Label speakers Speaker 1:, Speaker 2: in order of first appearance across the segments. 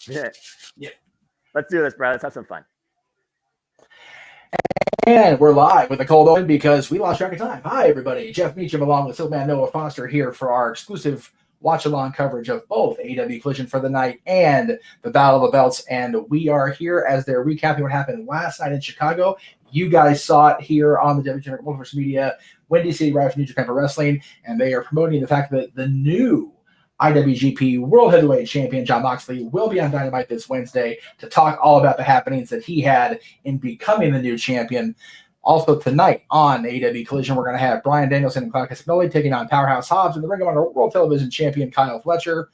Speaker 1: Yeah.
Speaker 2: Yeah.
Speaker 1: Let's do this, bro. Let's have some fun.
Speaker 2: And we're live with a cold open because we lost track of time. Hi, everybody. Jeff Meacham along with Silverman Noah Foster here for our exclusive watch-along coverage of both AEW Collision for the Night and the Battle of the Belts. And we are here as they're recapping what happened last night in Chicago. You guys saw it here on the JMN Multiverse of Media, Windy City Riot from New Japan Pro Wrestling, and they are promoting the fact that the new IWGP World Heavyweight Champion Jon Moxley will be on Dynamite this Wednesday to talk all about the happenings that he had in becoming the new champion. Also tonight on AEW Collision, we're going to have Bryan Danielson and Claudio Castagnoli taking on Powerhouse Hobbs and the Ring of Honor World Television Champion Kyle Fletcher.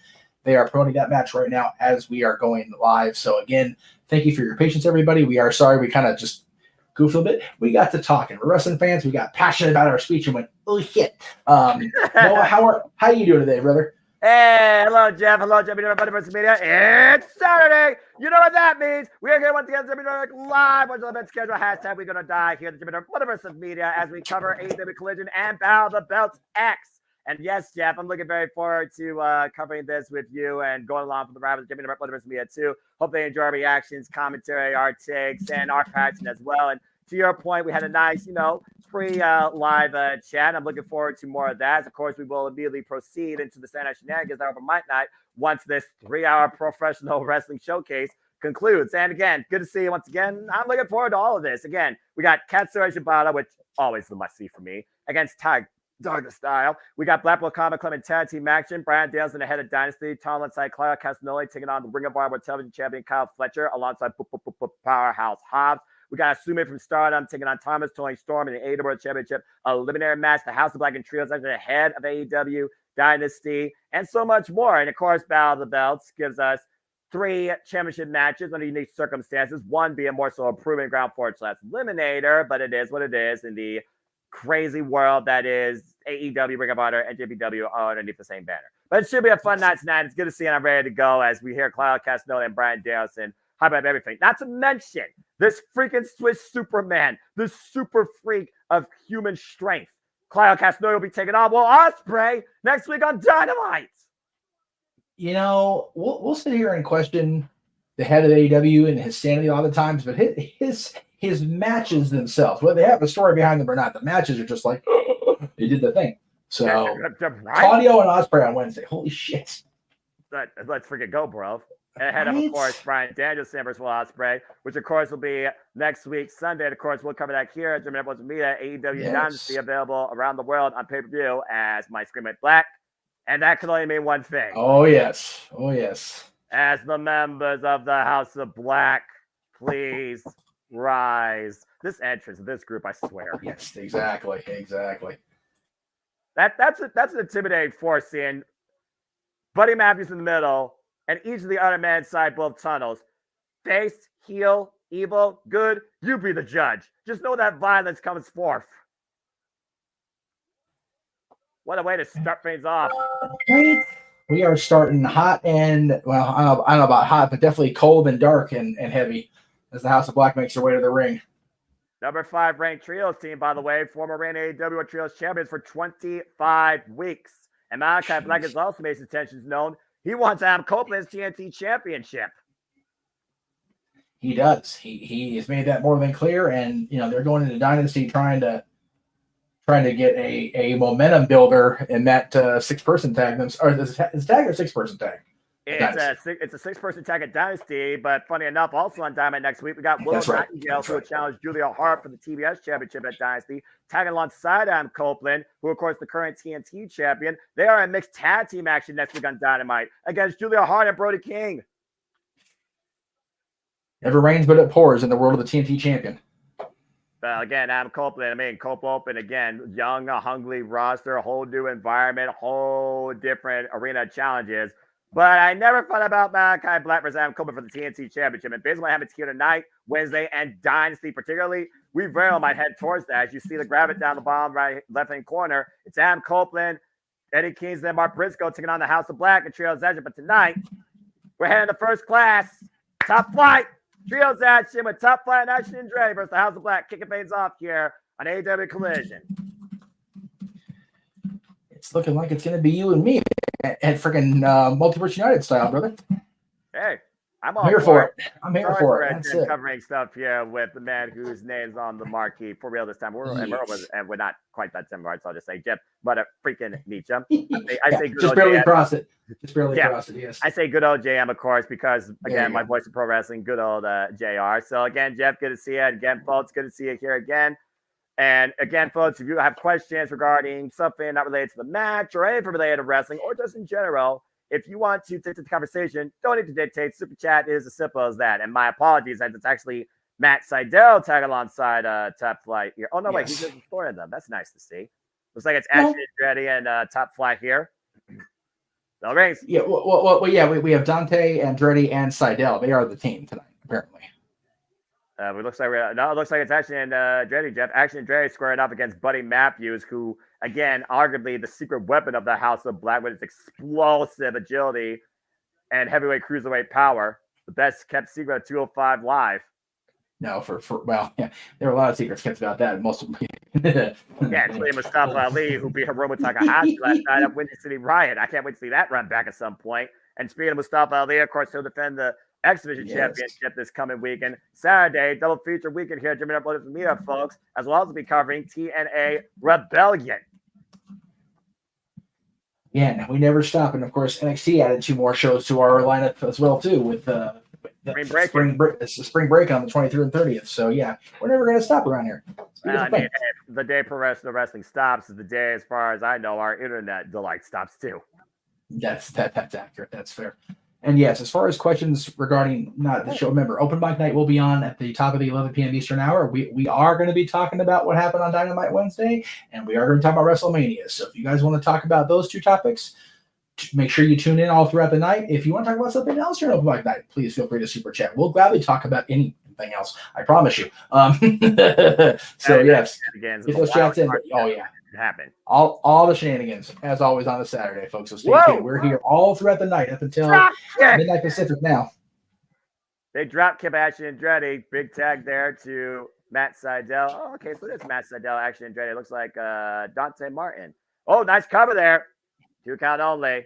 Speaker 2: They are promoting that match right now as we are going live. So again, thank you for your patience, everybody. We are sorry we kind of just goofed a little bit. We got to talking. We're wrestling fans. We got passionate about our speech and went, oh shit. Noah, how are you doing today, brother?
Speaker 1: Hey, hello, Jeff. Hello, JMN Multiverse of Media. It's Saturday. You know what that means. We are here once again, JMN live on the event schedule. Hashtag We're Gonna Die here at the JMN Multiverse of Media as we cover AEW Collision and Battle of the Belts X. And yes, Jeff, I'm looking very forward to covering this with you and going along for the ride with JMN Multiverse of Media too. Hope they enjoy our reactions, commentary, our takes, and our passion as well. And to your point, we had a nice, pre-live chat. I'm looking forward to more of that. Of course, we will immediately proceed into the Saturday shenanigans over Might Night once this 3-hour professional wrestling showcase concludes. And again, good to see you once again. I'm looking forward to all of this. Again, we got Katsura Shibata, which always the must-see for me, against Tiger Style. We got Blackpool Combat Club and Tag Team action. Bryan Danielson ahead of Dynasty. Tom alongside Claudio Castagnoli taking on the Ring of Honor World Television Champion Kyle Fletcher alongside Powerhouse Hobbs. We got Asume from Stardom taking on Thomas, Tony Storm in the AEW World Championship eliminatory match. The House of Black and Trios actually ahead of AEW, Dynasty, and so much more. And of course, Battle of the Belts gives us 3 championship matches under unique circumstances. One being more so a proving ground for / eliminator, but it is what it is in the crazy world that is AEW, Ring of Honor, and JPW all underneath the same banner. But it should be a fun night tonight. It's good to see you, and I'm ready to go as we hear Claudio Castagnoli and Bryan Danielson hype up everything. Not to mention this freaking Swiss Superman, this super freak of human strength. Claudio Castagnoli will be taking on Will Ospreay next week on Dynamite.
Speaker 2: You know, we'll sit here and question the head of AEW and his sanity a lot of times, but his matches themselves, whether they have a story behind them or not, the matches are just like, they did the thing. So, right? Claudio and Ospreay on Wednesday. Holy shit.
Speaker 1: Let's freaking go, bro. Ahead of course, Bryan Danielson versus Will Ospreay, which, of course, will be next week, Sunday. And, of course, we'll cover that here at JMN Multiverse of Media. AEW Dynasty available around the world on pay-per-view as my screen went black. And that can only mean one thing.
Speaker 2: Oh, yes. Oh, yes.
Speaker 1: As the members of the House of Black, please rise. This entrance of this group, I swear.
Speaker 2: Yes, exactly. Exactly.
Speaker 1: That's an intimidating force, seeing Buddy Matthews in the middle and each of the other men inside both tunnels. Face, heel, evil, good, you be the judge. Just know that violence comes forth. What a way to start things off.
Speaker 2: Right. We are starting hot and, well, I don't know about hot, but definitely cold and dark and heavy as the House of Black makes their way to the ring.
Speaker 1: Number 5 ranked Trios team, by the way, former reigning AEW Trios champions for 25 weeks. And Malachi Black has also made his intentions known. He wants Adam Copeland's TNT championship.
Speaker 2: He does. He has made that more than clear, and they're going into Dynasty trying to get a momentum builder in that 6-person tag. Or is it tag or 6-person tag?
Speaker 1: It's a 6-person tag at Dynasty, but funny enough, also on Dynamite next week, we got Willow Nightingale, who will challenge Julia Hart for the TBS championship at Dynasty, tagging alongside Adam Copeland, who, of course, the current TNT champion. They are in mixed tag team action next week on Dynamite against Julia Hart and Brody King.
Speaker 2: Never rains, but it pours in the world of the TNT champion.
Speaker 1: Again, Adam Copeland, Copeland, again, young, hungry roster, whole new environment, whole different arena of challenges. But I never thought about Malachi Black versus Adam Copeland for the TNT Championship. And based on what happens here tonight, Wednesday, and Dynasty particularly, we very well might head towards that. As you see the graphic down the bottom right left-hand corner, it's Adam Copeland, Eddie Kingston, and Mark Briscoe taking on the House of Black and Trios Action. But tonight, we're heading to first class, top flight, Trios Action with Top Flight and Action and Dre versus the House of Black, kicking things off here on AEW Collision.
Speaker 2: It's looking like it's going to be you and me at freaking Multiverse United style, brother.
Speaker 1: Hey, I'm
Speaker 2: I'm
Speaker 1: all
Speaker 2: here for it. I'm here
Speaker 1: Sorry
Speaker 2: for
Speaker 1: for
Speaker 2: it.
Speaker 1: Red
Speaker 2: That's
Speaker 1: Jim
Speaker 2: it.
Speaker 1: covering stuff here with the man whose name's on the marquee for real this time. We're not quite that similar, so I'll just say Jim, but freaking meet him. I
Speaker 2: Yeah,
Speaker 1: say good
Speaker 2: just
Speaker 1: old
Speaker 2: barely
Speaker 1: JM.
Speaker 2: crossed it. Just barely
Speaker 1: Yeah.
Speaker 2: crossed it. Yes.
Speaker 1: I say good old JM, of course, because
Speaker 2: There
Speaker 1: again,
Speaker 2: you
Speaker 1: my
Speaker 2: go.
Speaker 1: voice of pro wrestling, good old JR. So again, Jeff, good to see you. Again, folks, good to see you here again. And again, folks, if you have questions regarding something not related to the match or anything related to wrestling or just in general, if you want to take the conversation, don't need to dictate. Super chat is as simple as that. And my apologies, as it's actually Matt Seidel tag alongside Top Flight here. Oh no, wait, he's just restoring them. That's nice to see. Looks like it's Ashley Andretti and Top Flight here. No rings.
Speaker 2: Yeah, yeah, we have Dante, Andretti, and Seidel. They are the team tonight, apparently.
Speaker 1: It looks like it's Ashley and Andretti, Jeff. Ashley and Andretti squaring up against Buddy Matthews, who, again, arguably the secret weapon of the House of Black with its explosive agility and heavyweight cruiserweight power. The best kept secret of 205 Live.
Speaker 2: No, well, yeah, there are a lot of secrets kept about that. Most of them.
Speaker 1: Including Mustafa Ali, who beat Hiromu Takahashi last night at Windy City Riot. I can't wait to see that run back at some point. And speaking of Mustafa Ali, of course, he'll defend the X Division Championship this coming weekend. Saturday, double feature weekend here at JMN Multiverse of Media, folks, as well as we'll be covering TNA Rebellion.
Speaker 2: Yeah, we never stop. And of course, NXT added 2 more shows to our lineup as well, too, with the spring break on the 23rd and 30th. So, yeah, we're never going to stop around here.
Speaker 1: I mean, the day professional wrestling stops is the day, as far as I know, our internet delight stops, too.
Speaker 2: That's accurate. That's fair. And yes, as far as questions regarding not the show, remember, Open Mic Night will be on at the top of the 11 p.m. Eastern hour. We are going to be talking about what happened on Dynamite Wednesday, and we are going to talk about WrestleMania. So if you guys want to talk about those 2 topics, make sure you tune in all throughout the night. If you want to talk about something else during Open Mic Night, please feel free to super chat. We'll gladly talk about anything else. I promise you. So yes, get those chats in. Oh yeah.
Speaker 1: Happen.
Speaker 2: All the shenanigans, as always, on a Saturday, folks. So stay tuned. We're here all throughout the night up until midnight Pacific now.
Speaker 1: They dropped Kip Ashley Andretti. Big tag there to Matt Seidel. Oh, okay, so this Matt Seidel, Ashley Andretti. It looks like Dante Martin. Oh, nice cover there. 2 count only.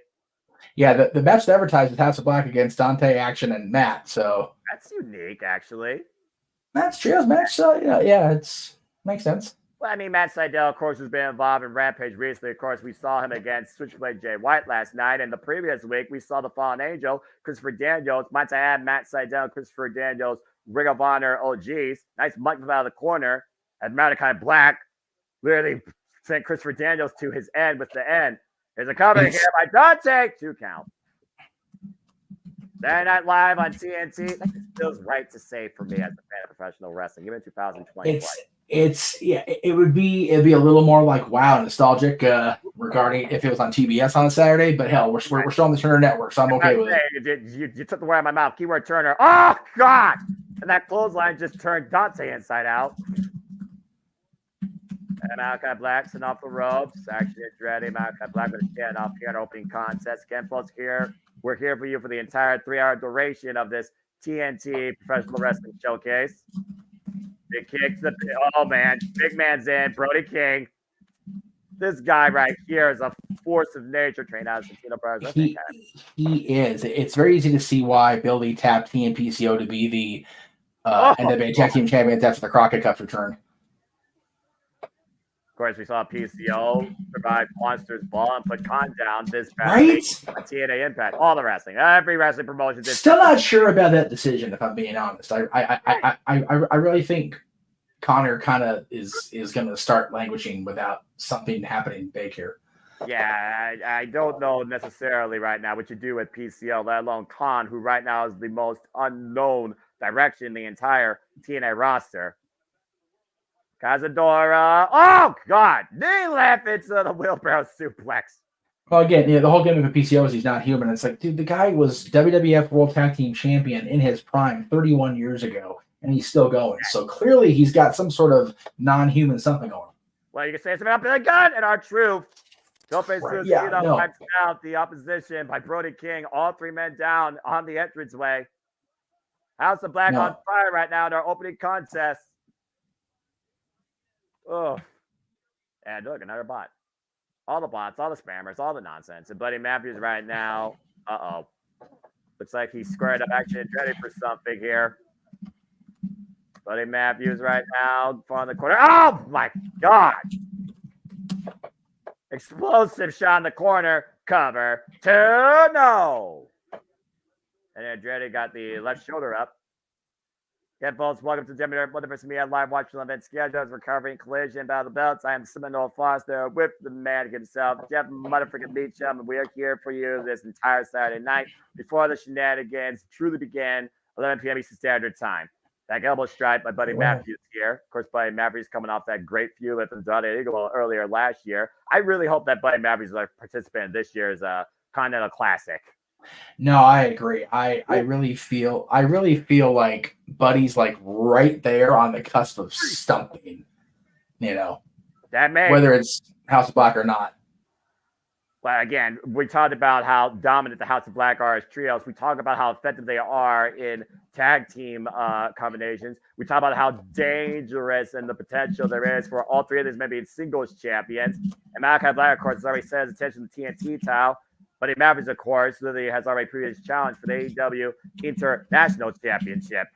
Speaker 2: Yeah, the match advertised is House of Black against Dante, Action, and Matt. So
Speaker 1: that's unique, actually.
Speaker 2: That's true. Match, so yeah, it's makes sense.
Speaker 1: Well, I mean, Matt Seidel, of course, has been involved in Rampage recently. Of course, we saw him against Switchblade Jay White last night. And the previous week, we saw the Fallen Angel, Christopher Daniels. Might I add, Matt Seidel, Christopher Daniels, Ring of Honor OGs. Nice muck out of the corner. And Malachi Black literally sent Christopher Daniels to his end with the end. There's a cover here by Dante. 2 count. Saturday Night Live on TNT. That just feels right to say for me as a fan of professional wrestling, even 2020.
Speaker 2: It would be a little more like nostalgic regarding if it was on TBS on a Saturday, but hell, we're still on the Turner Network, so I'm okay with it.
Speaker 1: You took the word out of my mouth. Keyword Turner. Oh God! And that clothesline just turned Dante inside out. And Malachi Black sent off the ropes. Actually, it's ready. Malachi Black with a stand off here in opening contest. Again, folks, here we're here for you for the entire 3-hour duration of this TNT Professional Wrestling Showcase. Big kicks. Oh, man. Big man's in. Brody King. This guy right here is a force of nature trained out of Santino Brothers.
Speaker 2: He is. It's very easy to see why Billy tapped he and PCO to be the NWA Tag Team Champions after the Crockett Cup's return.
Speaker 1: Of course, we saw PCO survive Monsters Ball and put Khan down this
Speaker 2: right
Speaker 1: on TNA Impact. All the wrestling, every wrestling promotion.
Speaker 2: Still not sure about that decision, if I'm being honest. I really think Connor kind of is going to start languishing without something happening big here.
Speaker 1: Yeah, I don't know necessarily right now what you do with PCO, let alone Khan, who right now is the most unknown direction in the entire TNA roster. Cazadora. Oh, God. Knee left into the wheelbarrow suplex.
Speaker 2: Well, again, the whole gimmick of PCO is he's not human. It's like, dude, the guy was WWF World Tag Team Champion in his prime 31 years ago, and he's still going. So clearly he's got some sort of non-human something going on.
Speaker 1: Well, you can say something about Billy Gunn and R-Truth. Wipes out the opposition by Brody King. All 3 men down on the entranceway. House of Black on fire right now in our opening contest. Oh, and look, another bot. All the bots, all the spammers, all the nonsense. And Buddy Matthews right now. Looks like he's squared up actually ready for something here. Buddy Matthews right now on the corner. Oh my God! Explosive shot in the corner. Cover. 2, no. And Andretti got the left shoulder up. Yeah, folks, welcome to JMN Multiverse of Media live watching event schedules, recovering collision, battle of the belts. I am Seminole Foster with the man himself, Jeff Motherfucking Meacham, and we are here for you this entire Saturday night before the shenanigans truly begin, 11 p.m. Eastern Standard Time. That elbow strike by Buddy Matthews here. Of course, Buddy Matthews coming off that great feud with Andrade Eagle earlier last year. I really hope that Buddy Matthews is a participant in this year's Continental Classic.
Speaker 2: No, I agree. I really feel like Buddy's like right there on the cusp of something,
Speaker 1: That may,
Speaker 2: whether it's House of Black or not.
Speaker 1: Well, again, we talked about how dominant the House of Black are as trios. We talk about how effective they are in tag team combinations. We talk about how dangerous and the potential there is for all three of these maybe singles champions. And Malachi Black, of course, has already set his attention to the TNT title. Buddy Matthews, of course, literally has already previously challenged for the AEW International Championship.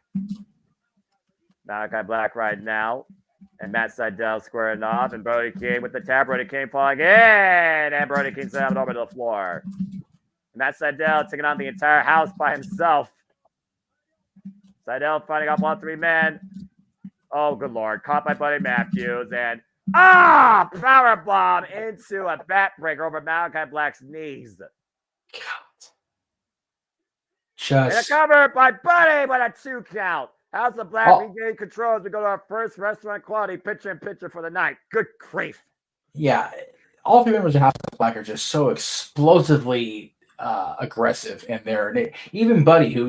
Speaker 1: Malachi Black right now. And Matt Sydal squaring off. And Brody King with the tap. Brody King falling in. And Brody King slamming over to the floor. And Matt Sydal taking on the entire house by himself. Sydal fighting off all three men. Oh, good Lord. Caught by Buddy Matthews. And power bomb into a backbreaker over Malachi Black's knees. And a cover by Buddy, but a 2 count. House of Black regain control as we go to our first restaurant quality picture-in-picture for the night. Good grief.
Speaker 2: Yeah, all three members of House of Black are just so explosively aggressive in there. Even Buddy, who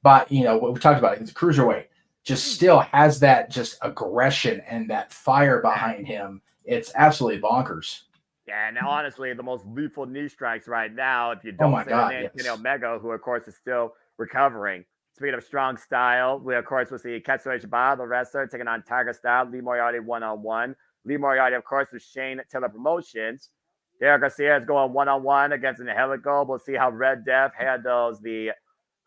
Speaker 2: what we talked about, he's a cruiserweight, just still has that just aggression and that fire behind him. It's absolutely bonkers.
Speaker 1: Yeah, and honestly, the most lethal knee strikes right now, if you don't say the name, Kenny Omega, who, of course, is still recovering. Speaking of strong style, we, of course, will see Katsuyori Shibata, the wrestler, taking on Tiger Style, Lee Moriarty one-on-one. Lee Moriarty, of course, with Shane Taylor Promotions. Derek Garcia is going one-on-one against Angelico. We'll see how Red Death handles the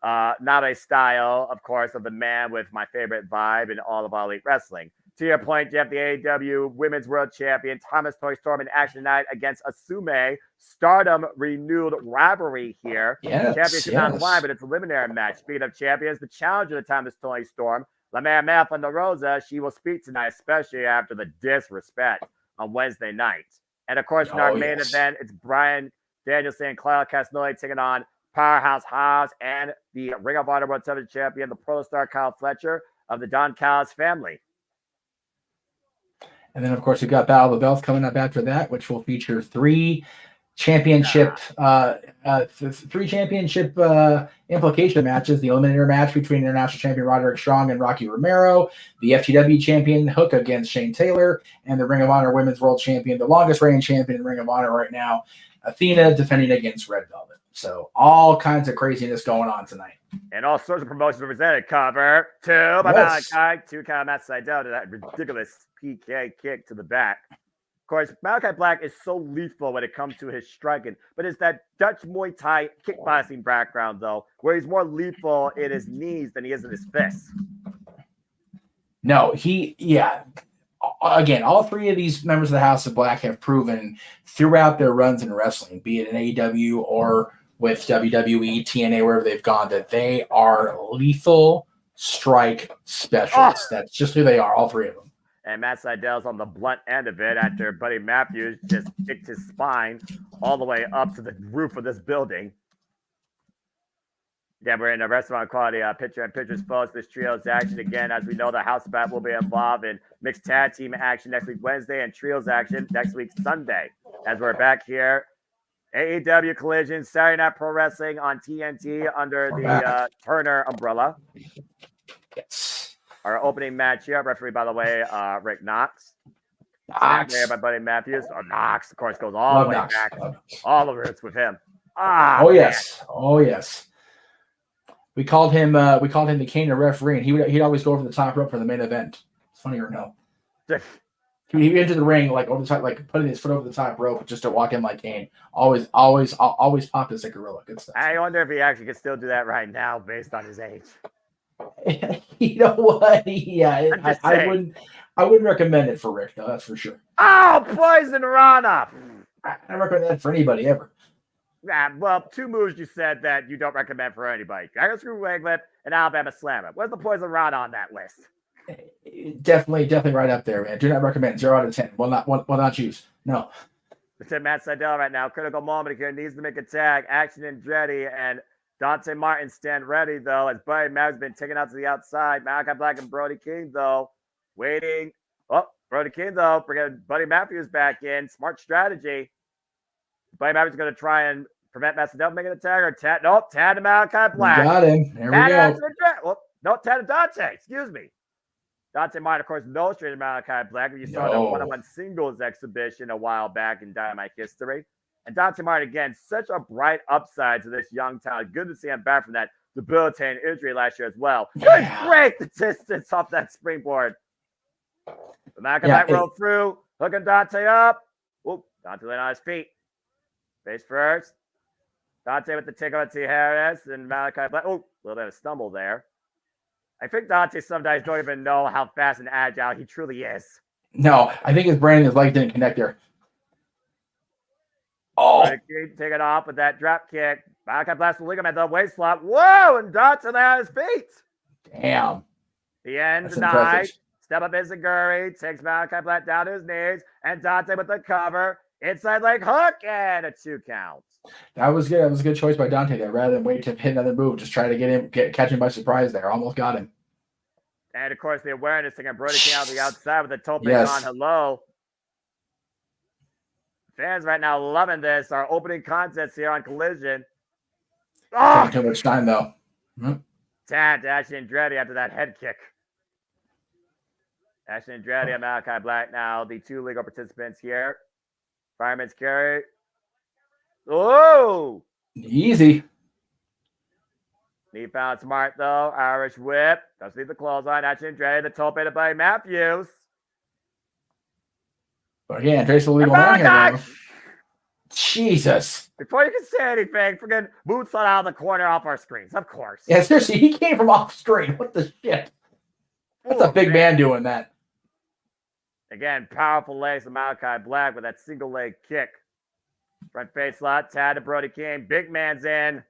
Speaker 1: Nabe style, of course, of the man with my favorite vibe in all of All Elite Wrestling. To your point, Jeff, the AEW Women's World Champion Thomas Toy Storm in action tonight against Asume. Stardom renewed rivalry here.
Speaker 2: Yes,
Speaker 1: Championship not on the line, but it's a preliminary match. Speaking of champions, the challenger of Thomas Toy Storm, La Mare Thunder Rosa, she will speak tonight, especially after the disrespect on Wednesday night. And, of course, in our main event, it's Brian Danielson and Claudio Castagnoli taking on Powerhouse Hobbs and the Ring of Honor World Television Champion, the Protostar Kyle Fletcher of the Don Callis family.
Speaker 2: And then, of course, we've got Battle of the Belts coming up after that, which will feature three championship implication matches. The Eliminator match between International Champion Roderick Strong and Rocky Romero, the FTW Champion Hook against Shane Taylor, and the Ring of Honor Women's World Champion, the longest reigning champion in Ring of Honor right now, Athena, defending against Red Velvet. So all kinds of craziness going on tonight.
Speaker 1: And all sorts of promotions represented. Cover 2 by Malachi. 2 count of Matt Sydal to that ridiculous PK kick to the back. Of course, Malachi Black is so lethal when it comes to his striking, but it's that Dutch Muay Thai kickboxing background, though, where he's more lethal in his knees than he is in his fists.
Speaker 2: No, again, all three of these members of the House of Black have proven throughout their runs in wrestling, be it in AEW or with WWE, TNA, wherever they've gone, that they are lethal strike specialists. That's just who they are, all three of them.
Speaker 1: And Matt Sydal's on the blunt end of it after Buddy Matthews just kicked his spine all the way up to the roof of this building. Yeah, we're in a restaurant quality picture-in-pictures folks. This trio's action again. As we know, the House of Black will be involved in mixed tag team action next week Wednesday and trios action next week Sunday. As we're back here, AEW Collision, Saturday Night Pro Wrestling on TNT under the Turner umbrella.
Speaker 2: Yes.
Speaker 1: Our opening match here, referee, by the way, Rick Knox. There by Buddy Matthews. Knox, of course, goes all the way back. All the roots with him.
Speaker 2: Yes. Oh, yes. We called him the Kane referee, and he'd always go over the top rope for the main event. Funny or no? He entered the ring like over the top, like putting his foot over the top rope just to walk in like Kane. Always popped as a gorilla. Good stuff.
Speaker 1: I wonder if he actually could still do that right now based on his age.
Speaker 2: You know what? Yeah, I wouldn't recommend it for Rick though. That's for sure.
Speaker 1: Oh, Poison Rana!
Speaker 2: I recommend that for anybody ever.
Speaker 1: Yeah, well, 2 moves you said that you don't recommend for anybody. Dragon Screw Leg Whip and Alabama Slammer. Where's the Poison Rana on that list?
Speaker 2: Definitely right up there, man. Do not recommend. 0 out of 10. Will not choose. No.
Speaker 1: It's Matt Seidel right now. Critical moment here. Needs to make a tag. Action Andretti and Dante Martin stand ready, though, as Buddy Matthews been taken out to the outside. Malachi Black and Brody King, though, waiting. Oh, Brody King, though, bringing Buddy Matthews back in. Smart strategy. Buddy Matthews is going to try and prevent Matt Seidel making a tag. Or Tad to Malachi Black.
Speaker 2: We got him. There we go.
Speaker 1: Tad to Dante. Excuse me. Dante Martin, of course, no stranger to Malachi Black. You saw the one-on-one singles exhibition a while back in Dynamite history. And Dante Martin, again, such a bright upside to this young talent. Good to see him back from that debilitating injury last year as well. Good break the distance off that springboard. The Malachi Black rolled through, hooking Dante up. Whoop, Dante laying on his feet. Face first. Dante with the tickle to Harris and Malachi Black. Oh, a little bit of a stumble there. I think Dante sometimes don't even know how fast and agile he truly is.
Speaker 2: No, I think his brain and his legs didn't connect there. Oh.
Speaker 1: Take it off with that drop kick. Malachi Black will ligament the waist slot. Whoa, and Dante on his feet.
Speaker 2: Damn.
Speaker 1: The end denied. Step up Izaguri. Takes Malachi Black down to his knees. And Dante with the cover. Inside leg hook and a 2 count.
Speaker 2: That was good. That was a good choice by Dante there. Rather than wait to hit another move, just try to catch him by surprise there. Almost got hing.
Speaker 1: And of course, the awareness thing on Brody King out the outside with the tope on hello. Fans right now loving this. Our opening contest here on Collision.
Speaker 2: Oh! Too much time though.
Speaker 1: Tad to Ashley Andretti after that head kick. Ashley Andretti and Malachi Black now, the 2 legal participants here. Fireman's carry. Oh!
Speaker 2: Easy.
Speaker 1: Knee found smart, though. Irish whip. Does leave the clothesline. Ashley Andretti, the tope to Buddy Matthews.
Speaker 2: But again, Trace will leave him on here. Jesus.
Speaker 1: Before you can say anything, freaking boots on out of the corner off our screens. Of course.
Speaker 2: Yeah, seriously, he came from off screen. What the shit? That's a big man doing that.
Speaker 1: Again, powerful legs of Malachi Black with that single leg kick. Front face slot, Tad to Brody King. Big man's in.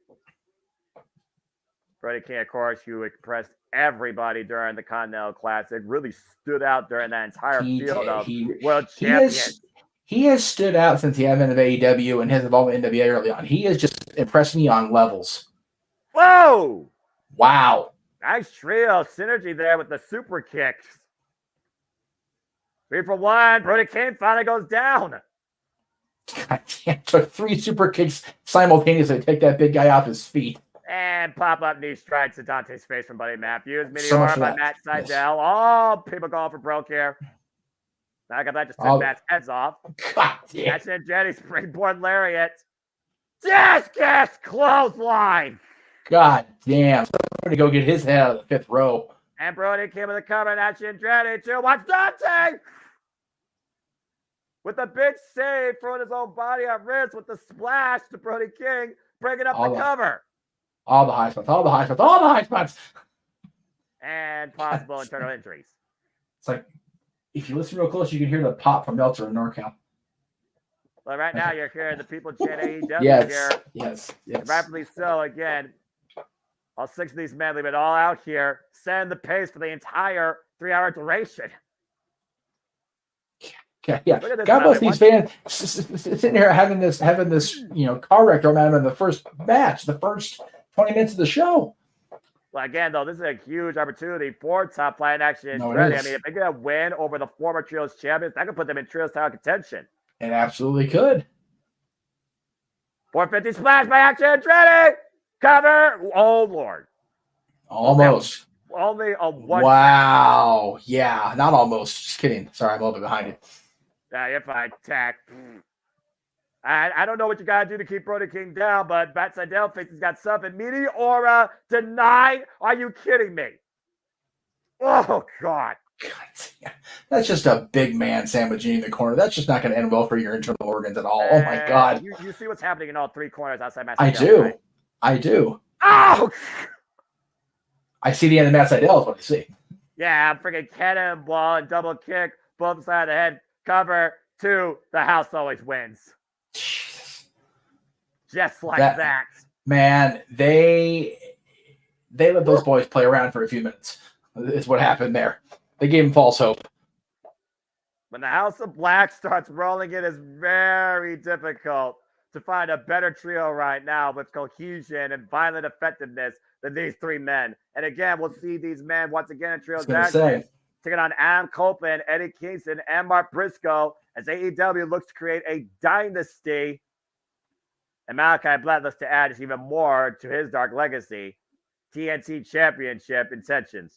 Speaker 1: Brody King, of course, who impressed everybody during the Continental Classic, really stood out during that entire field of world champions.
Speaker 2: He has stood out since the advent of AEW and his involvement in NWA early on. He has just impressed me on levels.
Speaker 1: Whoa!
Speaker 2: Wow.
Speaker 1: Nice trio synergy there with the super kicks. 3 for 1. Brody King finally goes down.
Speaker 2: God damn, took 3 super kicks simultaneously to take that big guy off his feet.
Speaker 1: And pop-up knee strikes to Dante's face from Buddy Matthews. Meteora by Matt Seidel. Yes. Oh, people going for broke here. Now I got that just took Matt's heads off.
Speaker 2: God damn.
Speaker 1: That's a Jetty springboard lariat. Discus clothesline.
Speaker 2: God damn. Going to go get his head out of the 5th row.
Speaker 1: And Brody came with the cover and Action Andretti too. Watch Dante! With a big save, throwing his own body at risk with the splash to Brody King, breaking up the cover.
Speaker 2: All the high spots.
Speaker 1: And possible internal injuries.
Speaker 2: It's like, if you listen real close, you can hear the pop from Meltzer in NorCal.
Speaker 1: Well, right now you're hearing the people chant AEW here.
Speaker 2: Yes.
Speaker 1: And rapidly so, again. All 6 of these men leave it all out here, setting the pace for the entire 3-hour duration.
Speaker 2: Yeah. God bless these fans sitting here having this, car wreck around in the first match, the first 20 minutes of the show.
Speaker 1: Well, again, though, this is a huge opportunity for Top Flight Action.
Speaker 2: No,
Speaker 1: I mean, if they get a win over the former Trios champions, that could put them in Trios title contention.
Speaker 2: It absolutely could.
Speaker 1: 450 splash by Action Andretti. Cover. Oh, Lord.
Speaker 2: Almost.
Speaker 1: Only a 1.
Speaker 2: Wow. Yeah, not almost. Just kidding. Sorry, I'm a little bit behind you.
Speaker 1: If I attack. I don't know what you got to do to keep Brody King down, but Matt Seidel thinks he's got something. Meteora denied. Are you kidding me? Oh, God.
Speaker 2: God, that's just a big man sandwiching in the corner. That's just not going to end well for your internal organs at all. Oh my God.
Speaker 1: You see what's happening in all three corners outside Matt
Speaker 2: I
Speaker 1: Sydal,
Speaker 2: do.
Speaker 1: right?
Speaker 2: I do.
Speaker 1: Oh!
Speaker 2: I see the end of Matt Sydal is what I see.
Speaker 1: Yeah, freaking cannonball and double kick, both side of the head, cover, 2, the house always wins.
Speaker 2: Jesus.
Speaker 1: Just like that.
Speaker 2: Man, they let those boys play around for a few minutes. Is what happened there. They gave him false hope.
Speaker 1: When the House of Black starts rolling, it is very difficult to find a better trio right now with cohesion and violent effectiveness than these three men. And again, we'll see these men once again in trios action, taking on Adam Copeland, Eddie Kingston, and Mark Briscoe as AEW looks to create a dynasty. And Malachi Black looks to add even more to his dark legacy. TNT Championship intentions.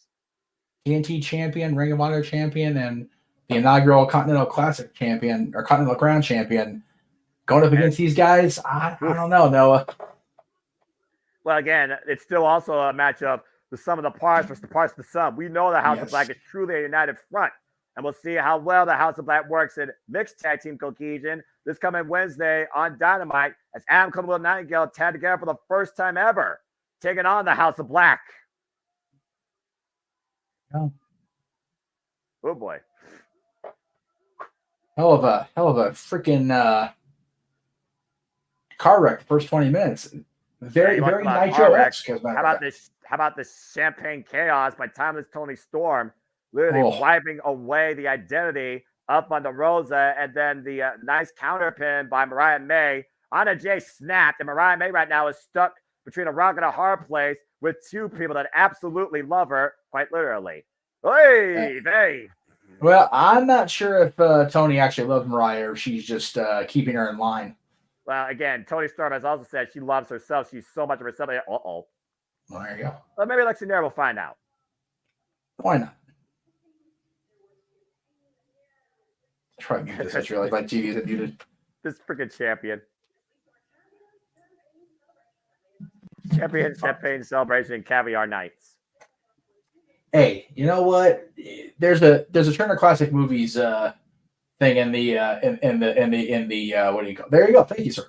Speaker 2: TNT champion, Ring of Honor champion, and the inaugural Continental Classic champion or Continental Crown champion going up against these guys. I don't know, Noah.
Speaker 1: Well, again, it's still also a match of the sum of the parts versus the parts of the sum. We know the House of Black is truly a united front, and we'll see how well the House of Black works in mixed tag team cohesion this coming Wednesday on Dynamite as Adam Cole and Nightingale tag together for the first time ever, taking on the House of Black.
Speaker 2: Oh
Speaker 1: boy.
Speaker 2: Hell of a freaking car wreck the first 20 minutes. Very Nitro-esque.
Speaker 1: How about this champagne chaos by timeless Tony Storm, literally wiping away the identity up on the Rosa, and then the nice counter pin by Mariah May. Anna Jay snapped, and Mariah May right now is stuck between a rock and a hard place with two people that absolutely love her, quite literally. Hey.
Speaker 2: Well, I'm not sure if Tony actually loves Mariah or she's just keeping her in line.
Speaker 1: Well, again, Tony Storm has also said she loves herself. She's so much of herself.
Speaker 2: Well, there you go.
Speaker 1: But maybe Lexi Nair will find out.
Speaker 2: Why not? Try to mute this. I just realized my TV isn't muted.
Speaker 1: This freaking champion. Champagne celebration and caviar nights.
Speaker 2: Hey, you know what? There's a Turner Classic Movies thing in the what do you call? There you go. Thank you, sir.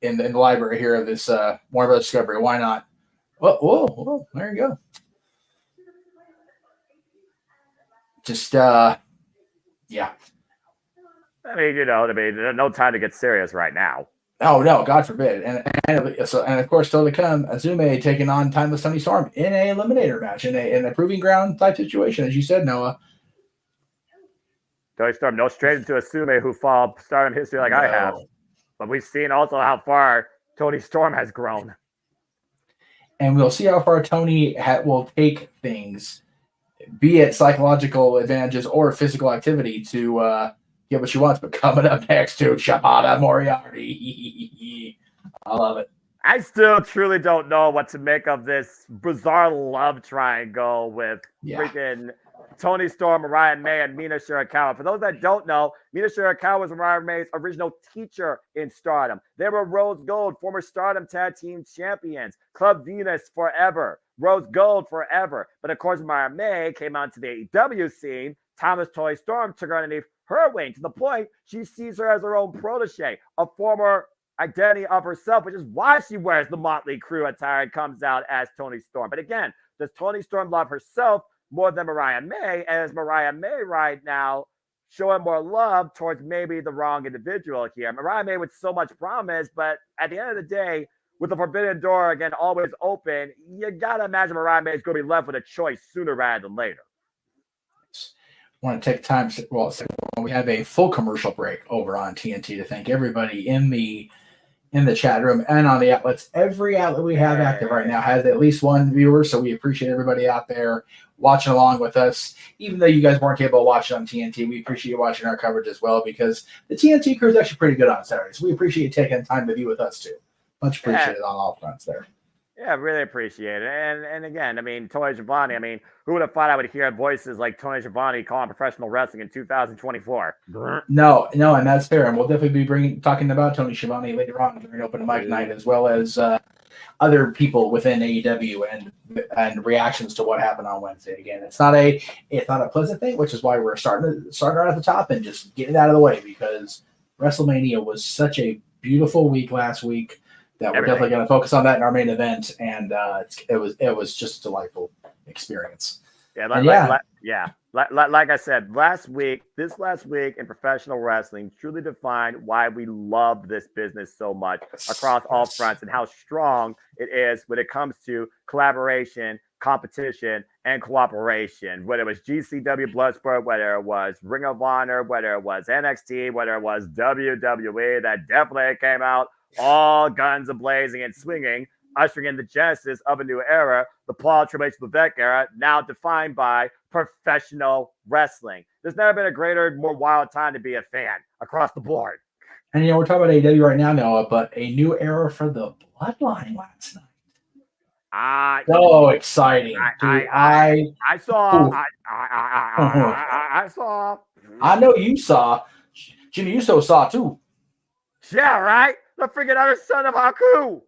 Speaker 2: In the library here of this Warner Bros. Discovery. Why not? Whoa, there you go. Just yeah.
Speaker 1: I mean, there's no time to get serious right now.
Speaker 2: Oh no, God forbid. And of course, still to come, Azume taking on Timeless Tony Storm in a eliminator match in a proving ground type situation, as you said, Noah.
Speaker 1: Tony Storm, no straight into Azume, who followed Stardom history like I have. But we've seen also how far Tony Storm has grown.
Speaker 2: And we'll see how far Tony will take things, be it psychological advantages or physical activity to get what she wants. But coming up next to Shibata Moriarty. I love it.
Speaker 1: I still truly don't know what to make of this bizarre love triangle with freaking Tony Storm, Mariah May, and Mina Shirakawa. For those that don't know, Mina Shirakawa was Mariah May's original teacher in Stardom. They were Rose Gold, former Stardom Tag Team Champions, Club Venus forever, Rose Gold forever. But of course, Mariah May came onto the AEW scene. Thomas Tony Storm took her underneath her wing to the point she sees her as her own protege, a former identity of herself, which is why she wears the Motley Crue attire and comes out as Tony Storm. But again, does Tony Storm love herself more than Mariah May? And is Mariah May right now showing more love towards maybe the wrong individual here? Mariah May with so much promise, but at the end of the day, with the forbidden door again always open, you gotta imagine Mariah May is going to be left with a choice sooner rather than later.
Speaker 2: I want to take time. Well, we have a full commercial break over on TNT to thank everybody in the chat room and on the outlets. Every outlet we have active right now has at least one viewer, so we appreciate everybody out there watching along with us. Even though you guys weren't able to watch it on TNT, we appreciate you watching our coverage as well, because the TNT crew is actually pretty good on Saturdays. We appreciate you taking time to be with us too. Much appreciated on all fronts there.
Speaker 1: Yeah, really appreciate it. And again, I mean, Tony Schiavone, I mean, who would have thought I would hear voices like Tony Schiavone calling professional wrestling in 2024?
Speaker 2: No, and that's fair. And we'll definitely be talking about Tony Schiavone later on during open mic night, as well as other people within AEW and reactions to what happened on Wednesday. Again, it's not a pleasant thing, which is why we're starting right at the top and just getting it out of the way, because WrestleMania was such a beautiful week last week that we're definitely going to focus on that in our main event, and it was just a delightful experience.
Speaker 1: Like I said, this last week in professional wrestling truly defined why we love this business so much across all fronts, and how strong it is when it comes to collaboration, competition, and cooperation. Whether it was GCW Bloodsport, whether it was Ring of Honor, whether it was NXT, whether it was WWE, that definitely came out all guns a-blazing and swinging, ushering in the genesis of a new era, the Paul Triple H Levesque era, now defined by professional wrestling. There's never been a greater, more wild time to be a fan across the board.
Speaker 2: And we're talking about AEW right now, Noah, but a new era for the Bloodline last night. So exciting! I
Speaker 1: saw.
Speaker 2: I know you saw. Jimmy Uso saw too.
Speaker 1: Yeah, right. The freaking other son of Haku.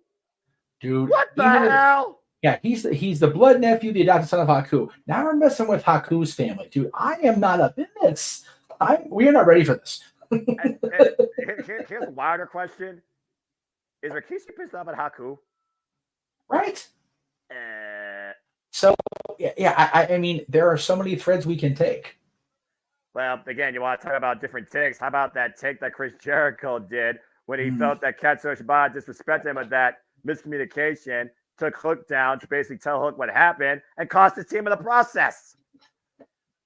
Speaker 2: Dude,
Speaker 1: what the hell?
Speaker 2: Yeah, he's the blood nephew, the adopted son of Haku. Now we're messing with Haku's family, dude. I am not up in this. We are not ready for this.
Speaker 1: Here's a wilder question: is Rikishi pissed off at Haku?
Speaker 2: Right. So I mean, there are so many threads we can take.
Speaker 1: Well, again, you want to talk about different takes. How about that take that Chris Jericho did when he felt that Katsuyori Shibata disrespected him with that miscommunication, took Hook down to basically tell Hook what happened, and cost his team in the process?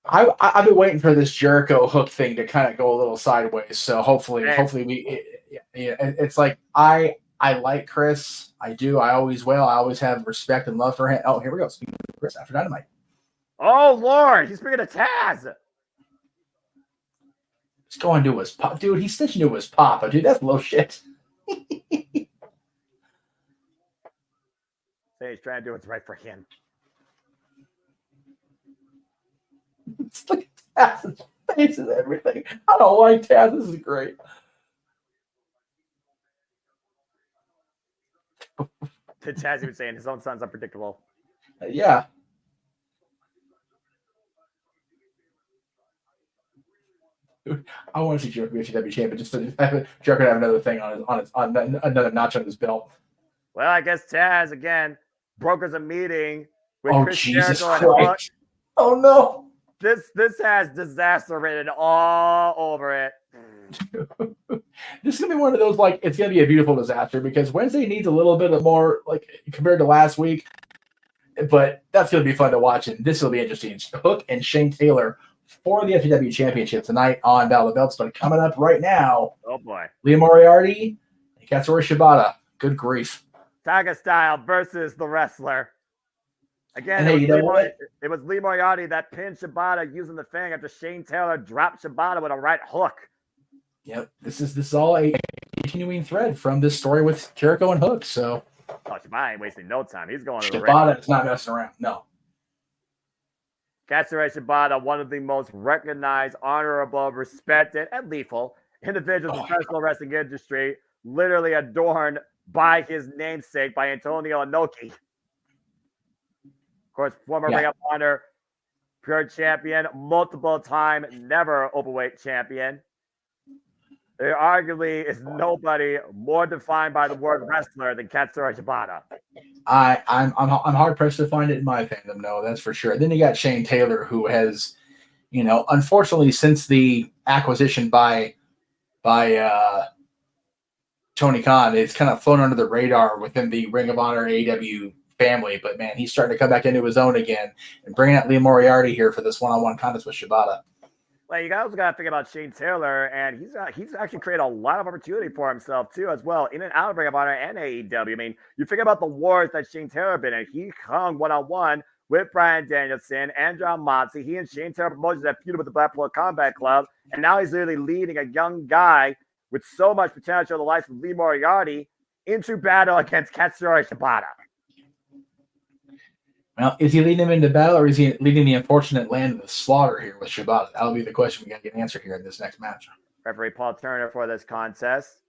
Speaker 2: I've been waiting for this Jericho Hook thing to kind of go a little sideways. So hopefully it's like I like Chris. I do. I always will. I always have respect and love for him. Oh, here we go. Speaking of Chris after Dynamite.
Speaker 1: Oh Lord, he's bringing a Taz.
Speaker 2: He's going to his pop, dude. He's snitching to his papa, dude. That's low shit.
Speaker 1: Say he's trying to do what's right for him.
Speaker 2: Look at Taz's face and everything. I don't like Taz. This is great.
Speaker 1: Taz even saying his own son's unpredictable.
Speaker 2: Yeah. I want to see Jericho be HW champion. Just to have Jericho have another thing on another notch on his belt.
Speaker 1: Well, I guess Taz again brokers a meeting with Chris
Speaker 2: Jesus
Speaker 1: Jericho and Hook.
Speaker 2: Oh no!
Speaker 1: This has disaster written all over it.
Speaker 2: This is gonna be one of those, like, it's gonna be a beautiful disaster, because Wednesday needs a little bit of more, like, compared to last week. But that's gonna be fun to watch, and this will be interesting. Hook and Shane Taylor for the FTW Championship tonight on Battle of the Belts. But coming up right now,
Speaker 1: oh boy,
Speaker 2: Lee Moriarty and Katsuyori Shibata. Good grief.
Speaker 1: Tiger Style versus the wrestler. Again, it was Lee Moriarty that pinned Shibata using the Fang after Shane Taylor dropped Shibata with a right hook.
Speaker 2: Yep, this is all a continuing thread from this story with Jericho and Hook. So,
Speaker 1: Shibata ain't wasting no time. He's going to the ring.
Speaker 2: Shibata is not messing around. No.
Speaker 1: Katsuyori Shibata, one of the most recognized, honorable, respected, and lethal individuals in the professional wrestling industry, literally adorned by his namesake, by Antonio Inoki. Of course, former Ring of Honor Pure Champion, multiple time, never overweight champion. There arguably is nobody more defined by the word wrestler than Katsuyori Shibata.
Speaker 2: I'm hard pressed to find it in my fandom, no, that's for sure. Then you got Shane Taylor, who has, unfortunately, since the acquisition by Tony Khan, it's kind of flown under the radar within the Ring of Honor AEW family. But man, he's starting to come back into his own again, and bringing out Lee Moriarty here for this one-on-one contest with Shibata.
Speaker 1: Well, you guys got to think about Shane Taylor, and he's actually created a lot of opportunity for himself too, as well, in and out of Ring of Honor and AEW. I mean, you think about the wars that Shane Taylor been in. He hung one-on-one with Bryan Danielson and John Moxley. He and Shane Taylor promoted that feud with the Blackpool Combat Club, and now he's literally leading a young guy with so much potential, the likes of Lee Moriarty, into battle against Katsuyori Shibata.
Speaker 2: Well, is he leading him into battle, or is he leading the unfortunate land of the slaughter here with Shibata? That'll be the question we got to get answered here in this next match.
Speaker 1: Referee Paul Turner for this contest.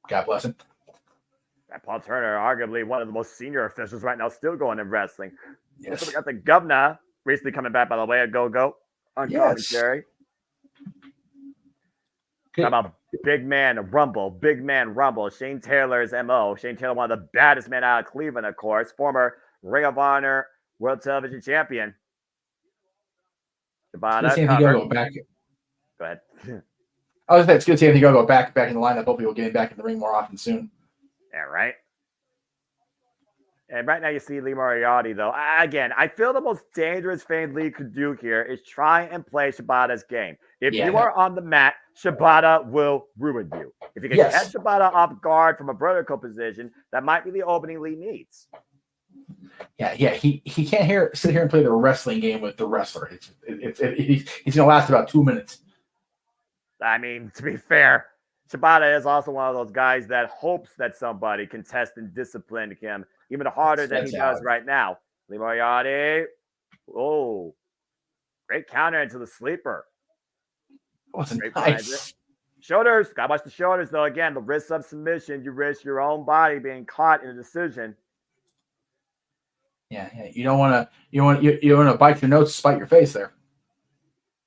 Speaker 2: God bless him.
Speaker 1: And Paul Turner, arguably one of the most senior officials right now, still going in wrestling.
Speaker 2: Yes.
Speaker 1: So we got the governor recently coming back, by the way, at Go on commentary. How about big man rumble? Shane Taylor's MO. Shane Taylor, one of the baddest men out of Cleveland, of course. Former Ring of Honor World Television Champion. Shibata cover.
Speaker 2: Back.
Speaker 1: Go ahead.
Speaker 2: I was saying it's good to see Anthony go back in the lineup. Hopefully, we'll get him back in the ring more often soon.
Speaker 1: Yeah, right. And right now you see Lee Moriarty, though. Again, I feel the most dangerous thing Lee could do here is try and play Shibata's game. If you are on the mat, Shibata will ruin you. If you can catch Shibata off guard from a vertical position, that might be the opening Lee needs.
Speaker 2: Yeah. He can't sit here and play the wrestling game with the wrestler. He's going to last about 2 minutes.
Speaker 1: I mean, to be fair, Shibata is also one of those guys that hopes that somebody can test and discipline him even harder than he does right now. Lee Moriarty. Oh, great counter into the sleeper.
Speaker 2: Wasn't nice.
Speaker 1: Shoulders. Gotta watch the shoulders, though. Again, the risk of submission. You risk your own body being caught in a decision.
Speaker 2: Yeah. You don't want to bite your nose to spite your face there.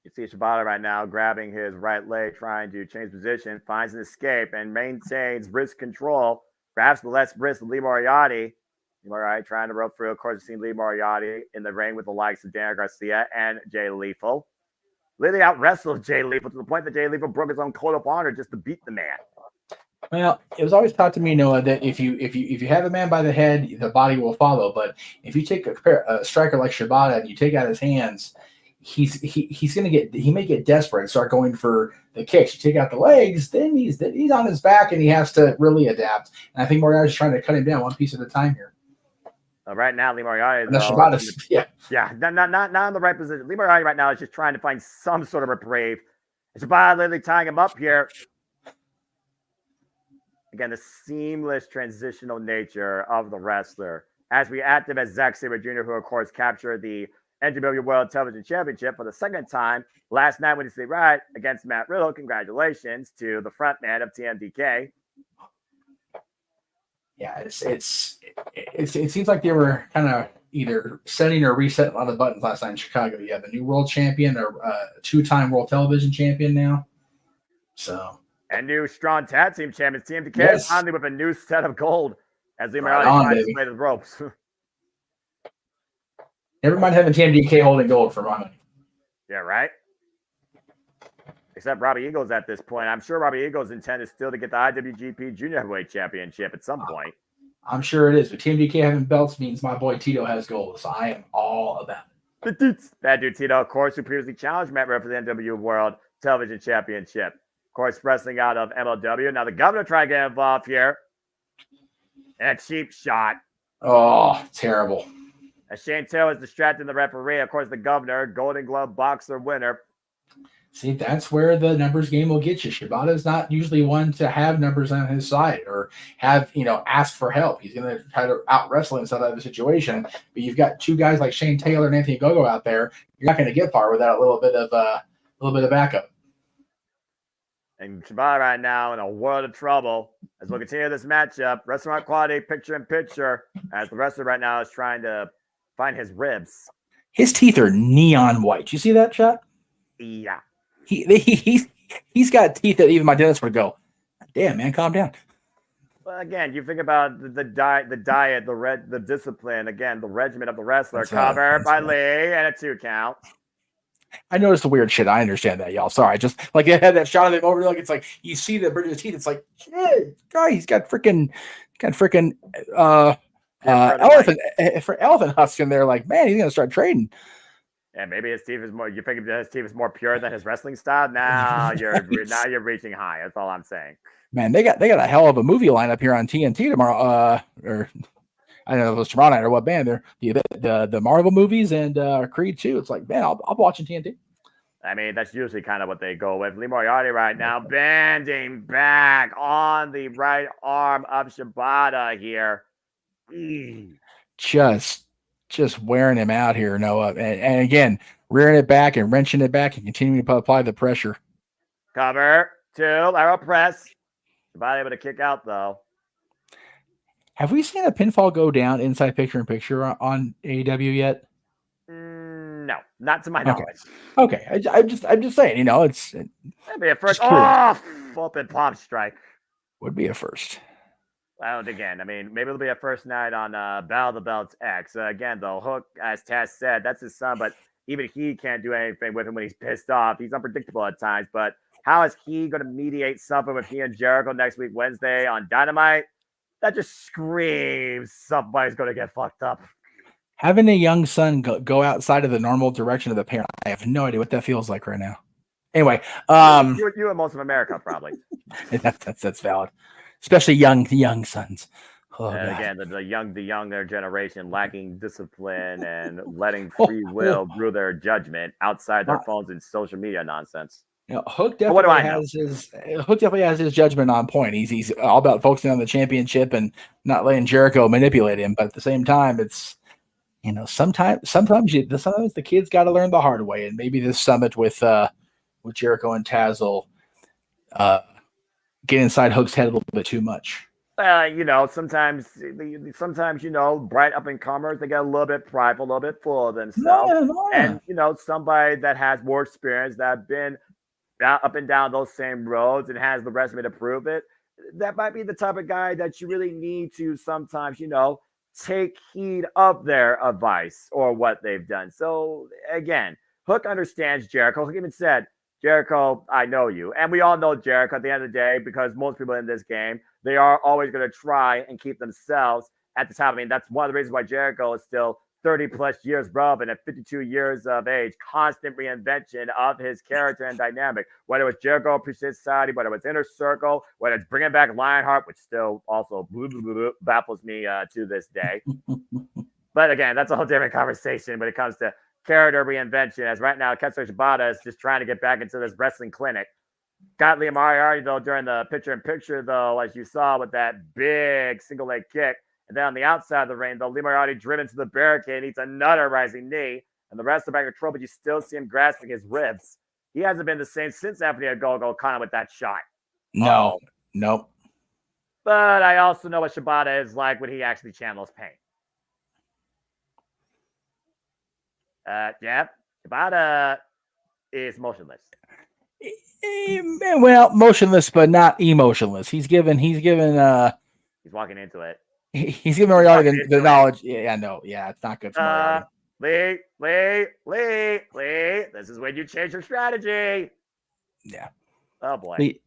Speaker 1: You see Shibata right now grabbing his right leg, trying to change position, finds an escape, and maintains wrist control. Grabs the left wrist of Lee Moriarty. Lee Moriarty trying to rope through. Of course, you've seen Lee Moriarty in the ring with the likes of Daniel Garcia and Jay Lethal. Literally out-wrestled Jay Lethal to the point that Jay Lethal broke his own code of honor just to beat the man.
Speaker 2: Well, it was always taught to me, Noah, that if you have a man by the head, the body will follow. But if you take a striker like Shibata and you take out his hands, he may get desperate and start going for the kicks. You take out the legs, then he's on his back and he has to really adapt. And I think Moriarty's trying to cut him down one piece at a time here.
Speaker 1: Right now, Lee Moriarty,
Speaker 2: not
Speaker 1: in the right position. Lee Moriarty right now is just trying to find some sort of a brave. Shibata literally tying him up here. Again, the seamless transitional nature of the wrestler. As we activate Zack Sabre Jr., who of course captured the NJPW World Television Championship for the second time last night when you see right against Matt Riddle. Congratulations to the front man of TMDK. Yeah,
Speaker 2: it seems like they were kind of either setting or resetting a lot of buttons last night in Chicago. You have a new world champion or two-time world television champion now. So
Speaker 1: and new strong tag team champions. TMDK is finally with a new set of gold as the American tries to play the ropes.
Speaker 2: Never mind having TMDK holding gold for my money.
Speaker 1: Yeah, right? Except Robbie Eagles at this point. I'm sure Robbie Eagles' intent is still to get the IWGP Junior Heavyweight Championship at some point.
Speaker 2: I'm sure it is. But TMDK having belts means my boy Tito has gold. So I am all about
Speaker 1: it. Bad dude Tito, of course, who previously challenged Matt Riddle for the NW World Television Championship. Of course, wrestling out of MLW. Now the governor trying to get involved here. And a cheap shot.
Speaker 2: Oh, terrible.
Speaker 1: As Shane Taylor is distracting the referee. Of course, the governor, Golden Glove boxer winner.
Speaker 2: See, that's where the numbers game will get you. Shibata is not usually one to have numbers on his side or have, ask for help. He's going to try to out-wrestle himself out of the situation. But you've got two guys like Shane Taylor and Anthony Gogo out there. You're not going to get far without a little bit of backup.
Speaker 1: And Shibata right now in a world of trouble as we'll continue this matchup. Restaurant quality, picture-in-picture, as the wrestler right now is trying to find his ribs.
Speaker 2: His teeth are neon white. You see that shot?
Speaker 1: Yeah.
Speaker 2: He's got teeth that even my dentist would go, damn, man, calm down.
Speaker 1: Well, again, you think about the diet, the discipline, again, the regimen of the wrestler. Cover by Lee and a 2 count.
Speaker 2: I noticed the weird shit. I understand that, y'all. Sorry, just like they had that shot of him over, like it's like you see the bridge of his teeth. It's like, shit, guy, he's got freaking elephant husk in there. Like, man, he's gonna start trading.
Speaker 1: Yeah, maybe his teeth is more. You think his teeth is more pure than his wrestling style? Now you're reaching high. That's all I'm saying.
Speaker 2: Man, they got a hell of a movie lineup here on TNT tomorrow. Or I don't know if it was tomorrow night or what band. They're the Marvel movies and Creed 2. It's like, man, I'm watching TNT.
Speaker 1: I mean, that's usually kind of what they go with. Lee Moriarty right now bending back on the right arm of Shibata here.
Speaker 2: Just wearing him out here, Noah. And again, rearing it back and wrenching it back and continuing to apply the pressure.
Speaker 1: Cover 2, arrow press. Shibata able to kick out, though.
Speaker 2: Have we seen a pinfall go down inside picture-in-picture on AEW yet?
Speaker 1: No, not to my
Speaker 2: Okay.
Speaker 1: knowledge.
Speaker 2: Okay, I'm just saying, you know,
Speaker 1: That'd be a first.
Speaker 2: Just curious.
Speaker 1: Oh, open palm strike.
Speaker 2: would be a first.
Speaker 1: Well, again, I mean, maybe it'll be a first night on Battle of the Belts X. Again, though, Hook, as Taz said, that's his son, but even he can't do anything with him when he's pissed off. He's unpredictable at times. But how is he going to mediate something with he and Jericho next week, Wednesday on Dynamite? That just screams somebody's going to get fucked up.
Speaker 2: Having a young son go outside of the normal direction of the parent, I have no idea what that feels like right now. Anyway,
Speaker 1: you and most of America probably.
Speaker 2: that's valid, especially young sons. Oh,
Speaker 1: again, the younger generation lacking discipline and letting free will rule their judgment outside their phones and social media nonsense.
Speaker 2: You know, Hook definitely has his judgment on point. He's all about focusing on the championship and not letting Jericho manipulate him. But at the same time, it's, you know, sometimes the kids got to learn the hard way. And maybe this summit with Jericho and Taz will get inside Hook's head a little bit too much.
Speaker 1: You know, sometimes, you know, bright up and comers, they get a little bit prideful, a little bit full of themselves. And, you know, somebody that has more experience, that have been up and down those same roads and has the resume to prove it, that might be the type of guy that you really need to sometimes, you know, take heed of their advice or what they've done. So, again, Hook understands Jericho. Hook even said, Jericho, I know you. And we all know Jericho at the end of the day, because most people in this game, they are always going to try and keep themselves at the top. I mean, that's one of the reasons why Jericho is still 30 plus years relevant at 52 years of age, constant reinvention of his character and dynamic. Whether it's Jericho Appreciates Society, whether it's Inner Circle, whether it's bringing back Lionheart, which still also baffles me to this day. But again, that's a whole different conversation when it comes to character reinvention, as right now Ketsuya Shibata is just trying to get back into this wrestling clinic. Got Liam Moriarty, though, during the picture-in-picture, though, as you saw, with that big single leg kick. And then on the outside of the ring, though, Liam Moriarty driven to the barricade and eats another rising knee. And the rest are back in control, but you still see him grasping his ribs. He hasn't been the same since Anthony Ogogo kind of with that shot.
Speaker 2: Nope.
Speaker 1: But I also know what Shibata is like when he actually channels pain. Yeah, Shibata is motionless.
Speaker 2: Well, motionless, but not emotionless. He's walking
Speaker 1: into it.
Speaker 2: He's giving Moriarty the knowledge. Yeah, no, yeah, it's not good for Moriarty.
Speaker 1: Lee, this is when you change your strategy.
Speaker 2: Yeah.
Speaker 1: Oh boy.
Speaker 2: Lee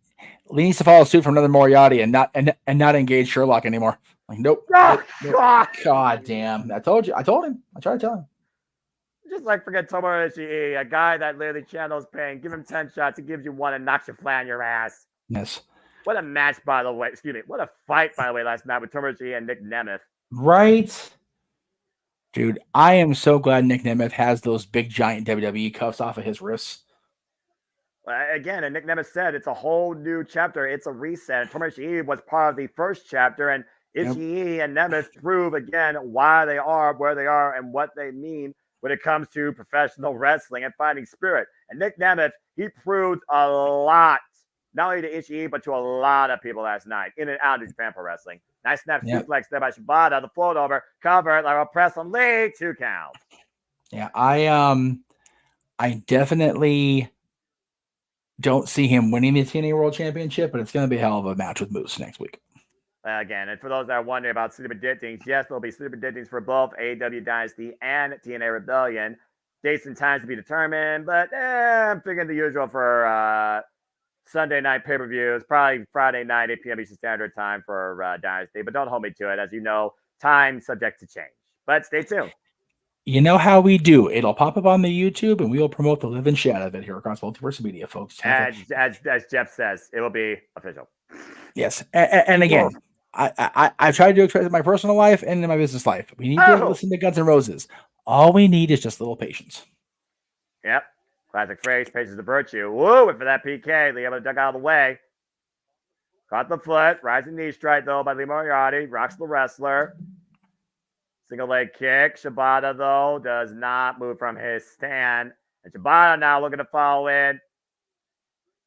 Speaker 2: needs to follow suit from another Moriarty and not engage Sherlock anymore. Like, nope.
Speaker 1: Oh,
Speaker 2: nope. God damn. I told him. I tried to tell him.
Speaker 1: Just like forget Tomohiro Ishii, a guy that literally channels pain. Give him 10 shots, he gives you one and knocks you flat on your ass.
Speaker 2: Yes.
Speaker 1: What a match, by the way. Excuse me. What a fight, by the way, last night with Tomohiro Ishii and Nick Nemeth.
Speaker 2: Right. Dude, I am so glad Nick Nemeth has those big giant WWE cuffs off of his wrists.
Speaker 1: Again, and Nick Nemeth said it's a whole new chapter. It's a reset. And Tomohiro Ishii was part of the first chapter, and Ishii and Nemeth prove again why they are where they are and what they mean when it comes to professional wrestling and fighting spirit. And Nick Nemeth, he proved a lot, not only to Ishii, but to a lot of people last night in and out of Japan Pro Wrestling. Nice snap suplex there by Shibata, the float over, cover, like a press on Lee, 2 count.
Speaker 2: Yeah, I definitely don't see him winning the TNA World Championship, but it's going to be a hell of a match with Moose next week.
Speaker 1: Again, and for those that are wondering about sleeper dittings, yes, there'll be sleeper dittings for both AEW Dynasty and TNA Rebellion. Dates and times to be determined, but I'm figuring the usual for Sunday night pay-per-views, probably Friday night, 8 p.m. Eastern Standard Time for Dynasty, but don't hold me to it. As you know, time subject to change, but stay tuned.
Speaker 2: You know how we do. It'll pop up on the YouTube, and we will promote the living shit out of it here across Multiverse of Media, folks.
Speaker 1: As Jeff says, it will be official.
Speaker 2: Yes, and again, I tried to express it in my personal life and in my business life. We need to listen to Guns N' Roses. All we need is just a little patience.
Speaker 1: Yep. Classic phrase, patience is a virtue. Woo, and for that PK, Lee able to duck out of the way. Caught the foot. Rising knee strike, though, by Lee Moriarty. Rocks the wrestler. Single leg kick. Shibata, though, does not move from his stand. And Shibata now looking to follow in.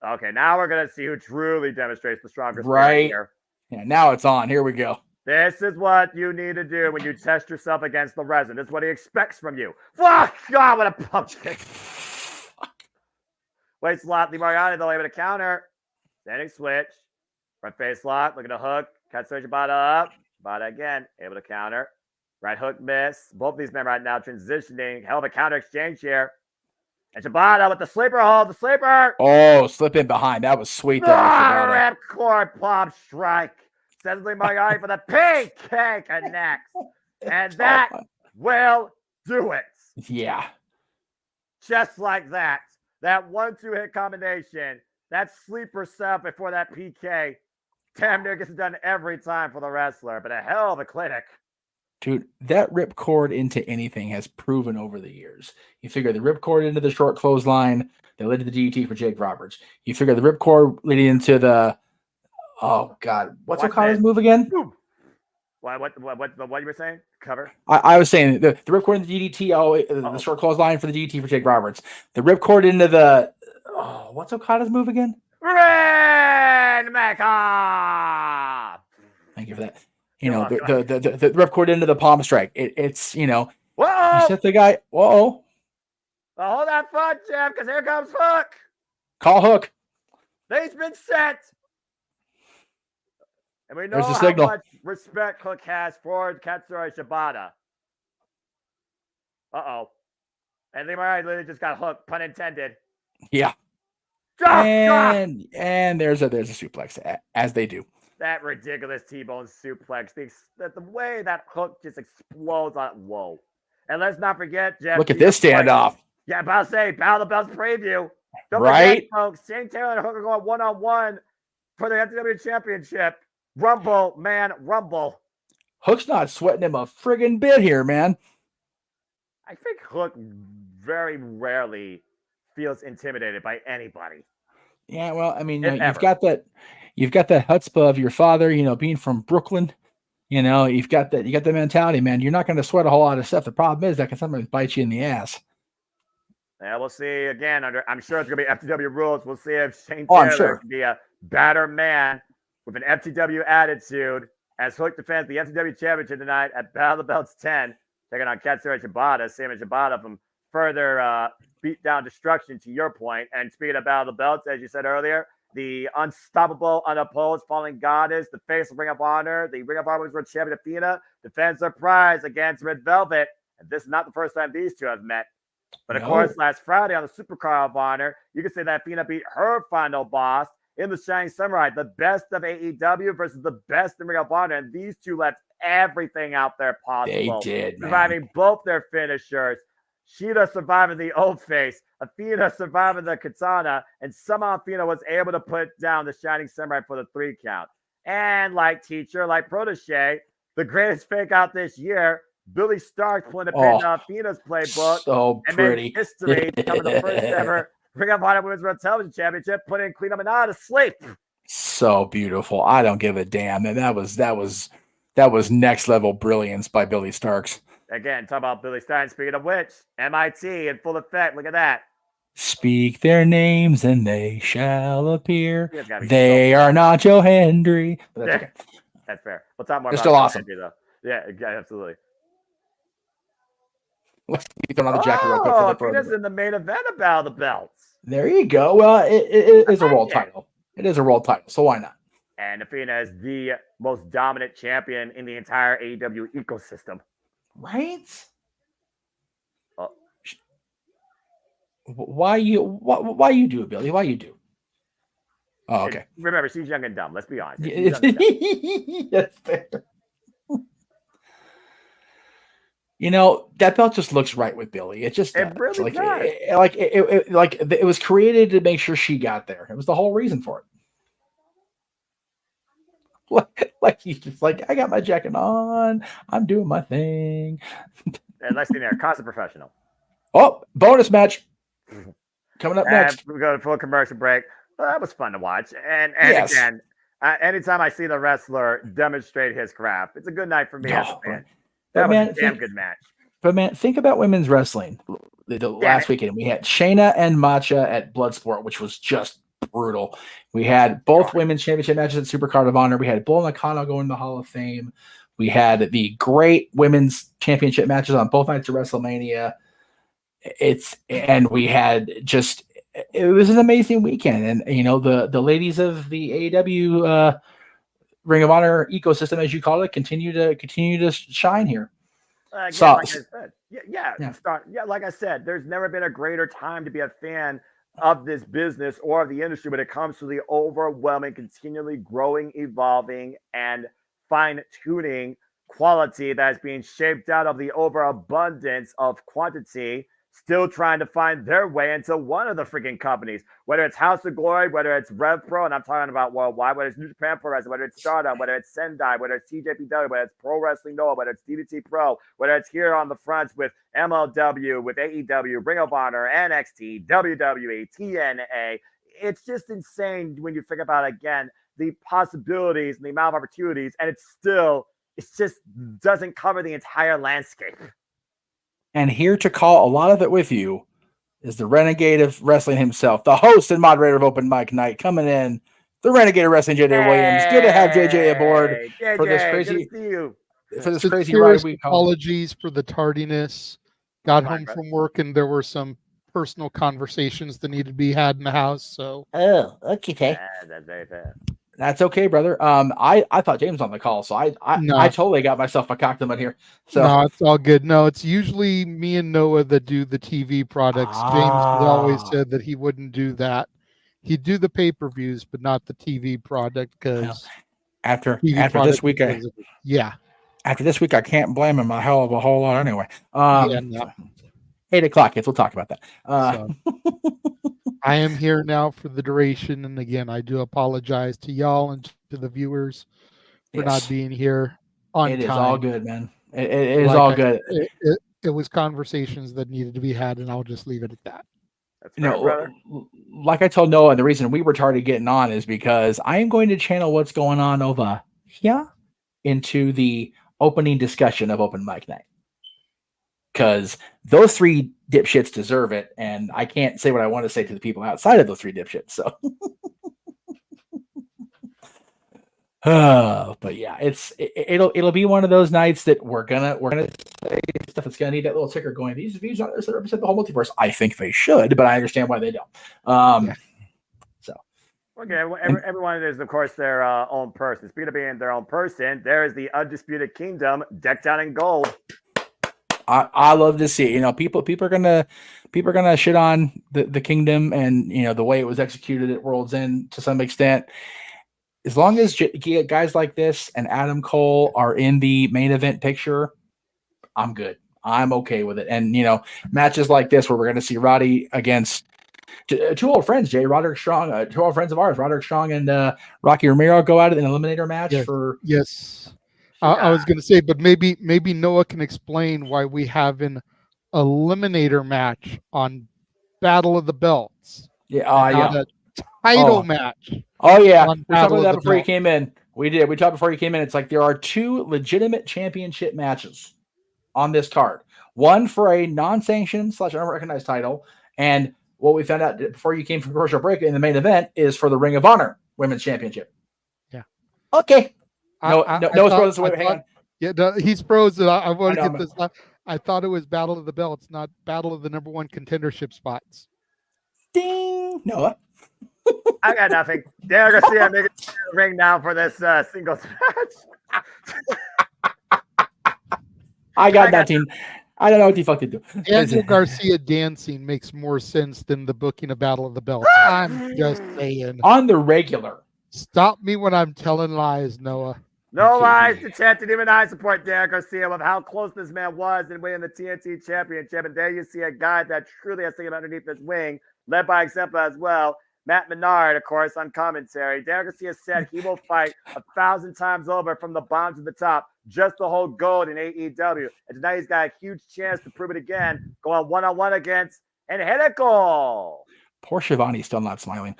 Speaker 1: Okay, now we're going to see who truly demonstrates the stronger spirit here.
Speaker 2: Yeah, now it's on. Here we go.
Speaker 1: This is what you need to do when you test yourself against the resin. This is what he expects from you. Fuck! God, what a pump kick. Waits a lot. Moriarty, though, able to counter. Standing switch. Front face lock. Look at the hook. Katsuyori Shibata up. Shibata again. Able to counter. Right hook miss. Both these men right now transitioning. Hell of a counter exchange here. And Shibata with the sleeper hold. The sleeper.
Speaker 2: Oh, slip in behind. That was sweet.
Speaker 1: Rip cord pop strike. Sensibly Moriarty for the PK connects. And that will do it.
Speaker 2: Yeah.
Speaker 1: Just like that. That 1-2 hit combination. That sleeper set before that PK. Damn near gets it done every time for the wrestler. But a hell of a clinic.
Speaker 2: Dude, that ripcord into anything has proven over the years. You figure the ripcord into the short clothesline that led to the DDT for Jake Roberts. You figure the ripcord leading into the what's Okada's move again?
Speaker 1: What you were saying? Cover?
Speaker 2: I was saying the ripcord into the DDT, the short clothesline for the DDT for Jake Roberts. The ripcord into the what's Okada's move again?
Speaker 1: Rainmaker!
Speaker 2: Thank you for that. You know, the ripcord into the palm strike. It's
Speaker 1: Whoa!
Speaker 2: You set the guy. Whoa!
Speaker 1: Well, hold that thought, Jeff, because here comes Hook.
Speaker 2: Call Hook.
Speaker 1: He's been set. And we know
Speaker 2: There's the
Speaker 1: how
Speaker 2: signal.
Speaker 1: much respect Hook has for Katsuyori Shibata. And Lee Moriarty literally just got hooked, pun intended.
Speaker 2: Yeah. And there's a suplex, as they do.
Speaker 1: That ridiculous T-bone suplex. The way that Hook just explodes on whoa. And let's not forget, Jeff.
Speaker 2: Look at this standoff.
Speaker 1: Yeah, about to say, Battle of the Belts preview. Don't
Speaker 2: right?
Speaker 1: forget, folks, Shane Taylor and Hook are going one-on-one for the AEW Championship. Rumble, man, rumble.
Speaker 2: Hook's not sweating him a friggin' bit here, man.
Speaker 1: I think Hook very rarely feels intimidated by anybody.
Speaker 2: Yeah, well, I mean, you've got that chutzpah of your father, being from Brooklyn. You've got that mentality, man. You're not going to sweat a whole lot of stuff. The problem is that can sometimes bite you in the ass.
Speaker 1: Yeah, we'll see again. I'm sure it's going to be FTW rules. We'll see if Shane Taylor can be a better man with an FTW attitude as Hook defends the FTW Championship tonight at Battle of the Belts 10, taking on Katsuyori Shibata. Sam and Shibata from further beat down destruction, to your point. And speaking of Battle of the Belts, as you said earlier, the unstoppable, unopposed falling goddess, the face of Ring of Honor, the Ring of Honor Women's World Champion Athena, defends her prize against Red Velvet. And this is not the first time these two have met. But of course, last Friday on the Supercard of Honor, you can say that Athena beat her final boss in the Shining Samurai, the best of AEW versus the best in Ring of Honor. And these two left everything out there possible.
Speaker 2: They did,
Speaker 1: surviving both their finishers. Sheeta surviving the old face, Athena surviving the katana, and somehow Athena was able to put down the Shining Samurai for the 3 count. And like teacher, like protege, the greatest fake out this year, Billy Stark pulling a pin to Athena's playbook.
Speaker 2: So
Speaker 1: and
Speaker 2: pretty.
Speaker 1: made history, becoming the first ever Ring of Honor Women's World Television Championship, putting Queen Aminata to sleep.
Speaker 2: So beautiful. I don't give a damn. And that was next level brilliance by Billy Starks.
Speaker 1: Again, talk about Billy Stein. Speaking of which, MIT in full effect. Look at that.
Speaker 2: Speak their names and they shall appear. They are not Joe Hendry. But that's okay.
Speaker 1: That's fair. We'll talk more
Speaker 2: They're
Speaker 1: about
Speaker 2: still
Speaker 1: Joe
Speaker 2: awesome.
Speaker 1: Hendry, though. Yeah, absolutely.
Speaker 2: Let's throw on the jacket real quick for the
Speaker 1: Athena's in the main event of Battle of the Belts.
Speaker 2: There you go. Well, it is a world title. It is a world title, so why not?
Speaker 1: And Athena is the most dominant champion in the entire AEW ecosystem.
Speaker 2: Right? Why you do it, Billy? Why you do? Oh, okay.
Speaker 1: Remember, she's young and dumb. Let's be honest.
Speaker 2: That's fair. That belt just looks right with Billy. It just
Speaker 1: really does.
Speaker 2: It was created to make sure she got there. It was the whole reason for it. He's just like, I got my jacket on. I'm doing my thing.
Speaker 1: And let's see there. Constant professional.
Speaker 2: Oh, bonus match coming up next.
Speaker 1: We go to full commercial break. Well, that was fun to watch. And yes. Again, anytime I see the wrestler demonstrate his craft, it's a good night for me as a fan. That was a damn good match.
Speaker 2: But man, think about women's wrestling. Last weekend, we had Shayna and Matcha at Bloodsport, which was just brutal. We had both women's championship matches at Supercard of Honor. We had Bull Nakano going to the Hall of Fame. We had the great women's championship matches on both nights of WrestleMania. We had just, it was an amazing weekend. And, the ladies of the AEW Ring of Honor ecosystem, as you call it, continue to shine here.
Speaker 1: Again, like I said, like I said, there's never been a greater time to be a fan of this business or of the industry when it comes to the overwhelming, continually growing, evolving, and fine-tuning quality that is being shaped out of the overabundance of quantity, still trying to find their way into one of the freaking companies, whether it's House of Glory, whether it's Rev Pro, and I'm talking about worldwide, whether it's New Japan Pro Wrestling, whether it's Stardom, whether it's Sendai, whether it's TJPW, whether it's Pro Wrestling Noah, whether it's DDT Pro, whether it's here on the fronts with MLW, with AEW, Ring of Honor, NXT, WWE, TNA. It's just insane when you think about, again, the possibilities and the amount of opportunities, and it just doesn't cover the entire landscape.
Speaker 2: And here to call a lot of it with you is the Renegade of Wrestling himself, the host and moderator of Open Mic Night, coming in, the Renegade of Wrestling, JJ Williams. Good to have JJ aboard for this crazy ride we call.
Speaker 3: Apologies for the tardiness. Got home from work and there were some personal conversations that needed to be had in the house. So
Speaker 2: okay.
Speaker 1: That's very fair.
Speaker 2: That's okay, brother. I thought James was on the call, so I totally got myself a cocktail in here. So
Speaker 3: no, it's all good. No, it's usually me and Noah that do the TV products. James has always said that he wouldn't do that. He'd do the pay-per-views, but not the TV product because
Speaker 2: after this week, after this week, I can't blame him a hell of a whole lot anyway. 8 o'clock, kids. We'll talk about that.
Speaker 3: I am here now for the duration, and again, I do apologize to y'all and to the viewers for not being here on time.
Speaker 2: It is all good, man. It is all good.
Speaker 3: It was conversations that needed to be had, and I'll just leave it at that.
Speaker 1: That's right, brother.
Speaker 2: Like I told Noah, the reason we were tardy getting on is because I am going to channel what's going on over here into the opening discussion of Open Mic Night. Because those three dipshits deserve it, and I can't say what I want to say to the people outside of those three dipshits. So, but yeah, it'll be one of those nights that we're gonna say stuff that's gonna need that little ticker going. These views aren't necessarily represent the whole multiverse. I think they should, but I understand why they don't. So,
Speaker 1: okay, everyone is of course their own person. Speaking of being their own person, there is the Undisputed Kingdom decked out in gold.
Speaker 2: I love to see it. People are gonna shit on the Kingdom and the way it was executed at World's End to some extent. As long as guys like this and Adam Cole are in the main event picture, I'm good. I'm okay with it. And matches like this where we're gonna see Roddy against two old friends, Roderick Strong, two old friends of ours, Roderick Strong and Rocky Romero, go at it in an eliminator match for
Speaker 3: yes. I was going to say, but maybe Noah can explain why we have an eliminator match on Battle of the Belts.
Speaker 2: Not
Speaker 3: a title match.
Speaker 2: Oh yeah, we talked about that before you came in. We did. We talked before you came in. It's like there are two legitimate championship matches on this card. One for a non-sanctioned / unrecognized title, and what we found out before you came from commercial break in the main event is for the Ring of Honor Women's Championship.
Speaker 3: Yeah.
Speaker 2: Okay. Noah's frozen. Wait, hang on.
Speaker 3: Yeah, no, he's frozen. I want to get this. I thought it was Battle of the Belts, not Battle of the number one contendership spots.
Speaker 2: Ding, Noah.
Speaker 1: I got nothing. Daniel Garcia making the ring now for this singles match.
Speaker 2: I got nothing. I don't know what the fuck to do.
Speaker 3: Daniel Garcia dancing makes more sense than the booking of Battle of the Belts. I'm just saying.
Speaker 2: On the regular.
Speaker 3: Stop me when I'm telling lies, Noah.
Speaker 1: No lies detected. Even I support Derek Garcia with how close this man was in winning the TNT Championship. And there you see a guy that truly has taken underneath his wing, led by example as well. Matt Menard, of course, on commentary. Derek Garcia said he will fight 1,000 times over from the bottom to the top just to hold gold in AEW. And tonight he's got a huge chance to prove it again, going one-on-one against Angelico.
Speaker 2: Poor Shivani's still not smiling.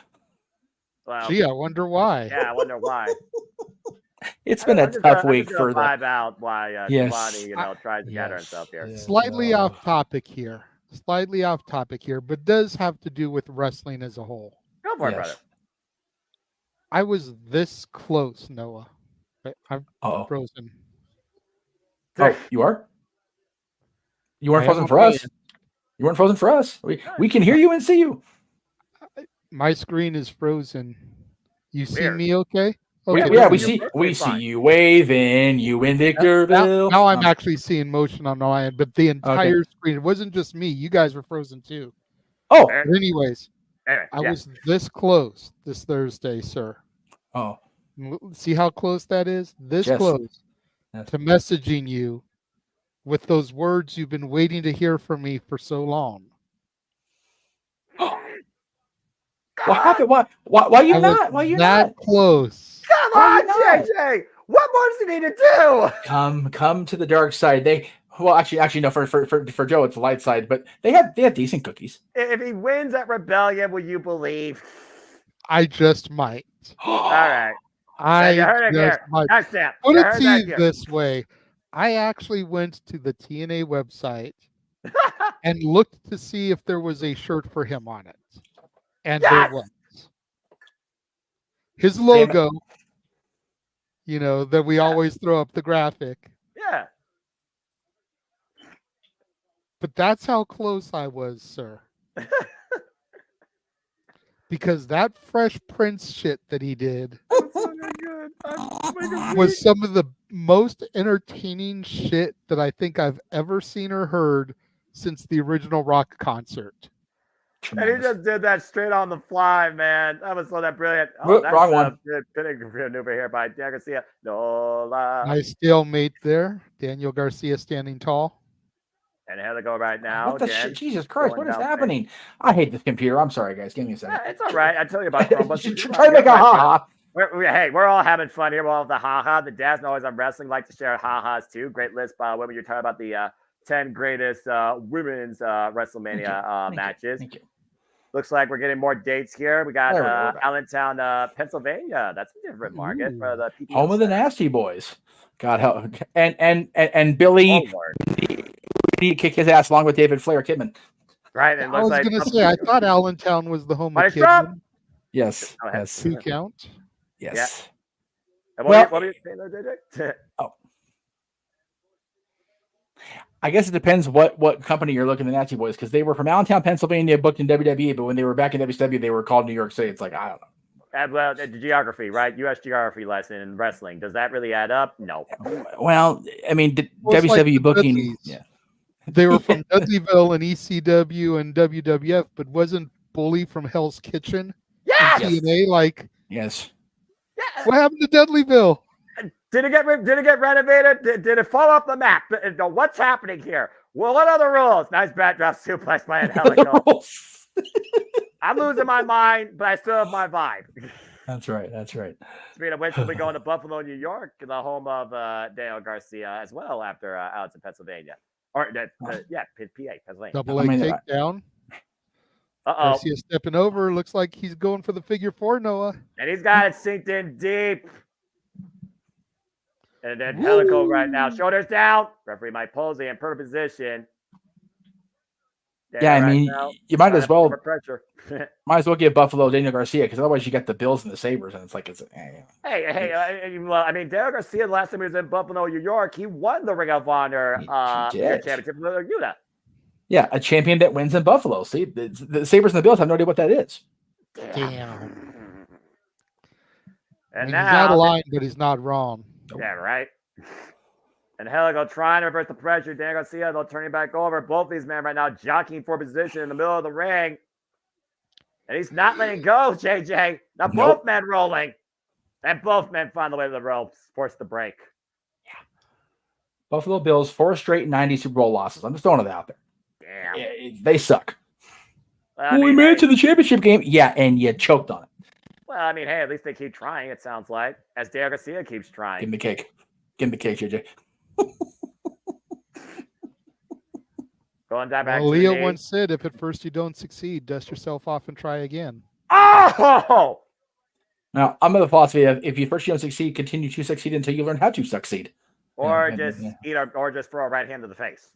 Speaker 1: Well,
Speaker 3: gee, I wonder why.
Speaker 1: Yeah, I wonder why.
Speaker 2: It's been a tough week for
Speaker 1: the vibe out why Shivani, tries to gather himself here.
Speaker 3: Slightly off topic here, but does have to do with wrestling as a whole.
Speaker 1: Go for it, brother.
Speaker 3: I was this close, Noah. I'm frozen.
Speaker 2: Oh, you are? You weren't
Speaker 3: I am
Speaker 2: frozen for
Speaker 3: on my
Speaker 2: us. You weren't frozen for us. We can hear you and see you.
Speaker 3: My screen is frozen. You see
Speaker 1: Weird.
Speaker 3: me okay?
Speaker 1: We-
Speaker 3: Okay.
Speaker 1: we
Speaker 3: there
Speaker 1: see
Speaker 3: we
Speaker 1: you
Speaker 3: go.
Speaker 1: perfectly
Speaker 2: We see
Speaker 1: fine.
Speaker 2: you waving, you in
Speaker 3: Now,
Speaker 2: Victorville.
Speaker 3: now I'm actually seeing motion on my end, but the entire
Speaker 2: Okay.
Speaker 3: screen, it wasn't just me. You guys were frozen too.
Speaker 2: Oh,
Speaker 1: There-
Speaker 3: But anyways,
Speaker 1: Anyway,
Speaker 3: I
Speaker 1: yeah.
Speaker 3: was this close this Thursday, sir.
Speaker 2: oh,
Speaker 3: See how close that is? This
Speaker 2: Yes.
Speaker 3: close
Speaker 2: Yes.
Speaker 3: to messaging you with those words you've been waiting to hear from me for so long.
Speaker 2: what happened? Why you
Speaker 3: I was
Speaker 2: not? Why you
Speaker 3: that
Speaker 2: not?
Speaker 3: close.
Speaker 1: Come
Speaker 2: Why
Speaker 1: on,
Speaker 2: you not?
Speaker 1: JJ. What more does he need to do?
Speaker 2: Come to the dark side. Actually no. For Joe, it's the light side, but they have decent cookies.
Speaker 1: If he wins at Rebellion, will you believe?
Speaker 3: I just might.
Speaker 1: All right.
Speaker 3: I
Speaker 1: you heard it
Speaker 3: just
Speaker 1: here.
Speaker 3: might.
Speaker 1: That's it.
Speaker 3: Put
Speaker 1: You
Speaker 3: it
Speaker 1: heard
Speaker 3: to
Speaker 1: that
Speaker 3: you
Speaker 1: here.
Speaker 3: this way. I actually went to the TNA website and looked to see if there was a shirt for him on it. And there
Speaker 1: Yes!
Speaker 3: was. His logo, that we
Speaker 1: Yeah.
Speaker 3: always throw up the graphic.
Speaker 1: Yeah.
Speaker 3: But that's how close I was, sir. Because that Fresh Prince shit that he did
Speaker 1: That's so good. Oh my God.
Speaker 3: was some of the most entertaining shit that I think I've ever seen or heard since the original rock concert.
Speaker 1: And he just did that straight on the fly, man. That was so brilliant. Oh,
Speaker 2: Whoop,
Speaker 1: that's
Speaker 2: wrong one.
Speaker 1: good pinning maneuver here by Dan Garcia. Nola.
Speaker 3: Nice stalemate there. Daniel Garcia standing tall.
Speaker 1: And how to go right now.
Speaker 2: What the
Speaker 1: Jen,
Speaker 2: shit? Jesus Christ!
Speaker 1: going
Speaker 2: What is
Speaker 1: down
Speaker 2: happening? I hate this computer. I'm sorry, guys. Give me a second.
Speaker 1: It's all right. I tell you about Chromebooks.
Speaker 2: Try to make a ha-ha.
Speaker 1: Hey, we're all having fun here. We're all the haha. The dads always on wrestling like to share ha-has too. Great list by women. You're talking about the 10 greatest women's WrestleMania matches.
Speaker 2: Thank you.
Speaker 1: Looks like we're getting more dates here. We got
Speaker 2: There we go.
Speaker 1: Allentown, Pennsylvania. That's a different market for the PPO
Speaker 2: Home of the
Speaker 1: Center.
Speaker 2: Nasty Boys. God help. And Billy
Speaker 1: Forward.
Speaker 2: he kick his ass along with David Flair Kidman.
Speaker 1: Right. And it
Speaker 3: I
Speaker 1: looks
Speaker 3: was
Speaker 1: like
Speaker 3: going to say, I thought Allentown was the home of
Speaker 1: Nice job.
Speaker 3: Kidman.
Speaker 2: Yes.
Speaker 1: Go ahead.
Speaker 2: Yes.
Speaker 3: 2 count.
Speaker 2: Yes.
Speaker 1: And
Speaker 2: Well-
Speaker 1: what were you saying there, JJ?
Speaker 2: I guess it depends what company you're looking at the Nasty Boys, because they were from Allentown, Pennsylvania, booked in WWE, but when they were back in WCW, they were called New York City. It's like, I don't know.
Speaker 1: Well, the geography, right? U.S. geography lesson in wrestling. Does that really add up? No.
Speaker 2: Well, I mean,
Speaker 3: Well, it's like
Speaker 2: WCW
Speaker 3: the
Speaker 2: booking.
Speaker 3: Dudleys.
Speaker 2: Yeah.
Speaker 3: They were from Dudleyville and ECW and WWF, but wasn't Bully from Hell's Kitchen
Speaker 1: Yes.
Speaker 3: and TNA? Like,
Speaker 2: Yes.
Speaker 1: Yeah.
Speaker 3: what happened to Dudleyville?
Speaker 1: Did it get renovated? Did it fall off the map? What's happening here? Well, what are the rules? Nice backdrop suplex by Angelico. I'm losing my mind, but I still have my vibe.
Speaker 2: That's right. That's right.
Speaker 1: Speaking of which, we'll be going to Buffalo, New York, the home of Daniel Garcia as well after out in Pennsylvania. Or, PA, Pennsylvania.
Speaker 3: Double leg takedown.
Speaker 1: Uh-oh.
Speaker 3: Garcia stepping over. Looks like he's going for the figure 4, Noah.
Speaker 1: And he's got it synced in deep. And then Helico right now. Shoulders down. Referee Mike Posey in perfect position.
Speaker 2: Yeah, I mean, you might as well
Speaker 1: pressure.
Speaker 2: give Buffalo Daniel Garcia, because otherwise you get the Bills and the Sabres, and it's like
Speaker 1: Well, I mean, Daniel Garcia, the last time he was in Buffalo, New York, he won the Ring of Honor championship with Utah.
Speaker 2: Yeah, a champion that wins in Buffalo. See, the Sabres and the Bills have no idea what that is.
Speaker 3: Damn.
Speaker 1: And
Speaker 3: he's
Speaker 1: now,
Speaker 3: not lying, but he's not wrong.
Speaker 1: Yeah, right. And Helico trying to reverse the pressure. Dan Garcia, they'll turn him back over. Both these men right now jockeying for position in the middle of the ring. And he's not letting go, JJ. Now both men rolling. And both men find the way to the ropes. Force the break.
Speaker 2: Yeah. Buffalo Bills, 4 straight 90 Super Bowl losses. I'm just throwing it out there.
Speaker 1: Damn.
Speaker 2: Yeah, they suck.
Speaker 1: Well,
Speaker 2: we made it to the championship game. Yeah, and you choked on it.
Speaker 1: Well, I mean, hey, at least they keep trying, it sounds like, as Dan Garcia keeps trying.
Speaker 2: Give him the cake. Give him the cake, JJ.
Speaker 1: Going back to
Speaker 3: Leo once said, if at first you don't succeed, dust yourself off and try again.
Speaker 1: Oh!
Speaker 2: Now, I'm of the philosophy of if you first you don't succeed, continue to succeed until you learn how to succeed.
Speaker 1: Or or just throw a right hand to the face.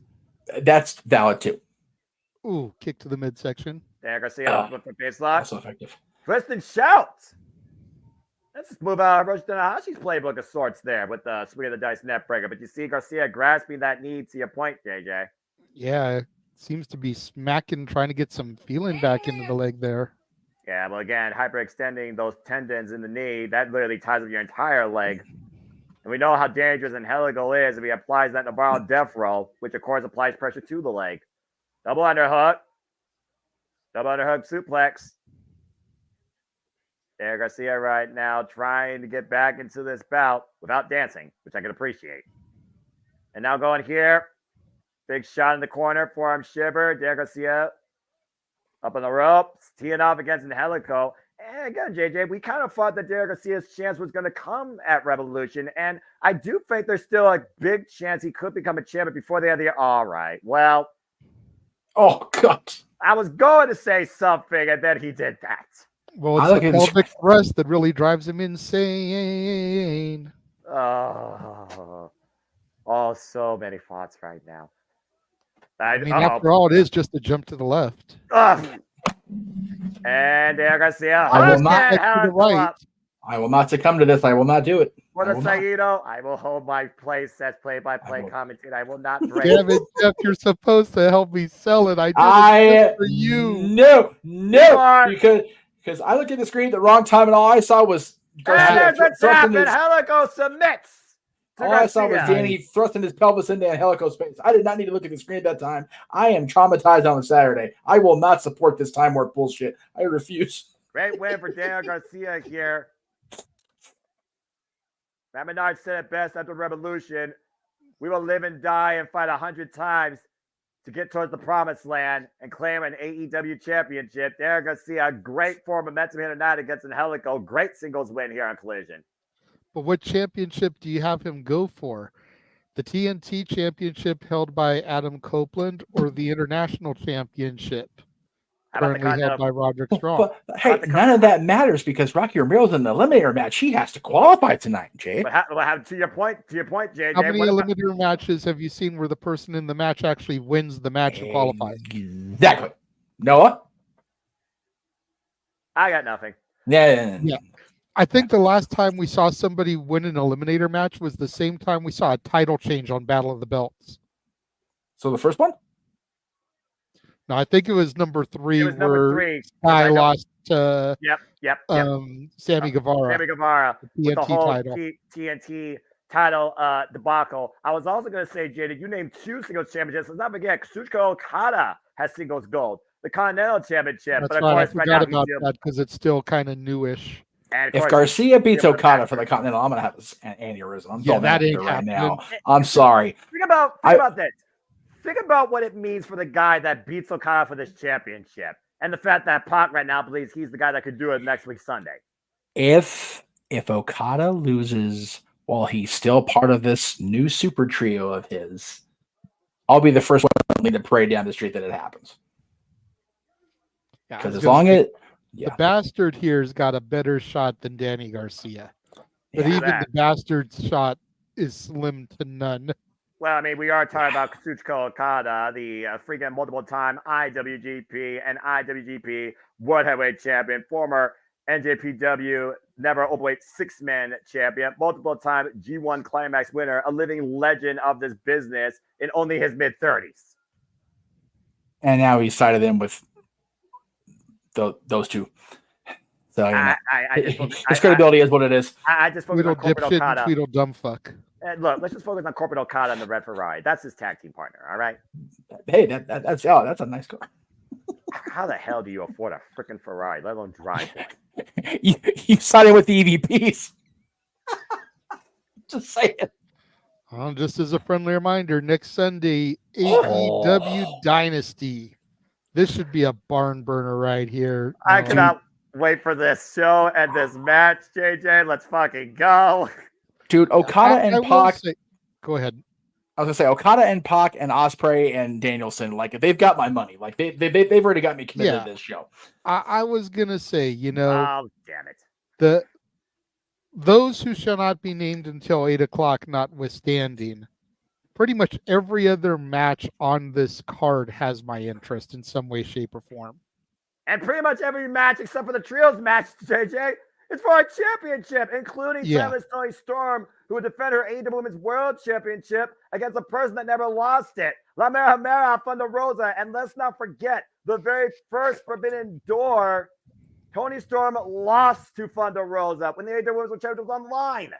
Speaker 2: That's valid too.
Speaker 3: Ooh, kick to the midsection.
Speaker 1: Dan Garcia with the face lock.
Speaker 2: Also effective.
Speaker 1: Twist and shout. Let's just move out Hiroshi Tanahashi's playbook of sorts there with the swing of the dice net breaker. But you see Garcia grasping that knee to your point, JJ.
Speaker 3: Yeah, seems to be smacking, trying to get some feeling back into the leg there.
Speaker 1: Yeah, well, again, hyperextending those tendons in the knee, that literally ties up your entire leg. And we know how dangerous Angelico is if he applies that Navarro death roll, which of course applies pressure to the leg. Double underhook. Double underhook suplex. There, Garcia right now trying to get back into this bout without dancing, which I can appreciate. And now going here. Big shot in the corner, forearm shiver. Der Garcia up on the ropes, teeing off against Angelico. And again, JJ, we kind of thought that Der Garcia's chance was going to come at Revolution. And I do think there's still a big chance he could become a champion before the end of the year. All right. Well.
Speaker 2: Oh, God.
Speaker 1: I was going to say something, and then he did that.
Speaker 3: Well, it's the pelvic thrust that really drives him insane.
Speaker 1: Oh, so many thoughts right now.
Speaker 3: I mean, after all, it is just a jump to the left.
Speaker 1: And there Garcia.
Speaker 2: I will not succumb to this. I will not do it.
Speaker 1: For the Saito, I will hold my place as play-by-play commentator. I will not break.
Speaker 3: Damn it, Jeff! You're supposed to help me sell it. I did it for you.
Speaker 2: No, because I looked at the screen at the wrong time, and all I saw was
Speaker 1: Garcia thrusting his Angelico submits.
Speaker 2: All I saw was Danny thrusting his pelvis into Angelico's face. I did not need to look at the screen at that time. I am traumatized on a Saturday. I will not support this time warp bullshit. I refuse.
Speaker 1: Great win for Daniel Garcia here. Matt Menard said it best after Revolution. We will live and die and fight 100 times to get towards the promised land and claim an AEW championship. Daniel Garcia, great form of momentum here tonight against Angelico. Great singles win here on Collision.
Speaker 3: But what championship do you have him go for? The TNT championship held by Adam Copeland or the international championship currently held by Roderick Strong?
Speaker 2: But hey, none of that matters because Rocky Romero's in the eliminator match. He has to qualify tonight, Jay.
Speaker 1: But to your point, JJ.
Speaker 3: How many eliminator matches have you seen where the person in the match actually wins the match and qualifies?
Speaker 2: Exactly. Noah?
Speaker 1: I got nothing.
Speaker 2: Yeah.
Speaker 3: I think the last time we saw somebody win an eliminator match was the same time we saw a title change on Battle of the Belts.
Speaker 2: So the first one?
Speaker 3: No, I think it was number 3
Speaker 1: it was
Speaker 3: where
Speaker 1: number 3.
Speaker 3: Guy lost to
Speaker 1: Sammy
Speaker 3: Sammy
Speaker 1: Guevara with the whole
Speaker 3: title.
Speaker 1: TNT title debacle. I was also going to say, Jay, you named 2 singles championships. Let's not forget, Kazuchika Okada has singles gold. The Continental Championship.
Speaker 3: That's
Speaker 1: but of
Speaker 3: right,
Speaker 1: course,
Speaker 3: I forgot about that because it's still kind of newish.
Speaker 2: If Garcia beats Okada for the Continental, I'm going to have an aneurysm. I'm going that ain't right now. I'm sorry.
Speaker 1: Think about this. Think about what it means for the guy that beats Okada for this championship, and the fact that Pac right now believes he's the guy that could do it next week Sunday.
Speaker 2: If Okada loses while he's still part of this new super trio of his, I'll be the first one to lead the parade down the street that it happens. Because as long as
Speaker 3: the bastard here's got a better shot than Danny Garcia. But even the bastard's shot is slim to none.
Speaker 1: Well, I mean, we are talking about Kazuchika Okada, the freaking multiple-time IWGP and IWGP World Heavyweight Champion, former NJPW Never Overweight 6-man champion, multiple-time G1 Climax winner, a living legend of this business in only his mid-30s.
Speaker 2: And now he's sided in with those two. So his credibility is what it is.
Speaker 1: I just focus on Corporate Okada.
Speaker 3: Tweedle dumb fuck.
Speaker 1: And look, let's just focus on Corporate Okada and the Red Ferrari. That's his tag team partner. All right.
Speaker 2: Hey, that's a nice car.
Speaker 1: How the hell do you afford a freaking Ferrari, let alone drive it?
Speaker 2: you sided with the EVPs. Just saying.
Speaker 3: Well, just as a friendly reminder, next Sunday, AEW Dynasty. This should be a barn burner right here.
Speaker 1: I cannot wait for this show and this match, JJ. Let's fucking go.
Speaker 2: Dude, Okada and Pac.
Speaker 3: Go ahead.
Speaker 2: I was gonna say Okada and Pac and Ospreay and Danielson. Like, they've got my money. Like they've already got me committed to this show.
Speaker 3: I was gonna say,
Speaker 1: oh damn it,
Speaker 3: those who shall not be named until 8 o'clock, notwithstanding, pretty much every other match on this card has my interest in some way, shape, or form.
Speaker 1: And pretty much every match except for the trios match, JJ, It's for a championship, including
Speaker 3: Yeah.
Speaker 1: Timeless Toni Storm, who would defend her AEW Women's World Championship against a person that never lost it, La Mera Mera Thunder Rosa. And let's not forget, the very first Forbidden Door, Toni Storm lost to Thunder Rosa when the AEW Women's World Championship was on the line.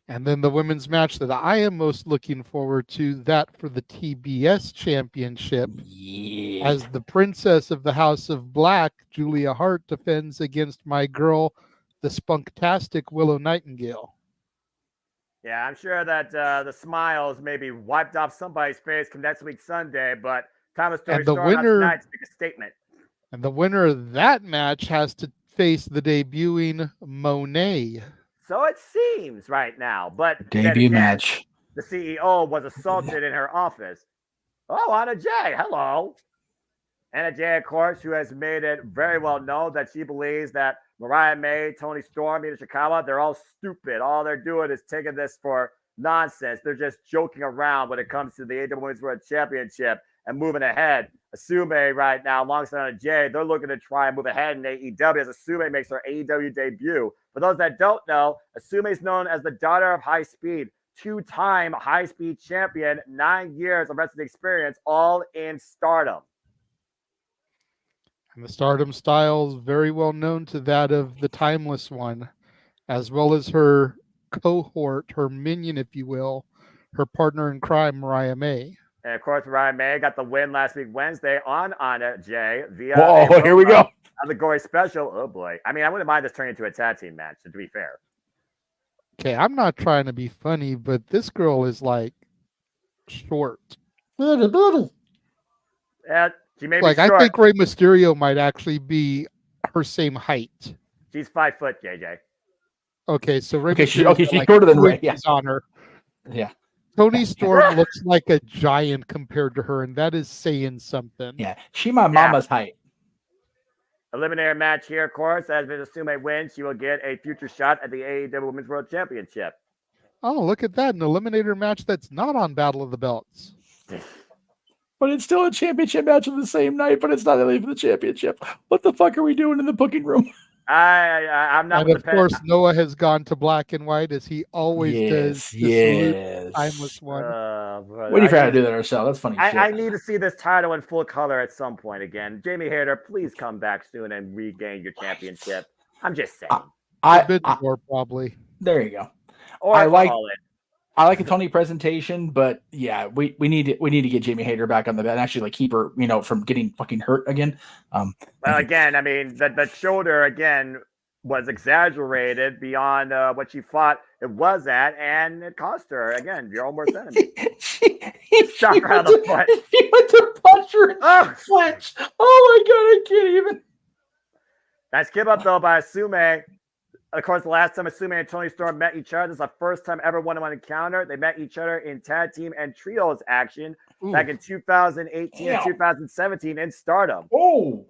Speaker 3: And then the women's match that I am most looking forward to, that for the TBS Championship, as the Princess of the House of Black, Julia Hart, defends against my girl, the Spunktastic Willow Nightingale.
Speaker 1: Yeah, I'm sure that the smiles maybe wiped off somebody's face come next week Sunday, but Thomas Toni Storm tonight to make a statement.
Speaker 3: And the winner of that match has to face the debuting Monet.
Speaker 1: So it seems right now, but
Speaker 2: debut match.
Speaker 1: The CEO was assaulted in her office. Oh, Anna Jay, hello. Anna Jay, of course, who has made it very well known that she believes that Mariah May, Toni Storm, Mina Shikawa, they're all stupid. All they're doing is taking this for nonsense. They're just joking around when it comes to the AEW Women's World Championship and moving ahead. Asume right now, alongside Anna Jay, they're looking to try and move ahead in AEW as Asume makes her AEW debut. For those that don't know, Asume is known as the daughter of High Speed, two-time High Speed champion, 9 years of wrestling experience, all in Stardom.
Speaker 3: And the Stardom style is very well known to that of the Timeless One, as well as her cohort, her minion, if you will, her partner in crime, Mariah May.
Speaker 1: And of course, Mariah May got the win last week Wednesday on Anna Jay via
Speaker 2: here we go.
Speaker 1: The Gory special. Oh boy. I mean, I wouldn't mind this turning into a tag team match, to be fair.
Speaker 3: Okay, I'm not trying to be funny, but this girl is like short.
Speaker 1: Yeah, she may be
Speaker 3: like
Speaker 1: short.
Speaker 3: I think Rey Mysterio might actually be her same height.
Speaker 1: She's 5 foot, JJ.
Speaker 3: Okay, so Rey
Speaker 2: she's
Speaker 3: like
Speaker 2: shorter than Rey. Yeah.
Speaker 3: On her.
Speaker 2: Yeah.
Speaker 3: Toni Storm looks like a giant compared to her, and that is saying something.
Speaker 2: Yeah, she my mama's height.
Speaker 1: Eliminator match here, of course. As Asume wins, she will get a future shot at the AEW Women's World Championship.
Speaker 3: Oh, look at that. An eliminator match that's not on Battle of the Belts.
Speaker 2: But it's still a championship match on the same night, but it's not really for the championship. What the fuck are we doing in the booking room?
Speaker 1: I'm not.
Speaker 3: And of course, Noah has gone to black and white as he always does.
Speaker 2: Yes.
Speaker 3: Timeless One.
Speaker 2: We need to do that ourselves. That's funny.
Speaker 1: I need to see this title in full color at some point again. Jamie Hayter, please come back soon and regain your championship. I'm just saying.
Speaker 3: Probably.
Speaker 2: There you go.
Speaker 1: Or
Speaker 2: I like a Tony presentation, but yeah, we need to get Jamie Hayter back on the bed and actually like keep her, from getting fucking hurt again.
Speaker 1: Well, again, I mean, the shoulder again was exaggerated beyond what she thought it was at, and it cost her again your own worst enemy.
Speaker 2: She
Speaker 1: shot her on the foot.
Speaker 2: She went to punch her in the flinch. Oh my god, I can't even.
Speaker 1: Nice skip up though by Asume. Of course, the last time Asume and Toni Storm met each other, this is the first time ever one-on-one encounter. They met each other in tag team and trios action back in 2018 and 2017 in Stardom.
Speaker 2: Oh,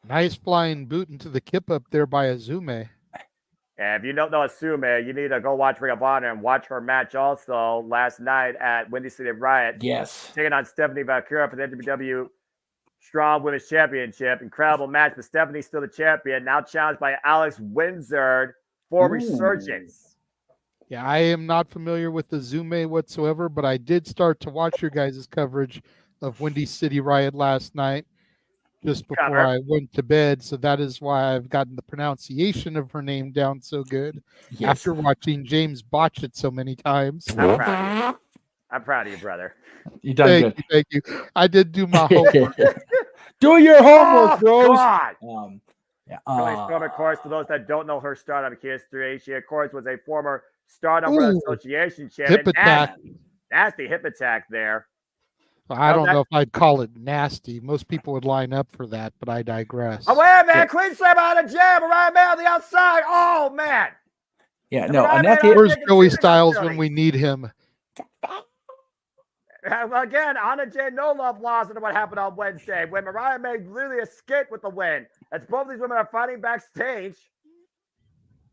Speaker 3: nice flying boot into the kip up there by Asume.
Speaker 1: And if you don't know Asume, you need to go watch Ring of Honor and watch her match also last night at Windy City Riot.
Speaker 2: Yes.
Speaker 1: Taking on Stephanie Valkyria for the NWW Strong Women's Championship. Incredible match, but Stephanie's still the champion. Now challenged by Alex Windsor for Resurgence.
Speaker 3: Yeah, I am not familiar with the Asume whatsoever, but I did start to watch your guys' coverage of Windy City Riot last night just before I went to bed. So that is why I've gotten the pronunciation of her name down so good after watching James botch it so many times.
Speaker 1: I'm proud of you, brother.
Speaker 2: You done good.
Speaker 3: Thank you. I did do my homework.
Speaker 2: Do your homework, bros.
Speaker 1: Toni Storm, of course, for those that don't know her Stardom history, she, of course, was a former Stardom Association champion.
Speaker 3: Hip attack.
Speaker 1: Nasty hip attack there.
Speaker 3: I don't know if I'd call it nasty. Most people would line up for that, but I digress.
Speaker 1: Oh, wait, man. Queen Slam out of jam. Mariah May on the outside. Oh, man.
Speaker 2: Yeah, no.
Speaker 3: Where's Joey Styles when we need him?
Speaker 1: Again, Anna Jay no love lost into what happened on Wednesday when Mariah May literally escaped with the win. As both these women are fighting backstage.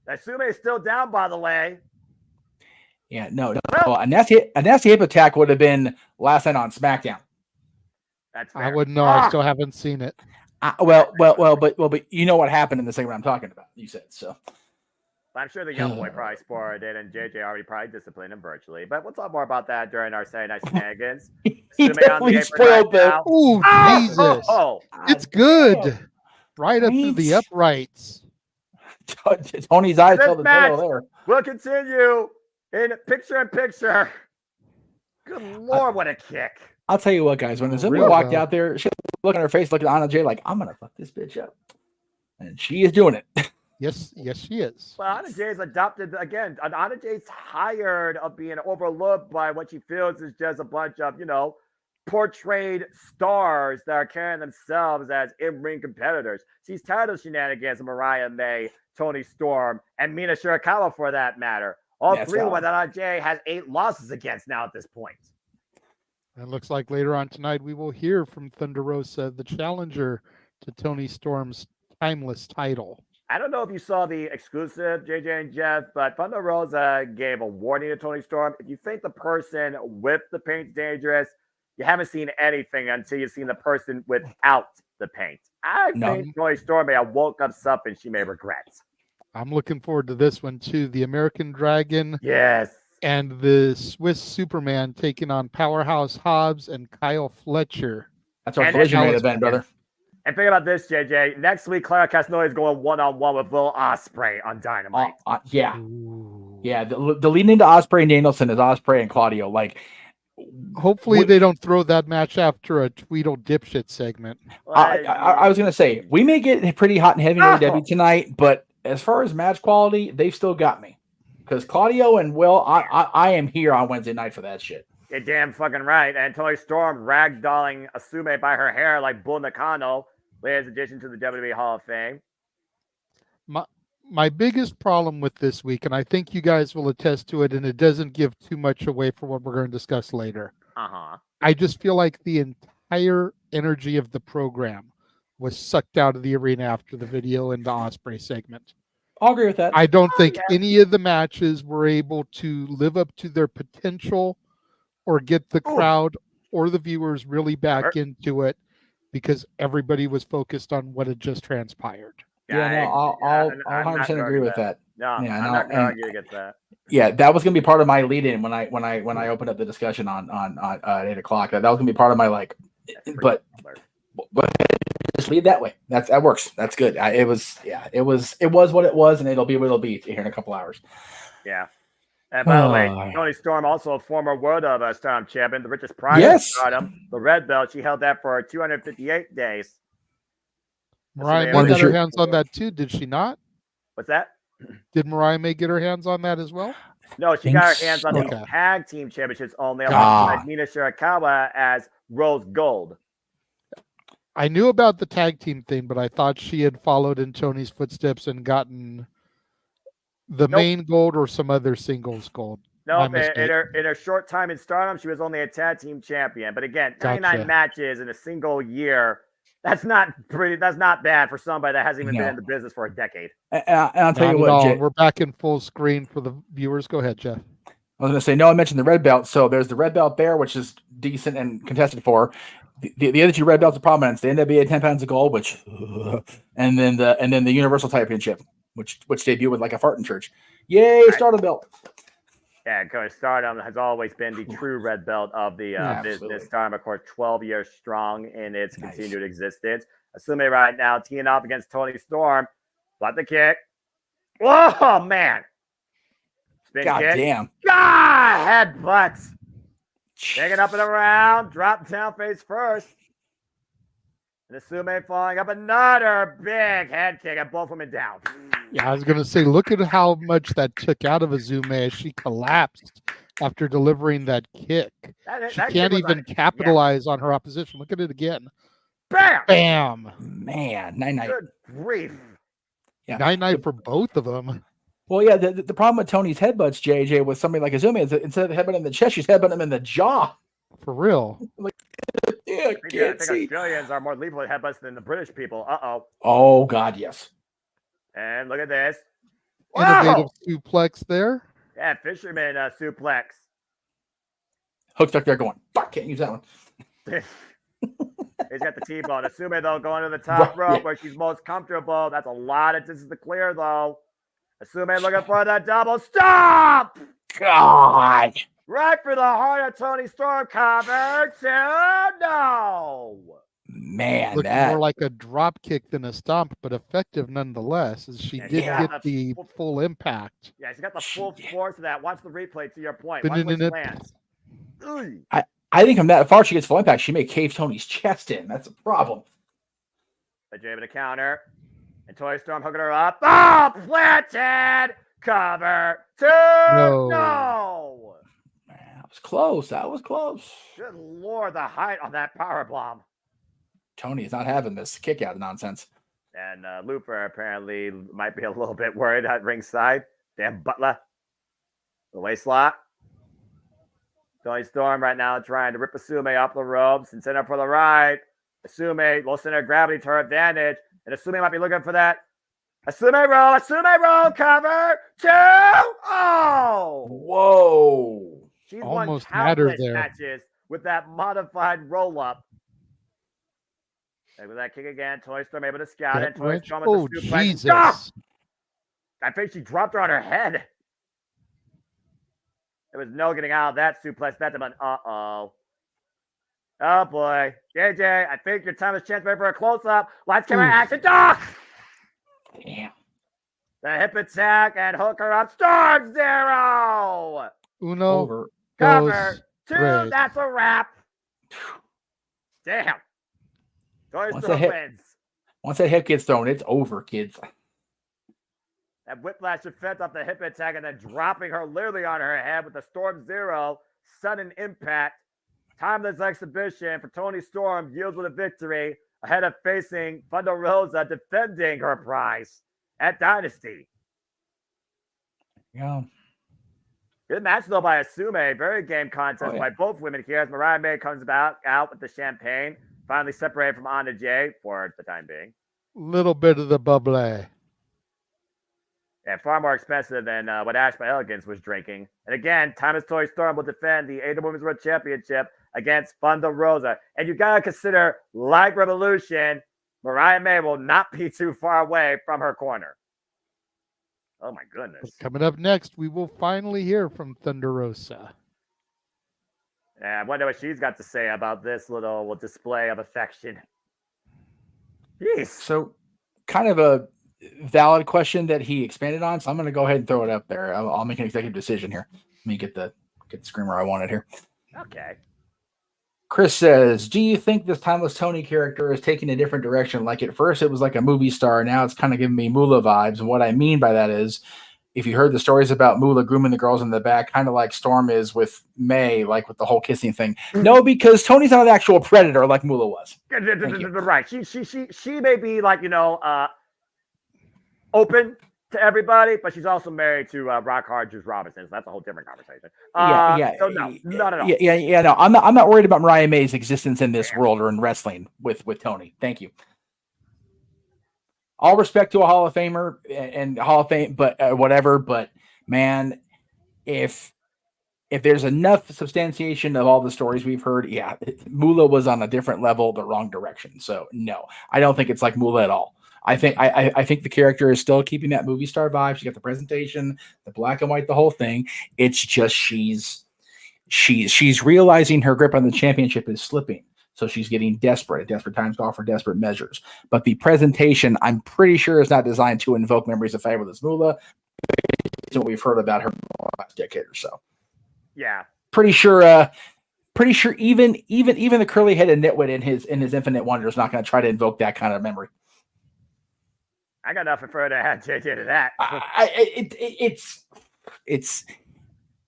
Speaker 1: Asume is still down, by the way.
Speaker 2: Yeah, no. A nasty hip attack would have been last night on SmackDown.
Speaker 1: That's fair.
Speaker 3: I wouldn't know. I still haven't seen it.
Speaker 2: But you know what happened in the segment I'm talking about. You said so.
Speaker 1: I'm sure the young boy probably spoiled it, and JJ already probably disciplined him virtually. But we'll talk more about that during our Saturday Night Shenanigans.
Speaker 2: He
Speaker 1: Sume on the
Speaker 2: definitely
Speaker 1: apron
Speaker 2: spoiled
Speaker 1: right
Speaker 2: the.
Speaker 1: now.
Speaker 3: Oh,
Speaker 1: Oh,
Speaker 3: Jesus.
Speaker 1: oh,
Speaker 3: It's
Speaker 2: God
Speaker 3: good.
Speaker 2: damn.
Speaker 3: Right up through the
Speaker 2: Right.
Speaker 3: uprights.
Speaker 2: Tony's eyes
Speaker 1: This
Speaker 2: tell the
Speaker 1: match-
Speaker 2: tale there.
Speaker 1: We'll continue in picture. Good Lord, what a kick.
Speaker 2: I'll tell you what, guys. When
Speaker 3: For
Speaker 2: Azumi
Speaker 3: real,
Speaker 2: walked
Speaker 3: though.
Speaker 2: out there, she looked at her face, looking at Anna Jay like, I'm gonna fuck this bitch up, and she is doing it.
Speaker 3: Yes, she is.
Speaker 1: Well, Anna Jay's adopted again. Anna Jay's tired of being overlooked by what she feels is just a bunch of, portrayed stars that are carrying themselves as in-ring competitors. She's tired of shenanigans of Mariah May, Toni Storm, and Mina Shirakawa for that matter. All
Speaker 2: That's
Speaker 1: three of
Speaker 2: valid.
Speaker 1: them that Anna Jay has 8 losses against now at this point.
Speaker 3: And it looks like later on tonight we will hear from Thunder Rosa, the challenger to Toni Storm's timeless title.
Speaker 1: I don't know if you saw the exclusive, JJ and Jeff, but Thunder Rosa gave a warning to Toni Storm. If you think the person with the paint's dangerous, you haven't seen anything until you've seen the person without the paint. I think Toni Storm may have woke up something she may regret.
Speaker 3: I'm looking forward to this one too. The American Dragon.
Speaker 1: Yes.
Speaker 3: And the Swiss Superman taking on Powerhouse Hobbs and Kyle Fletcher.
Speaker 2: That's our collision main event, brother.
Speaker 1: And think about this, JJ. Next week, Clara Castagnoli is going one-on-one with Will Ospreay on Dynamite.
Speaker 2: Yeah. Yeah, the lead into Ospreay and Danielson is Ospreay and Claudio. Like,
Speaker 3: hopefully they don't throw that match after a Tweedle dipshit segment.
Speaker 2: I was going to say, we may get pretty hot and heavy in AEW tonight, but as far as match quality, they've still got me. Because Claudio and Will, I am here on Wednesday night for that shit.
Speaker 1: You're damn fucking right. And Toni Storm ragdolling Asume by her hair like Bull Nakano, latest addition to the WWE Hall of Fame.
Speaker 3: My biggest problem with this week, and I think you guys will attest to it, and it doesn't give too much away for what we're going to discuss later. I just feel like the entire energy of the program was sucked out of the arena after the video and the Ospreay segment.
Speaker 2: I'll agree with that.
Speaker 3: I don't think any of the matches were able to live up to their potential or get the crowd or the viewers really back into it because everybody was focused on what had just transpired.
Speaker 2: I'll 100% agree with that.
Speaker 1: No, I'm not going to argue against that.
Speaker 2: Yeah, that was going to be part of my lead-in when I opened up the discussion on 8 o'clock. That was going to be part of my but just lead that way. That works. That's good. It was what it was, and it'll be what it'll be here in a couple hours.
Speaker 1: Yeah. And by the way, Toni Storm, also a former World of Stardom champion, the richest prize of Stardom, the red belt. She held that for 258 days.
Speaker 3: Mariah May got her hands on that too, did she not?
Speaker 1: What's that?
Speaker 3: Did Mariah May get her hands on that as well?
Speaker 1: No, she got her hands on the tag team championships only, alongside Mina Shirakawa as Rose Gold.
Speaker 3: I knew about the tag team thing, but I thought she had followed in Tony's footsteps and gotten the main gold or some other singles gold.
Speaker 1: No, in her short time in Stardom, she was only a tag team champion. But again, 99 matches in a single year. That's not bad for somebody that hasn't even been in the business for a decade.
Speaker 2: And I'll tell you what,
Speaker 3: we're back in full screen for the viewers. Go ahead, Jeff.
Speaker 2: I was going to say, no, I mentioned the red belt. So there's the red belt there, which is decent and contested for. The other two red belts of prominence, the NWA 10 pounds of gold, and then the Universal Championship, which debuted with like a fart in church. Yay, Stardom belt.
Speaker 1: Yeah, because Stardom has always been the true red belt of the business. Stardom, of course, 12 years strong in its continued existence. Assuming right now, teeing off against Toni Storm. Got the kick. Whoa, man. Spin kick.
Speaker 2: Damn.
Speaker 1: God, headbutts. Taking up and around. Drop down face first. And Asume falling up another big head kick and both women down.
Speaker 3: Yeah, I was going to say, look at how much that took out of Asume as she collapsed after delivering that kick. She can't even capitalize on her opposition. Look at it again.
Speaker 1: Bam!
Speaker 3: Bam!
Speaker 2: Man, 9-9.
Speaker 1: Good grief.
Speaker 2: Yeah.
Speaker 3: 9-9 for both of them.
Speaker 2: Well, yeah, the problem with Tony's headbutts, JJ, with somebody like Azumi is that instead of headbutting in the chest, she's headbutting him in the jaw.
Speaker 3: For real.
Speaker 1: I think Australians are more lethal at headbutts than the British people. Uh-oh.
Speaker 2: Oh, God, yes.
Speaker 1: And look at this.
Speaker 3: Innovative suplex there.
Speaker 1: Yeah, fisherman suplex.
Speaker 2: Hook stuck there going, fuck, can't use that one.
Speaker 1: He's got the T-bone. Asume, though, going to the top rope where she's most comfortable. That's a lot of distance to clear, though. Asume looking for the double stop.
Speaker 2: God.
Speaker 1: Right for the heart of Tony Storm. Cover 2. No.
Speaker 2: Man,
Speaker 3: Looking
Speaker 2: that
Speaker 3: more like a drop kick than a stomp, but effective nonetheless, as she
Speaker 1: Yeah,
Speaker 3: did
Speaker 2: yeah.
Speaker 3: get the full impact.
Speaker 1: Yeah, she's got the full force of that. Watch the replay to your point. Watch
Speaker 3: Ba-na-na-na.
Speaker 1: where she lands. Ooh.
Speaker 2: I think from that far she gets full impact. She may cave Tony's chest in. That's a problem.
Speaker 1: But you're able to counter. And Toy Storm hooking her up. Oh, planted. Cover 2. No.
Speaker 2: Man, that was close. That was close.
Speaker 1: Good Lord, the height on that power bomb.
Speaker 2: Tony is not having this kick out nonsense.
Speaker 1: And Looper apparently might be a little bit worried at ringside. Damn Butler. The waist lock. Tony Storm right now trying to rip Asume off the ropes and send her for the ride. Asume, low center of gravity to her advantage. And Asume might be looking for that. Asume roll, cover 2. Oh!
Speaker 2: Whoa.
Speaker 1: She's
Speaker 3: Almost
Speaker 1: won
Speaker 3: had her
Speaker 1: countless
Speaker 3: there.
Speaker 1: matches with that modified roll-up. And with that kick again, Toy Storm able to scout
Speaker 3: That
Speaker 1: it. Toy
Speaker 3: wrench.
Speaker 1: Storm
Speaker 3: Oh,
Speaker 1: with the suplex.
Speaker 3: Jesus.
Speaker 1: Ah! I think she dropped her on her head. There was no getting out of that suplex. That's about uh-oh. Oh, boy. JJ, I think your time is chance ready for a close-up. Lights, camera, action. Ah!
Speaker 2: Damn.
Speaker 1: The hip attack and hook her up. Storm 0.
Speaker 3: Uno,
Speaker 2: Over.
Speaker 1: Cover
Speaker 3: dos,
Speaker 1: 2.
Speaker 3: tres.
Speaker 1: That's a wrap. Damn. Toy
Speaker 2: Once
Speaker 1: Storm
Speaker 2: that hip-
Speaker 1: wins.
Speaker 2: Once that hip gets thrown, it's over, kids.
Speaker 1: That whiplash effect off the hip attack and then dropping her literally on her head with the Storm 0. Sudden impact. Timeless exhibition for Tony Storm yields with a victory ahead of facing Thunder Rosa defending her prize at Dynasty.
Speaker 2: Yeah.
Speaker 1: Good match though by Asume. Very game contest by both women here as Mariah May comes out with the champagne. Finally separated from Anna Jay for the time being.
Speaker 3: Little bit of the bubbly.
Speaker 1: And far more expensive than what Ash by Elegance was drinking. And again, Timeless Toy Storm will defend the AEW Women's World Championship against Thunder Rosa. And you got to consider, like Revolution, Mariah May will not be too far away from her corner. Oh, my goodness.
Speaker 3: Coming up next, we will finally hear from Thunder Rosa.
Speaker 1: And I wonder what she's got to say about this little display of affection. Jeez.
Speaker 2: So, kind of a valid question that he expanded on. So I'm going to go ahead and throw it up there. I'll make an executive decision here. Let me get the screamer I wanted here.
Speaker 1: Okay.
Speaker 2: Chris says, do you think this Timeless Tony character is taking a different direction? Like at first it was like a movie star. Now it's kind of giving me Moolah vibes. And what I mean by that is, if you heard the stories about Moolah grooming the girls in the back, kind of like Storm is with May, like with the whole kissing thing. No, because Tony's not an actual predator like Moolah was.
Speaker 1: Right. She may be like, open to everybody, but she's also married to Rock Hard Juice Robinson, so that's a whole different conversation. So no, not at all.
Speaker 2: No, I'm not worried about Mariah May's existence in this world or in wrestling with Tony. Thank you. All respect to a Hall of Famer and Hall of Fame, but whatever. But man, if there's enough substantiation of all the stories we've heard, Moolah was on a different level, the wrong direction. So no, I don't think it's like Moolah at all. I think the character is still keeping that movie star vibe. She got the presentation, the black and white, the whole thing. It's just she's realizing her grip on the championship is slipping. So she's getting desperate. Desperate times call for desperate measures. But the presentation, I'm pretty sure, is not designed to invoke memories of Fabulous Moolah. It's what we've heard about her in the last decade or so.
Speaker 1: Yeah.
Speaker 2: Pretty sure even the curly-headed nitwit in his Infinite Wonder is not going to try to invoke that kind of memory.
Speaker 1: I got nothing further to add, JJ, to that.
Speaker 2: It's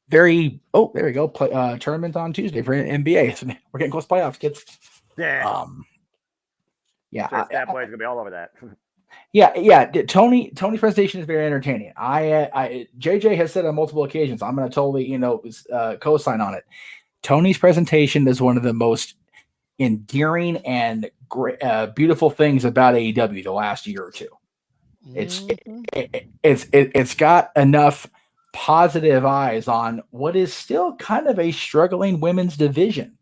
Speaker 2: very. Oh, there we go. Tournament on Tuesday for NBA. So we're getting close to playoffs, kids.
Speaker 1: Yeah.
Speaker 2: Yeah.
Speaker 1: That boy's gonna be all over that.
Speaker 2: Yeah. Tony's presentation is very entertaining. JJ has said on multiple occasions, I'm going to totally, co-sign on it. Tony's presentation is one of the most endearing and beautiful things about AEW the last year or two. It's got enough positive eyes on what is still kind of a struggling women's division.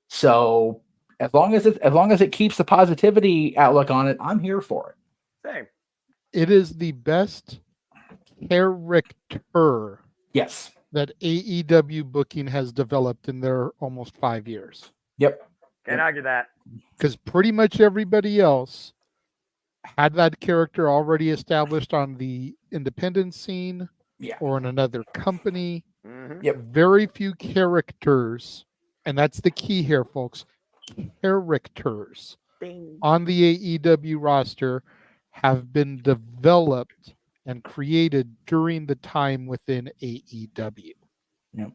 Speaker 2: So as long as it keeps the positivity outlook on it, I'm here for it.
Speaker 1: Same.
Speaker 3: It is the best character
Speaker 2: Yes.
Speaker 3: that AEW booking has developed in their almost 5 years.
Speaker 2: Yep.
Speaker 1: Can't argue that.
Speaker 3: Because pretty much everybody else had that character already established on the independent scene or in another company.
Speaker 1: Mm-hmm.
Speaker 2: Yep.
Speaker 3: Very few characters, and that's the key here, folks. Characters
Speaker 1: Ding.
Speaker 3: on the AEW roster have been developed and created during the time within AEW.
Speaker 2: Yep.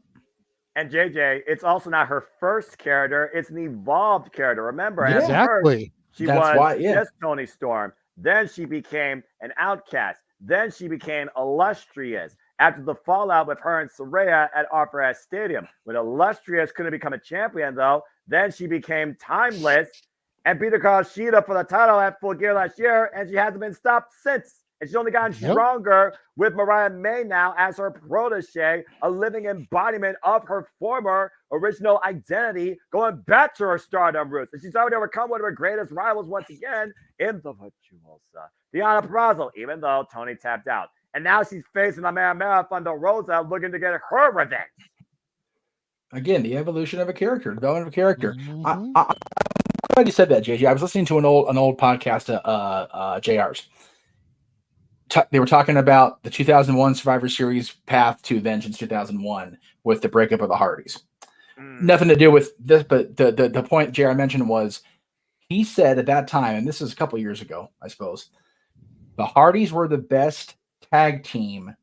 Speaker 1: And JJ, it's also not her first character; it's an evolved character. Remember, at first
Speaker 3: Exactly.
Speaker 1: she
Speaker 2: That's
Speaker 1: was
Speaker 2: why, yeah.
Speaker 1: just Tony Storm. Then she became an outcast. Then she became illustrious. After the fallout with her and Saraya at Opera Stadium, when Illustrious couldn't become a champion, though, then she became timeless and beat Hikaru Shida for the title at Full Gear last year, and she hasn't been stopped since. And she's only gotten stronger with Mariah May now as her protege, a living embodiment of her former original identity, going back to her Stardom roots. And she's already overcome one of her greatest rivals once again in the Virtuosa, Deonna Purrazzo, even though Tony tapped out. And now she's facing the Mara Thunder Rosa, looking to get her revenge.
Speaker 2: Again, the evolution of a character, development of a character.
Speaker 3: Mhm.
Speaker 2: I'm glad you said that, JJ. I was listening to an old podcast, JR's. They were talking about the 2001 Survivor Series path to Vengeance 2001 with the breakup of the Hardys. Nothing to do with this, but the point JR mentioned was he said at that time, and this is a couple years ago, I suppose, the Hardys were the best tag team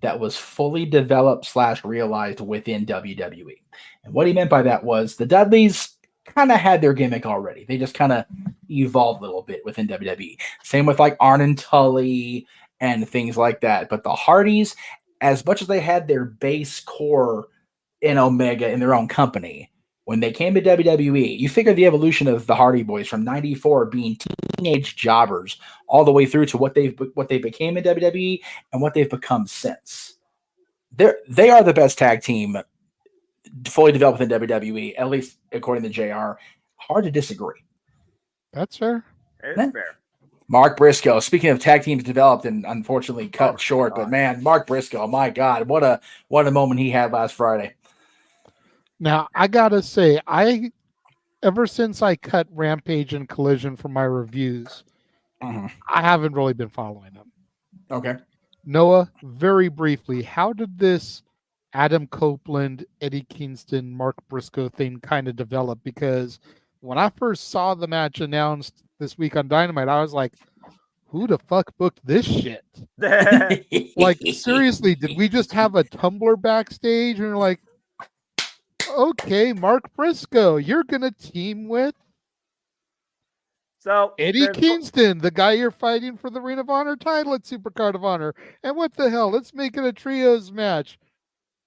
Speaker 2: that was fully developed / realized within WWE. And what he meant by that was the Dudleys kind of had their gimmick already. They just kind of evolved a little bit within WWE. Same with like Arn and Tully and things like that. But the Hardys, as much as they had their base core in Omega in their own company, when they came to WWE, you figure the evolution of the Hardy Boys from '94 being teenage jobbers all the way through to what they became in WWE and what they've become since. They are the best tag team fully developed within WWE, at least according to JR. Hard to disagree.
Speaker 3: That's fair.
Speaker 1: It's fair.
Speaker 2: Mark Briscoe, speaking of tag teams developed and unfortunately cut short, but man, Mark Briscoe, my God, what a moment he had last Friday.
Speaker 3: Now, I gotta say, ever since I cut Rampage and Collision from my reviews, I haven't really been following them.
Speaker 2: Okay.
Speaker 3: Noah, very briefly, how did this Adam Copeland, Eddie Kingston, Mark Briscoe thing kind of develop? Because when I first saw the match announced this week on Dynamite, I was like, who the fuck booked this shit? Like, seriously, did we just have a Tumblr backstage? And like, okay, Mark Briscoe, you're going to team with Eddie Kingston, the guy you're fighting for the Ring of Honor title at Supercard of Honor. And what the hell? Let's make it a trios match.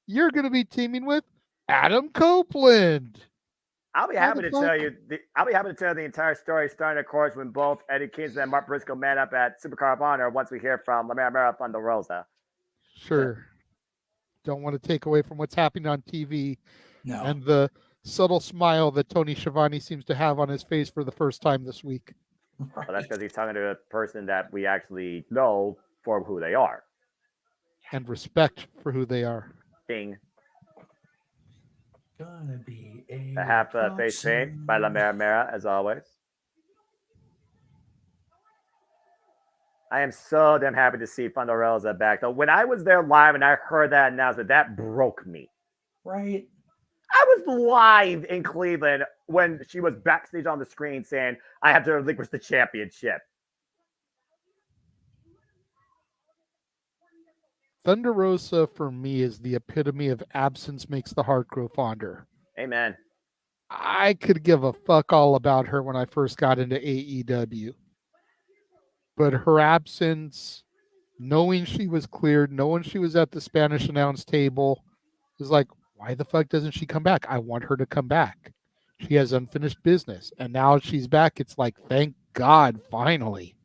Speaker 3: You're going to be teaming with Adam Copeland.
Speaker 1: I'll be happy to tell you the entire story, starting, of course, when both Eddie Kingston and Mark Briscoe met up at Supercard of Honor. Once we hear from Mara Thunder Rosa.
Speaker 3: Sure. Don't want to take away from what's happening on TV.
Speaker 2: No.
Speaker 3: And the subtle smile that Tony Schiavone seems to have on his face for the first time this week.
Speaker 1: Well, that's because he's talking to a person that we actually know for who they are.
Speaker 3: And respect for who they are.
Speaker 1: Ding.
Speaker 2: Gonna be
Speaker 1: the half face paint by La Mera, as always. I am so damn happy to see Thunder Rosa back. Though when I was there live and I heard that announcement, that broke me.
Speaker 2: Right.
Speaker 1: I was live in Cleveland when she was backstage on the screen saying, I have to relinquish the championship.
Speaker 3: Thunder Rosa, for me, is the epitome of absence makes the heart grow fonder.
Speaker 1: Amen.
Speaker 3: I could give a fuck all about her when I first got into AEW. But her absence, knowing she was cleared, knowing she was at the Spanish announce table, is like, why the fuck doesn't she come back? I want her to come back. She has unfinished business. And now she's back. It's like, thank God, finally.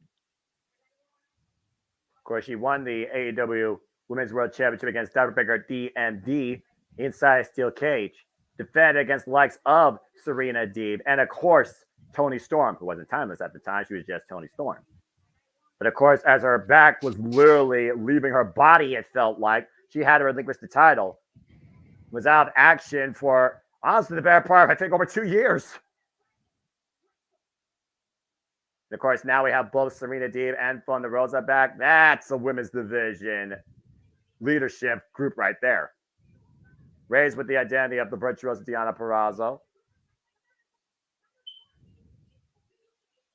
Speaker 1: Of course, she won the AEW Women's World Championship against Starbreaker DMD inside a steel cage. Defended against the likes of Serena Deeb and, of course, Toni Storm, who wasn't timeless at the time. She was just Toni Storm. But of course, as her back was literally leaving her body, it felt like she had to relinquish the title. Was out of action for honestly the better part of, I think, over 2 years. And of course, now we have both Serena Deeb and Thunder Rosa back. That's a women's division leadership group right there. Raised with the identity of the virtuosa Deonna Purrazzo.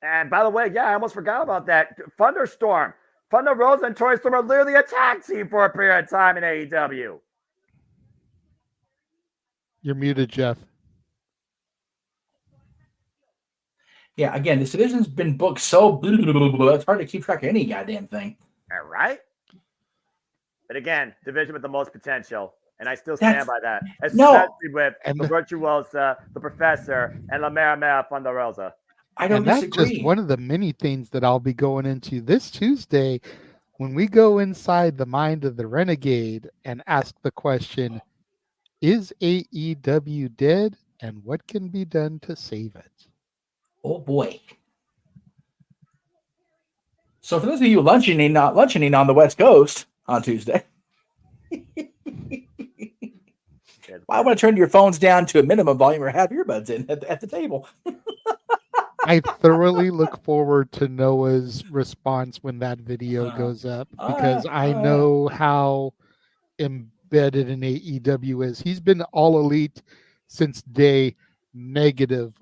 Speaker 1: And by the way, yeah, I almost forgot about that. Thunderstorm. Thunder Rosa and Tori Storm are literally a tag team for a period of time in AEW.
Speaker 3: You're muted, Jeff.
Speaker 2: Yeah, again, this division's been booked so it's hard to keep track of any goddamn thing.
Speaker 1: All right. But again, division with the most potential. And I still stand by that. Especially with the Virtuosa, the Professor, and La Mera Mera Thunder Rosa.
Speaker 2: I don't disagree.
Speaker 3: That's just one of the many things that I'll be going into this Tuesday when we go inside the mind of the Renegade and ask the question, is AEW dead and what can be done to save it?
Speaker 2: Oh boy. So for those of you not luncheoning on the West Coast on Tuesday, I want to turn your phones down to a minimum volume or have earbuds in at the table.
Speaker 3: I thoroughly look forward to Noah's response when that video goes up because I know how embedded in AEW is. He's been all elite since day -1.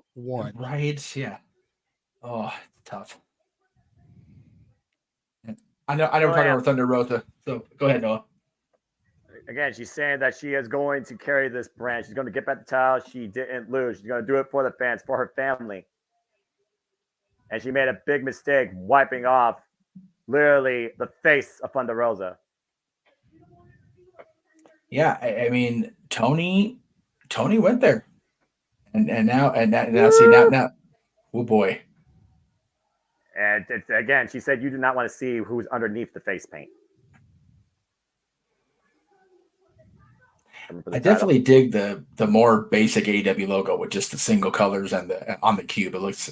Speaker 2: Right? Yeah. Oh, it's tough. I know. I never talked about Thunder Rosa. So go ahead, Noah.
Speaker 1: Again, she's saying that she is going to carry this brand. She's going to get back the title. She didn't lose. She's going to do it for the fans, for her family. And she made a big mistake wiping off literally the face of Thunder Rosa.
Speaker 2: Yeah, I mean, Tony went there. And now see now oh boy.
Speaker 1: And again, she said you do not want to see who's underneath the face paint.
Speaker 2: I definitely dig the more basic AEW logo with just the single colors and on the cube. It looks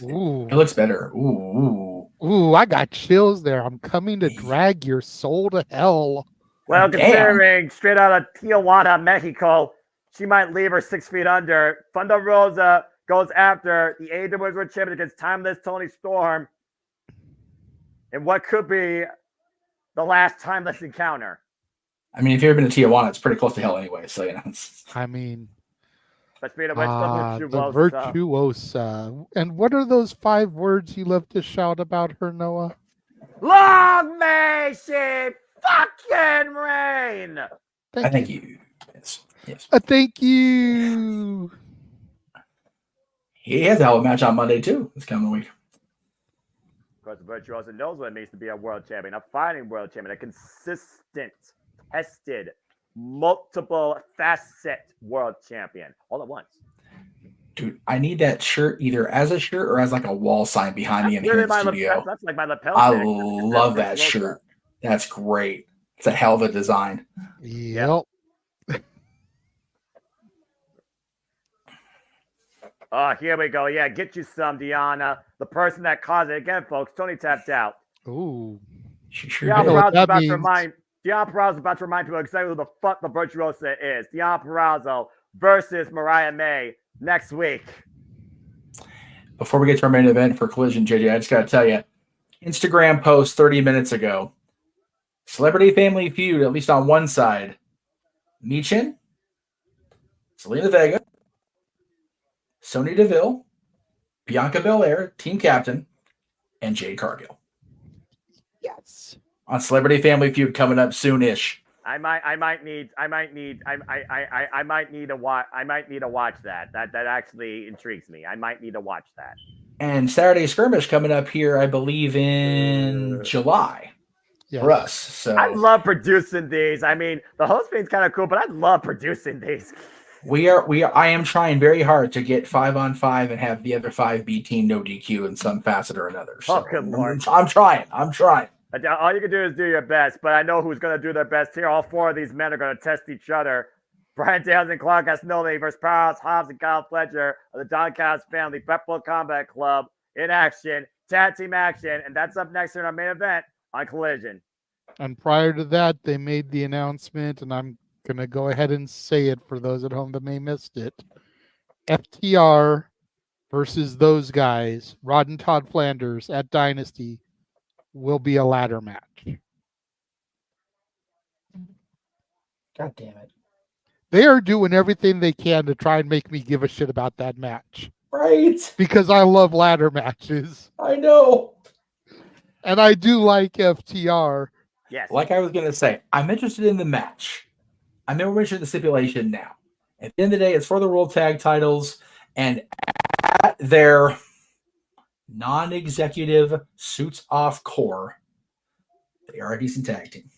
Speaker 2: better.
Speaker 3: Ooh, I got chills there. I'm coming to drag your soul to hell.
Speaker 1: Well, considering straight out of Tijuana, Mexico, she might leave her 6 feet under. Thunder Rosa goes after the AEW World Champion against Timeless Tony Storm in what could be the last Timeless encounter.
Speaker 2: I mean, if you've ever been to Tijuana, it's pretty close to hell anyway. So, you know.
Speaker 3: I mean,
Speaker 1: the
Speaker 3: Virtuosa. And what are those 5 words you love to shout about her, Noah?
Speaker 1: Long may she fucking reign.
Speaker 2: Thank you. Yes.
Speaker 3: Thank you.
Speaker 2: He has a hell of a match on Monday, too, this coming week.
Speaker 1: Of course, the Virtuosa knows what it means to be a world champion, a fighting world champion, a consistent, tested, multiple facet world champion all at once.
Speaker 2: Dude, I need that shirt either as a shirt or as like a wall sign behind me in the studio.
Speaker 1: That's like my lapel.
Speaker 2: I love that shirt. That's great. It's a hell of a design.
Speaker 3: Yep.
Speaker 1: Oh, here we go. Yeah, get you some, Deonna. The person that caused it. Again, folks, Tony tapped out.
Speaker 3: Ooh.
Speaker 1: Deonna Purrazzo is about to remind people exactly who the fuck the Virtuosa is. Deonna Purrazzo versus Mariah May next week.
Speaker 2: Before we get to our main event for Collision, JJ, I just got to tell you, Instagram post 30 minutes ago, Celebrity Family Feud, at least on one side, Michin, Selena Vega, Sonya Deville, Bianca Belair, team captain, and Jade Cargill.
Speaker 3: Yes.
Speaker 2: On Celebrity Family Feud coming up soonish.
Speaker 1: I might need to watch that. That actually intrigues me. I might need to watch that.
Speaker 2: And Saturday Skirmish coming up here, I believe, in July. Yes. For us. So
Speaker 1: I love producing these. I mean, the host being's kind of cool, but I love producing these.
Speaker 2: I am trying very hard to get 5-on-5 and have the other 5 be team no DQ in some facet or another. So
Speaker 1: good Lord.
Speaker 2: I'm trying.
Speaker 1: All you can do is do your best, but I know who's going to do their best here. All 4 of these men are going to test each other. Brian Dales and Clark Castanoli versus Powerhouse Hobbs and Kyle Fletcher of the Don Callis family Prep Combat Club in action, tag team action, and that's up next in our main event. on Collision.
Speaker 3: And prior to that, they made the announcement, and I'm going to go ahead and say it for those at home that may missed it. FTR versus those guys, Rod and Todd Flanders at Dynasty, will be a ladder match.
Speaker 2: God damn it.
Speaker 3: They are doing everything they can to try and make me give a shit about that match.
Speaker 2: Right.
Speaker 3: Because I love ladder matches.
Speaker 2: I know.
Speaker 3: And I do like FTR.
Speaker 1: Yes.
Speaker 2: Like I was going to say, I'm interested in the match. I'm never interested in the stipulation now. At the end of the day, it's for the World Tag Titles. And at their non-executive suits off core, they are a decent tag team.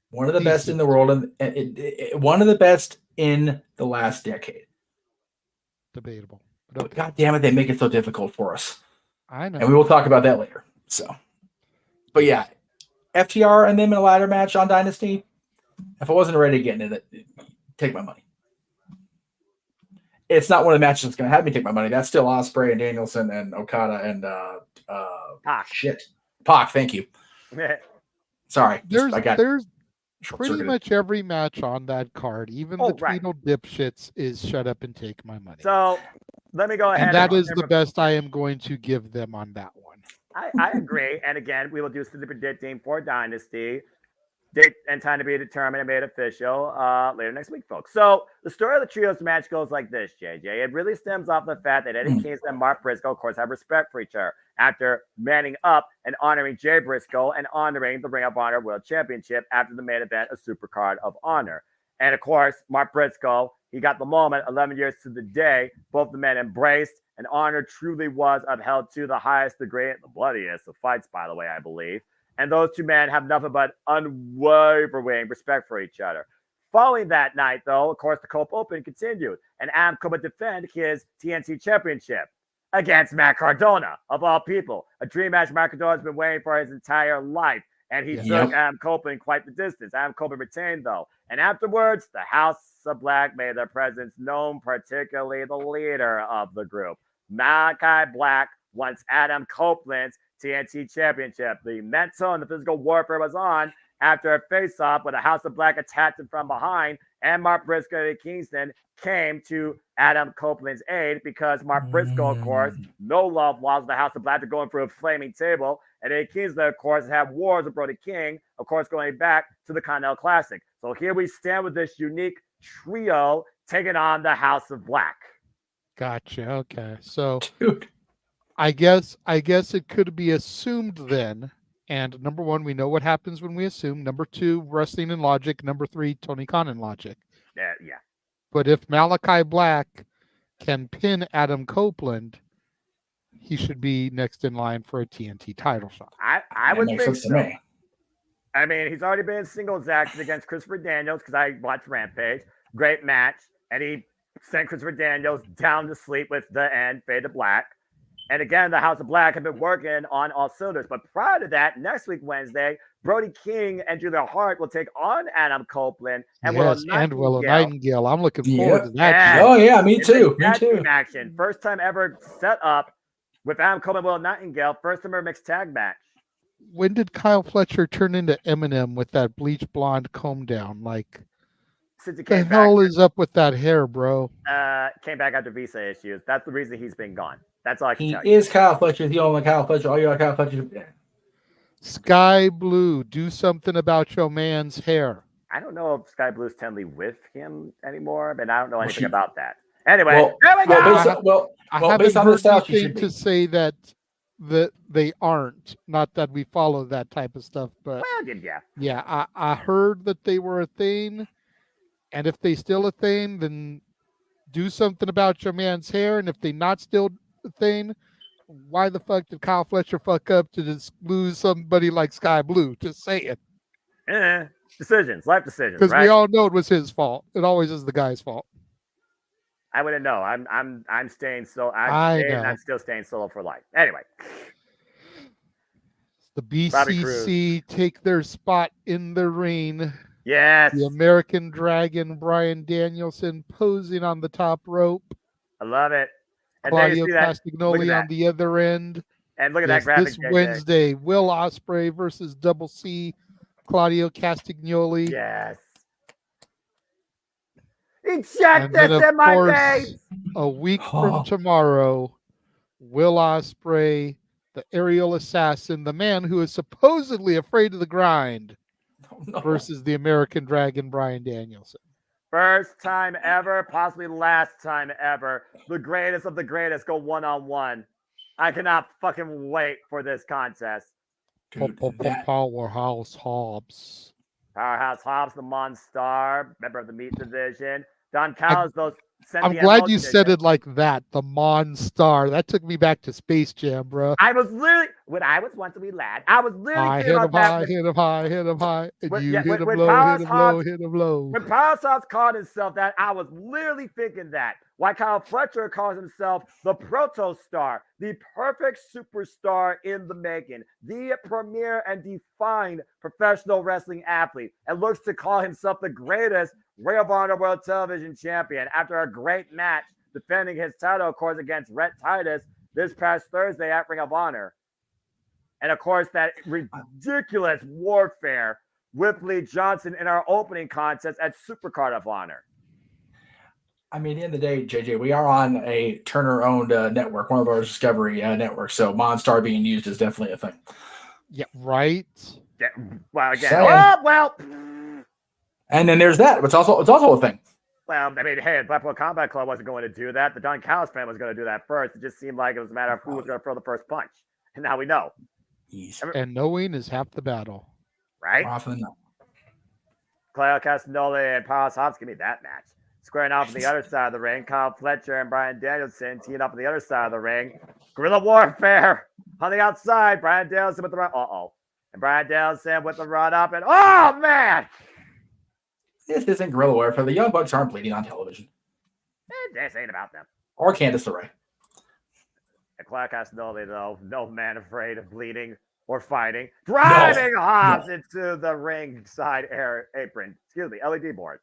Speaker 2: One of the best in the world, and one of the best in the last decade.
Speaker 3: Debatable.
Speaker 2: But God damn it, they make it so difficult for us.
Speaker 3: I know.
Speaker 2: And we will talk about that later. So, but yeah, FTR and them in a ladder match on Dynasty. If I wasn't ready to get into it, take my money. It's not one of the matches that's going to have me take my money. That's still Ospreay and Danielson and Okada and
Speaker 1: Pac.
Speaker 2: Pac, thank you. Sorry.
Speaker 3: There's pretty much every match on that card, even the Tweedle dipshits, is shut up and take my money.
Speaker 1: So let me go ahead.
Speaker 3: And that is the best I am going to give them on that one.
Speaker 1: I agree. And again, we will do some predicting for Dynasty. Date and time to be determined and made official later next week, folks. So the story of the trios match goes like this, JJ. It really stems off the fact that Eddie Kingston and Mark Briscoe, of course, have respect for each other after manning up and honoring Jay Briscoe and honoring the Ring of Honor World Championship after the main event, a Supercard of Honor. And of course, Mark Briscoe, he got the moment 11 years to the day. Both the men embraced, and honor truly was upheld to the highest degree, the bloodiest of fights, by the way, I believe. And those two men have nothing but unwavering respect for each other. Following that night, though, of course, the Cope Open continued, and Adam Cole would defend his TNT Championship against Matt Cardona, of all people. A dream match Matt Cardona has been waiting for his entire life, and he took Adam Copeland quite the distance. Adam Copeland retained, though. And afterwards, the House of Black made their presence known, particularly the leader of the group. Malachi Black wants Adam Copeland's TNT Championship. The mental and the physical warfare was on after a face-off with a House of Black attacked him from behind, and Mark Briscoe and Kingston came to Adam Copeland's aid because Mark Briscoe, of course, no love lost the House of Black to going for a flaming table, and Eddie Kingston, of course, have wars with Brody King, of course, going back to the Continental Classic. So here we stand with this unique trio taking on the House of Black.
Speaker 3: Gotcha. Okay. So, dude, I guess it could be assumed then. And number one, we know what happens when we assume. Number two, wrestling and logic. Number three, Tony Khan and logic.
Speaker 1: Yeah.
Speaker 3: But if Malachi Black can pin Adam Copeland, he should be next in line for a TNT title shot.
Speaker 1: I would think so. I mean, he's already been in singles action against Christopher Daniels because I watched Rampage. Great match. And he sent Christopher Daniels down to sleep with the end, Fade to Black. And again, the House of Black have been working on all cylinders. But prior to that, next week, Wednesday, Brody King and Julia Hart will take on Adam Copeland and Willow
Speaker 3: Nightingale. I'm looking forward to that.
Speaker 2: Oh, yeah, me too. Me too.
Speaker 1: Action. First time ever set up with Adam Copeland and Willow Nightingale. First time ever mixed tag match.
Speaker 3: When did Kyle Fletcher turn into Eminem with that bleach blonde comb down? Like, the hell is up with that hair, bro?
Speaker 1: Came back after visa issues. That's the reason he's been gone. That's all I can tell you.
Speaker 2: He is Kyle Fletcher. The only Kyle Fletcher. All you are Kyle Fletcher.
Speaker 3: Sky Blue, do something about your man's hair.
Speaker 1: I don't know if Sky Blue's technically with him anymore, but I don't know anything about that. Anyway, there we go.
Speaker 3: I haven't heard anything to say that they aren't. Not that we follow that type of stuff, but I heard that they were a thing, and if they still a thing, then do something about your man's hair, and if they not still a thing, why the fuck did Kyle Fletcher fuck up to just lose somebody like Sky Blue? Just saying.
Speaker 1: Decisions, life decisions.
Speaker 3: Because we all know it was his fault. It always is the guy's fault.
Speaker 1: I wouldn't know. I'm staying so. I'm still staying solo for life. Anyway,
Speaker 3: the BCC take their spot in the ring.
Speaker 1: Yes.
Speaker 3: The American Dragon, Bryan Danielson, posing on the top rope.
Speaker 1: I love it.
Speaker 3: And Claudio Castagnoli on the other end.
Speaker 1: And look at that graphic.
Speaker 3: This Wednesday, Will Ospreay versus Double C, Claudio Castagnoli.
Speaker 1: Yes. Eject
Speaker 3: And then,
Speaker 1: this
Speaker 3: of
Speaker 1: in my
Speaker 3: course,
Speaker 1: face.
Speaker 3: a week from tomorrow, Will Ospreay, the aerial assassin, the man who is supposedly afraid of the grind, versus the American Dragon, Bryan Danielson.
Speaker 1: First time ever, possibly last time ever. The greatest of the greatest go one-on-one. I cannot fucking wait for this contest.
Speaker 2: Dude,
Speaker 3: Powerhouse Hobbs.
Speaker 1: Powerhouse Hobbs, the Monstar, member of the Meat Division. Don Callis,
Speaker 3: I'm glad you said it like that. The Monstar. That took me back to Space Jam, bro.
Speaker 1: I was literally, when I was once a wee lad, I was literally
Speaker 3: hit him high, hit him high, hit him high. And you hit him low, hit him low, hit him low.
Speaker 1: When Powerhouse Hobbs called himself that, I was literally thinking that. Why Kyle Fletcher calls himself the Proto Star, the perfect superstar in the making, the premier and defined professional wrestling athlete, and looks to call himself the greatest Ring of Honor World Television Champion after a great match defending his title, of course, against Rhett Titus this past Thursday at Ring of Honor. And, of course, that ridiculous warfare with Lee Johnson in our opening contest at Supercard of Honor.
Speaker 2: I mean, at the end of the day, JJ, we are on a Turner-owned network, one of our Discovery networks, so Monstar being used is definitely a thing.
Speaker 3: Yeah, right.
Speaker 1: Yeah, well, again,
Speaker 2: well. And then there's that. It's also a thing.
Speaker 1: Well, I mean, hey, Blackpool Combat Club wasn't going to do that. The Don Callis family was going to do that first. It just seemed like it was a matter of who was going to throw the first punch. And now we know.
Speaker 3: And knowing is half the battle.
Speaker 1: Right?
Speaker 2: Often not.
Speaker 1: Claudio Castagnoli and Powerhouse Hobbs, give me that match. Squaring off on the other side of the ring, Kyle Fletcher and Bryan Danielson teeing up on the other side of the ring. Guerrilla warfare on the outside. Bryan Danielson with the run. And Bryan Danielson with the run up. And oh, man!
Speaker 2: This isn't guerrilla warfare. The Young Bucks aren't bleeding on television.
Speaker 1: This ain't about them.
Speaker 2: Or Candice LeRae.
Speaker 1: And Claudio Castagnoli, though, no man afraid of bleeding or fighting. Driving Hobbs into the ringside apron. Excuse me, LED board.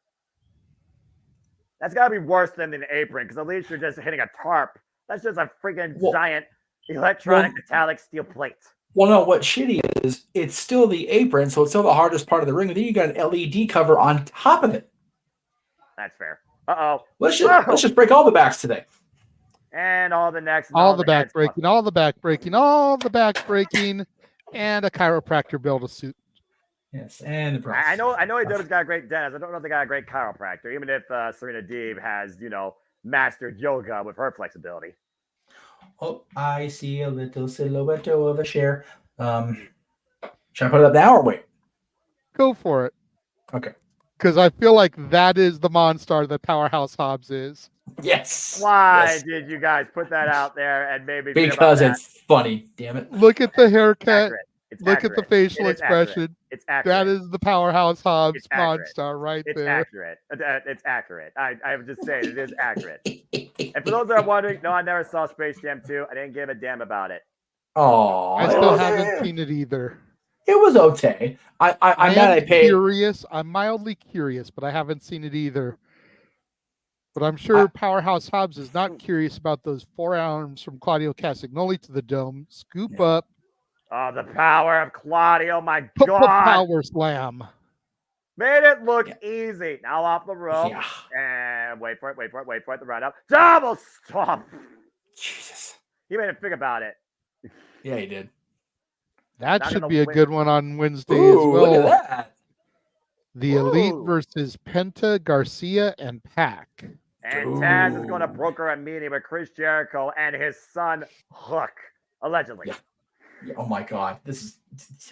Speaker 1: That's got to be worse than an apron, because at least you're just hitting a tarp. That's just a freaking giant electronic metallic steel plate.
Speaker 2: Well, no, what's shitty is it's still the apron, so it's still the hardest part of the ring. And then you got an LED cover on top of it.
Speaker 1: That's fair. Uh-oh.
Speaker 2: Let's just break all the backs today.
Speaker 1: And all the necks.
Speaker 3: All the back breaking, all the back breaking, all the back breaking, and a chiropractor build suit.
Speaker 2: Yes, and the price.
Speaker 1: I know AEW's got a great dentist. I don't know if they got a great chiropractor, even if Serena Deeb has, mastered yoga with her flexibility.
Speaker 2: Oh, I see a little silhouette of a chair. Should I put it up now or wait?
Speaker 3: Go for it.
Speaker 2: Okay.
Speaker 3: Because I feel like that is the Monstar that Powerhouse Hobbs is.
Speaker 2: Yes.
Speaker 1: Why did you guys put that out there and maybe?
Speaker 2: Because it's funny, damn it.
Speaker 3: Look at the haircut. Look
Speaker 1: accurate.
Speaker 3: at the facial expression.
Speaker 1: It's accurate.
Speaker 3: That is the Powerhouse Hobbs Monstar right there.
Speaker 1: It's accurate. I would just say it is accurate. And for those that are wondering, no, I never saw Space Jam 2. I didn't give a damn about it.
Speaker 2: Oh,
Speaker 3: I still haven't seen it either.
Speaker 2: It was okay. I'm
Speaker 3: curious. I'm mildly curious, but I haven't seen it either. But I'm sure Powerhouse Hobbs is not curious about those forearms from Claudio Castagnoli to the dome. Scoop up.
Speaker 1: Oh, the power of Claudio, my God.
Speaker 3: Power slam.
Speaker 1: Made it look easy. Now off the rope. Yeah. And wait for it, the run up. Double stomp.
Speaker 2: Jesus.
Speaker 1: He made it think about it.
Speaker 2: Yeah, he did.
Speaker 3: That should be a good one on Wednesday as well.
Speaker 2: Look at that.
Speaker 3: The Elite versus Penta, Garcia, and Pac.
Speaker 1: And Taz is going to broker a meeting with Chris Jericho and his son, Hook, allegedly.
Speaker 2: Yeah, oh my God. This is,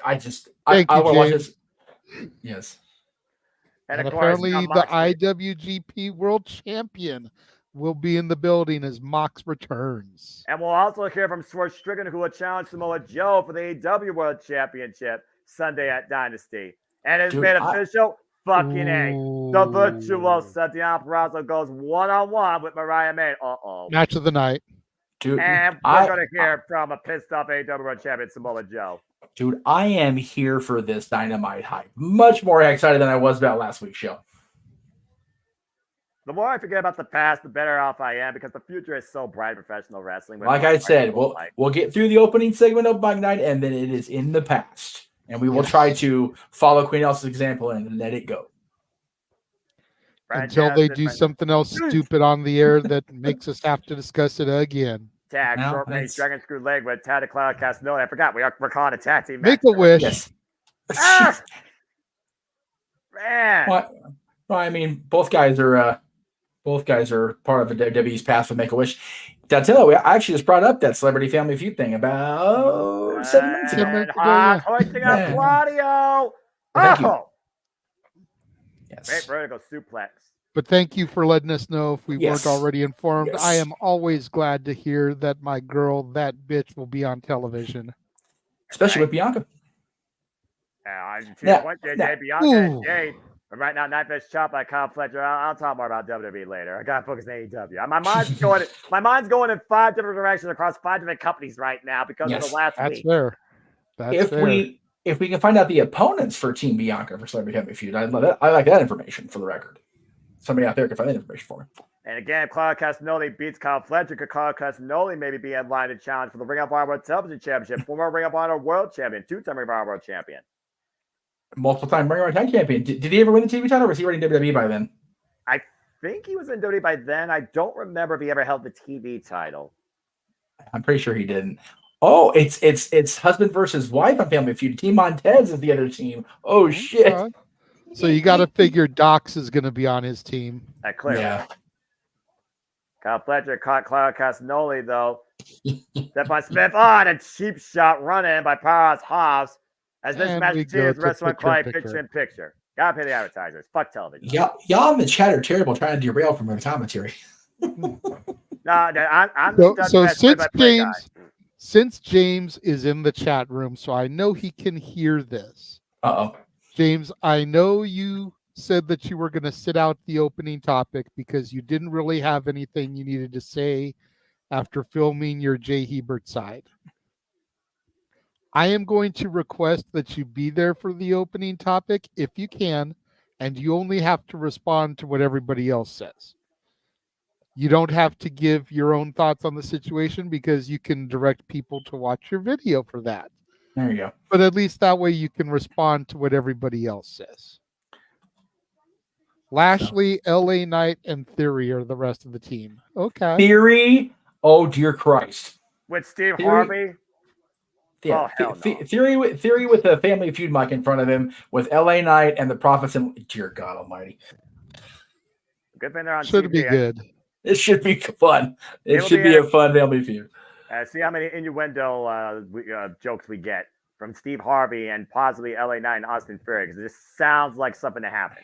Speaker 2: I want to watch this. Yes.
Speaker 3: And of course, apparently the IWGP World Champion will be in the building as Mox returns.
Speaker 1: And we'll also hear from Swerve Strickland, who will challenge Samoa Joe for the AEW World Championship Sunday at Dynasty. And it's made official. Fucking A. The virtual Santiago Peraza goes one-on-one with Mariah May.
Speaker 3: Match of the night.
Speaker 2: Dude,
Speaker 1: and we're going to hear from a pissed-off AEW World Champion, Samoa Joe.
Speaker 2: Dude, I am here for this Dynamite hype. Much more excited than I was about last week's show.
Speaker 1: The more I forget about the past, the better off I am because the future is so bright in professional wrestling.
Speaker 2: Like I said, we'll get through the opening segment of Bug Night, and then it is in the past. And we will try to follow Queen Elsa's example and let it go.
Speaker 3: Until they do something else stupid on the air that makes us have to discuss it again.
Speaker 1: Tag, short range, dragon screw leg with Tad the Cloud Casanova. I forgot we're calling a tag team match.
Speaker 3: Make a wish.
Speaker 2: Yes.
Speaker 1: Man.
Speaker 2: Well, I mean, both guys are part of the WWE's past with Make a Wish. Did I tell you, I actually just brought up that Celebrity Family Feud thing about 7 minutes ago.
Speaker 1: Hoisting up Claudio.
Speaker 2: Thank you. Yes.
Speaker 1: Great vertical suplex.
Speaker 3: But thank you for letting us know if we weren't already informed. I am always glad to hear that my girl, that bitch, will be on television.
Speaker 2: Especially with Bianca.
Speaker 1: Bianca and Jade. But right now, Night Fish Chop by Kyle Fletcher. I'll talk more about WWE later. I got to focus on AEW. My mind's going in 5 different directions across 5 different companies right now because of the last week.
Speaker 3: That's fair.
Speaker 2: If we can find out the opponents for Team Bianca for Celebrity Family Feud, I'd love that. I like that information for the record. Somebody out there can find that information for me.
Speaker 1: And again, if Claudio Castagnoli beats Kyle Fletcher, could Claudio Castagnoli maybe be in line to challenge for the Ring of Honor World Television Championship, former Ring of Honor World Champion, 2-time Ring of Honor World Champion.
Speaker 2: Multiple-time Ring of Honor Tag Champion. Did he ever win the TV title, or was he already in WWE by then?
Speaker 1: I think he was in WWE by then. I don't remember if he ever held the TV title.
Speaker 2: I'm pretty sure he didn't. Oh, it's husband versus wife on Family Feud. Team Montez is the other team. Oh, shit.
Speaker 3: So you got to figure Dox is going to be on his team.
Speaker 1: Clearly. Yeah. Kyle Fletcher caught Claudio Castagnoli, though. Stephon Smith on a cheap shot run in by Powerhouse Hobbs. As this match continues, Wrestling Clay picture-in-picture. Gotta pay the advertisers. Fuck television.
Speaker 2: Y'all in the chat are terrible trying to derail from the commentary.
Speaker 3: Since James is in the chat room, so I know he can hear this. James, I know you said that you were going to sit out the opening topic because you didn't really have anything you needed to say after filming your Jay Hebert side. I am going to request that you be there for the opening topic if you can, and you only have to respond to what everybody else says. You don't have to give your own thoughts on the situation because you can direct people to watch your video for that.
Speaker 2: There you go.
Speaker 3: But at least that way you can respond to what everybody else says. Lashley, LA Knight, and Theory are the rest of the team. Okay.
Speaker 2: Theory? Oh, dear Christ.
Speaker 1: With Steve Harvey?
Speaker 2: Yeah, Theory with the Family Feud mic in front of him, with LA Knight and the Prophets, and dear God Almighty.
Speaker 1: Good thing they're on
Speaker 3: Should
Speaker 1: TV.
Speaker 3: Be good.
Speaker 2: It should be fun. It should be a fun Family Feud.
Speaker 1: See how many innuendo jokes we get from Steve Harvey and possibly LA Knight and Austin Theory, because this sounds like something to happen.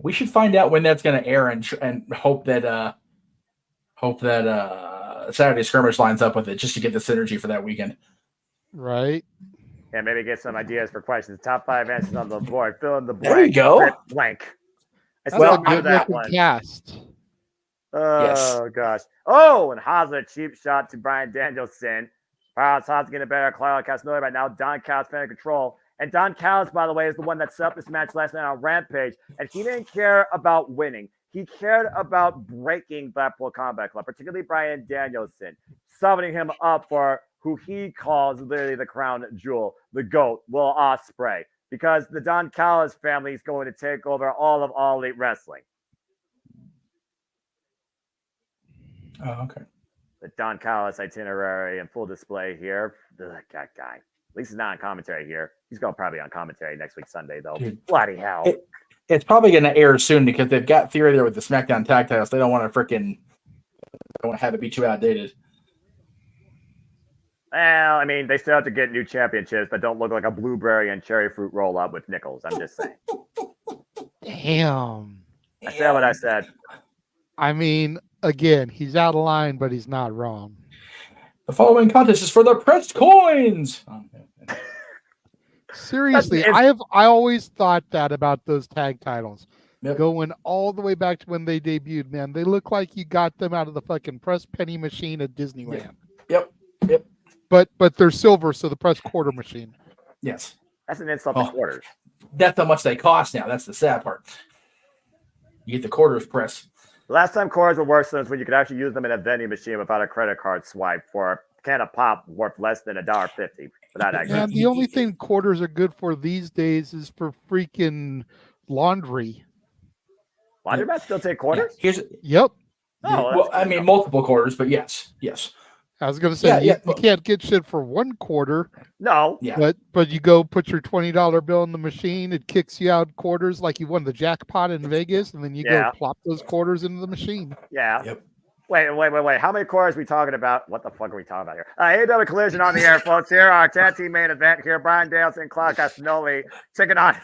Speaker 2: We should find out when that's going to air and hope that Saturday Skirmish lines up with it just to get the synergy for that weekend.
Speaker 3: Right.
Speaker 1: Yeah, maybe get some ideas for questions. Top 5 answers on the board. Fill in the blank.
Speaker 2: There you go.
Speaker 1: Blank.
Speaker 3: I still remember that one. Cast.
Speaker 1: Oh, gosh. Oh, and Haas cheap shot to Bryan Danielson. Haas getting a better Claudio Castagnoli right now. Don Callis in control. And Don Callis, by the way, is the one that set up this match last night on Rampage. And he didn't care about winning. He cared about breaking Blackpool Combat Club, particularly Bryan Danielson, summoning him up for who he calls literally the crown jewel, the GOAT, Will Ospreay, because the Don Callis family is going to take over all of All Elite Wrestling.
Speaker 2: Oh, okay.
Speaker 1: The Don Callis itinerary in full display here. That guy. At least he's not on commentary here. He's going to probably on commentary next week Sunday, though.
Speaker 2: Dude,
Speaker 1: bloody hell.
Speaker 2: It's probably going to air soon because they've got Theory there with the SmackDown tag titles. They don't want to have it be too outdated.
Speaker 1: Well, I mean, they still have to get new championships that don't look like a blueberry and cherry fruit roll up with nickels. I'm just saying.
Speaker 3: Damn.
Speaker 1: I said what I said.
Speaker 3: I mean, again, he's out of line, but he's not wrong.
Speaker 2: The following contest is for the pressed coins.
Speaker 3: Seriously, I always thought that about those tag titles.
Speaker 2: Yep.
Speaker 3: Going all the way back to when they debuted, man. They look like you got them out of the fucking press penny machine at Disneyland.
Speaker 2: Yep.
Speaker 3: But they're silver, so the press quarter machine.
Speaker 2: Yes.
Speaker 1: That's an insult to quarters.
Speaker 2: That's how much they cost now. That's the sad part. You get the quarters press.
Speaker 1: Last time quarters were worse than when you could actually use them in a vending machine without a credit card swipe for a can of pop worth less than $1.50. Without actually.
Speaker 3: And the only thing quarters are good for these days is for freaking laundry.
Speaker 1: Laundromats still take quarters?
Speaker 3: Yep.
Speaker 1: Oh,
Speaker 2: well, I mean, multiple quarters, but yes.
Speaker 3: I was going to say, you can't get shit for one quarter.
Speaker 1: No.
Speaker 2: Yeah.
Speaker 3: But you go put your $20 bill in the machine, it kicks you out quarters like you won the jackpot in Vegas, and then you go plop those quarters into the machine.
Speaker 1: Yeah.
Speaker 2: Yep.
Speaker 1: Wait. How many quarters are we talking about? What the fuck are we talking about here? AEW Collision on the air, folks. Here, our tag team main event here. Brian Danielson, Claude Castagnoli taking on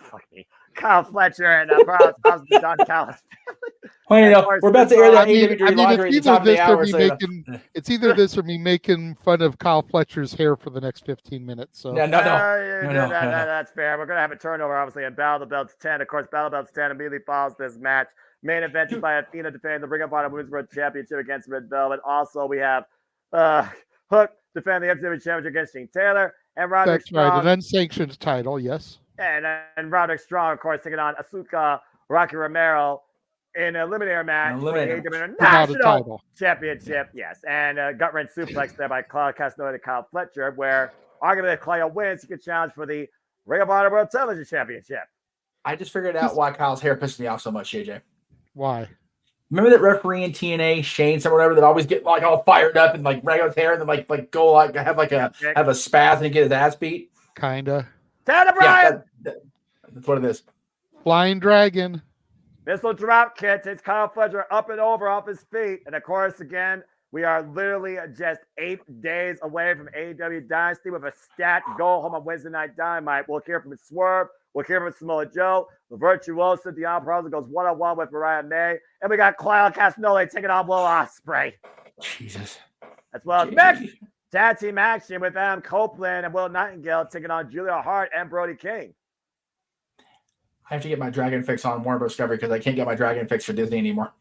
Speaker 1: Kyle Fletcher and Don Callis.
Speaker 2: Well, we're about to air that AEW Dirty Laundry at the top of the hour.
Speaker 3: It's either this or me making fun of Kyle Fletcher's hair for the next 15 minutes. So
Speaker 2: no.
Speaker 1: That's fair. We're going to have a turnover, obviously, in Battle of the Belts 10. Of course, Battle of the Belts 10 immediately follows this match. Main event by Athena defending the Ring of Honor Women's World Championship against Red Velvet. Also, we have Hook defending the WWE Championship against Shane Taylor. And Roderick Strong.
Speaker 3: Right, an unsanctioned title, yes.
Speaker 1: And Roderick Strong, of course, taking on Asuka Rocky Romero in an eliminator match for the AEW International Championship. Yes, and gut wrench suplex there by Claude Castagnoli to Kyle Fletcher, where arguably if Claudio wins, he could challenge for the Ring of Honor World Television Championship.
Speaker 2: I just figured out why Kyle's hair pissed me off so much, JJ.
Speaker 3: Why?
Speaker 2: Remember that referee in TNA, Shane, or whatever, that always get like all fired up and like rag his hair and then like go like have a spaz and get his ass beat?
Speaker 3: Kinda.
Speaker 1: Tana Bryan!
Speaker 2: Yeah, that's what it is.
Speaker 3: Flying Dragon.
Speaker 1: Missile drop kick takes Kyle Fletcher up and over off his feet. And of course, again, we are literally just 8 days away from AEW Dynasty with a stat go home on Wednesday Night Dynamite. We'll hear from Swerve. We'll hear from Samoa Joe. The Virtuoso, Dion Perosa goes one-on-one with Mariah May. And we got Claudio Castagnoli taking on Will Ospreay.
Speaker 2: Jesus.
Speaker 1: As well as next tag team action with Adam Copeland and Will Nightingale taking on Julia Hart and Brody King.
Speaker 2: I have to get my Dragon fix on Warner Bros. Discovery because I can't get my Dragon fix for Disney anymore.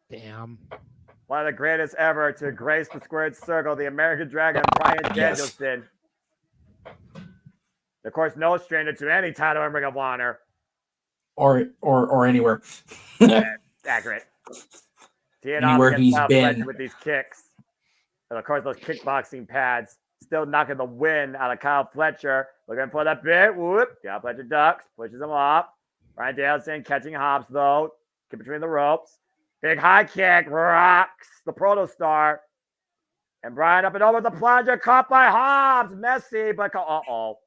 Speaker 3: Damn.
Speaker 1: One of the greatest ever to grace the squared circle, the American Dragon, Bryan Danielson. Of course, no stranger to any title in Ring of Honor.
Speaker 2: Or anywhere.
Speaker 1: Accurate.
Speaker 2: Anywhere he's been.
Speaker 1: With these kicks. And of course, those kickboxing pads still knocking the wind out of Kyle Fletcher. Looking for that bit. Whoop. Kyle Fletcher ducks. Pushes him off. Bryan Danielson catching Hobbs, though. Get between the ropes. Big high kick. Rocks the Proto Star. And Bryan up and over the plunger. Caught by Hobbs. Messy, but uh-oh.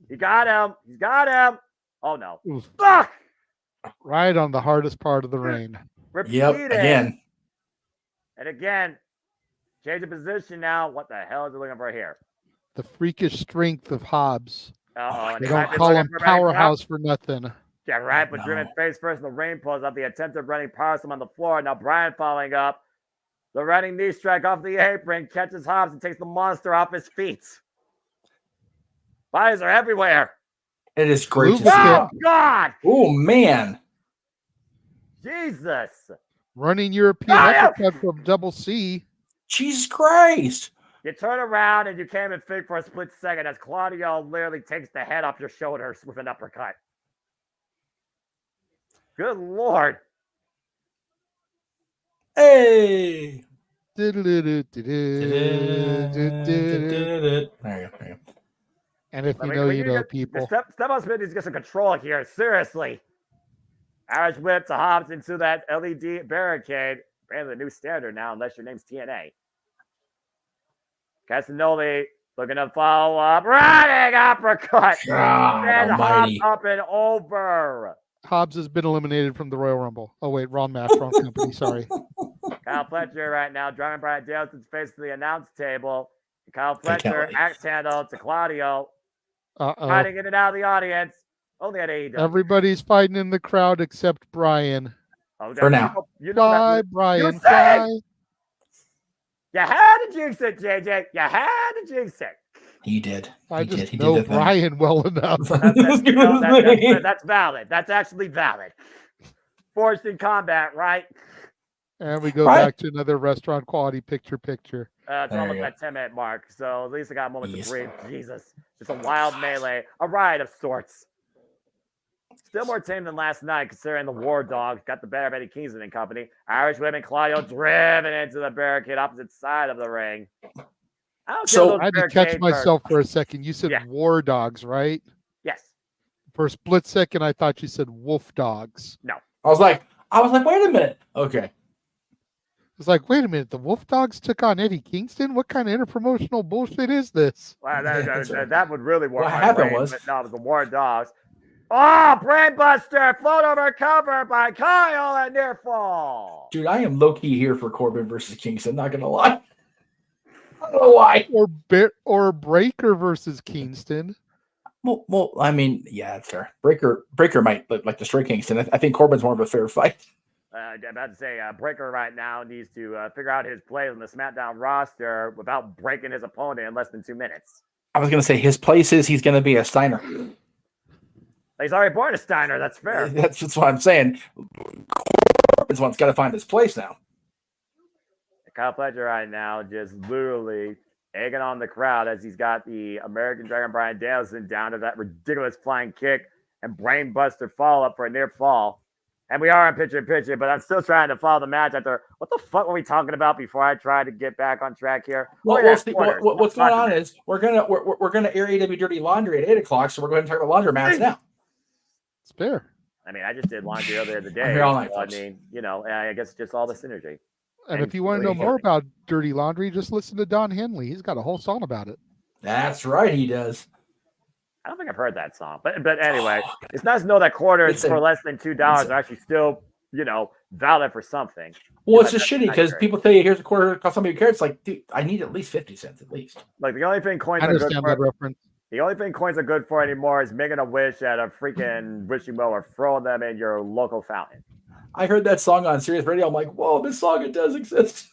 Speaker 1: He got him. He's got him. Oh, no. Fuck!
Speaker 3: Right on the hardest part of the ring.
Speaker 2: Yep, again.
Speaker 1: And again, change of position now. What the hell is he looking for here?
Speaker 3: The freakish strength of Hobbs.
Speaker 1: Uh-oh.
Speaker 3: They don't call him Powerhouse for nothing.
Speaker 1: Yeah, right. But driven face first in the rain pulls up the attempted running power slam on the floor. Now Bryan following up. The running knee strike off the apron. Catches Hobbs and takes the monster off his feet. Bodies are everywhere.
Speaker 2: It is great to see.
Speaker 1: Oh, God.
Speaker 2: Oh, man.
Speaker 1: Jesus.
Speaker 3: Running European uppercut from Double C.
Speaker 2: Jesus Christ.
Speaker 1: You turn around and you can't even think for a split second as Claudio literally takes the head off your shoulders with an uppercut. Good Lord.
Speaker 2: Hey.
Speaker 3: There you
Speaker 2: go.
Speaker 3: And if you know, you know, people.
Speaker 1: Stephos needs to get some control here. Seriously. Irish whip to Hobbs into that LED barricade. Apparently the new standard now, unless your name's TNA. Castagnoli looking to follow up. Running uppercut. And Hobbs up and over.
Speaker 3: Hobbs has been eliminated from the Royal Rumble. Oh, wait, wrong match, wrong company. Sorry.
Speaker 1: Kyle Fletcher right now driving Bryan Danielson's face to the announce table. Kyle Fletcher, axe handle to Claudio. Fighting in and out of the audience. Only at AEW.
Speaker 3: Everybody's fighting in the crowd except Brian.
Speaker 1: Oh,
Speaker 2: for now.
Speaker 3: Fly, Brian, fly.
Speaker 1: You had to jinx it, JJ. You had to jinx it.
Speaker 2: He did.
Speaker 3: I just know Brian well enough.
Speaker 1: That's valid. That's actually valid. Forced in combat, right?
Speaker 3: And we go back to another restaurant quality picture.
Speaker 1: It's almost that 10-minute mark. So at least I got a moment to breathe. Jesus. Just a wild melee. A riot of sorts. Still more tame than last night, considering the War Dogs got the better of Eddie Kingston and company. Irish Women Claudio driven into the barricade opposite side of the ring.
Speaker 2: So
Speaker 3: I had to catch myself for a second. You said War Dogs, right?
Speaker 1: Yes.
Speaker 3: For a split second, I thought you said Wolf Dogs.
Speaker 1: No.
Speaker 2: I was like, wait a minute. Okay.
Speaker 3: It's like, wait a minute, the Wolf Dogs took on Eddie Kingston? What kind of interpromotional bullshit is this?
Speaker 1: Well, that would really work.
Speaker 2: What happened was...
Speaker 1: No, it was the War Dogs. Oh, Brainbuster, float over cover by Kyle at near fall.
Speaker 2: Dude, I am low-key here for Corbin versus Kingston, not going to lie. I don't know why.
Speaker 3: Or Breaker versus Kingston.
Speaker 2: Well, I mean, yeah, that's fair. Breaker might like destroy Kingston. I think Corbin's more of a fair fight.
Speaker 1: I'm about to say, Breaker right now needs to figure out his play on the SmackDown roster without breaking his opponent in less than 2 minutes.
Speaker 2: I was going to say his place is he's going to be a Steiner.
Speaker 1: He's already born a Steiner. That's fair.
Speaker 2: That's what I'm saying. Corbin's one's got to find his place now.
Speaker 1: Kyle Fletcher right now just literally egging on the crowd as he's got the American Dragon Bryan Danielson down to that ridiculous flying kick and brainbuster follow-up for a near fall. And we are on picture-in-picture, but I'm still trying to follow the match after. What the fuck were we talking about before I tried to get back on track here?
Speaker 2: What's going on is we're gonna air AEW Dirty Laundry at 8 o'clock, so we're going to talk about laundromats now.
Speaker 3: It's fair.
Speaker 1: I mean, I just did laundry earlier in the day.
Speaker 2: All night,
Speaker 1: I mean, I guess it's just all the synergy.
Speaker 3: And if you want to know more about Dirty Laundry, just listen to Don Henley. He's got a whole song about it.
Speaker 2: That's right, he does.
Speaker 1: I don't think I've heard that song, but anyway, it's nice to know that quarters for less than $2 are actually still, valid for something.
Speaker 2: Well, it's just shitty because people tell you here's a quarter cost somebody cares. It's like, dude, I need at least 50 cents at least.
Speaker 1: Like the only thing coins are good for. The only thing coins are good for anymore is making a wish at a freaking wishing well or throwing them in your local fountain.
Speaker 2: I heard that song on Sirius Radio. I'm like, whoa, this song, it does exist.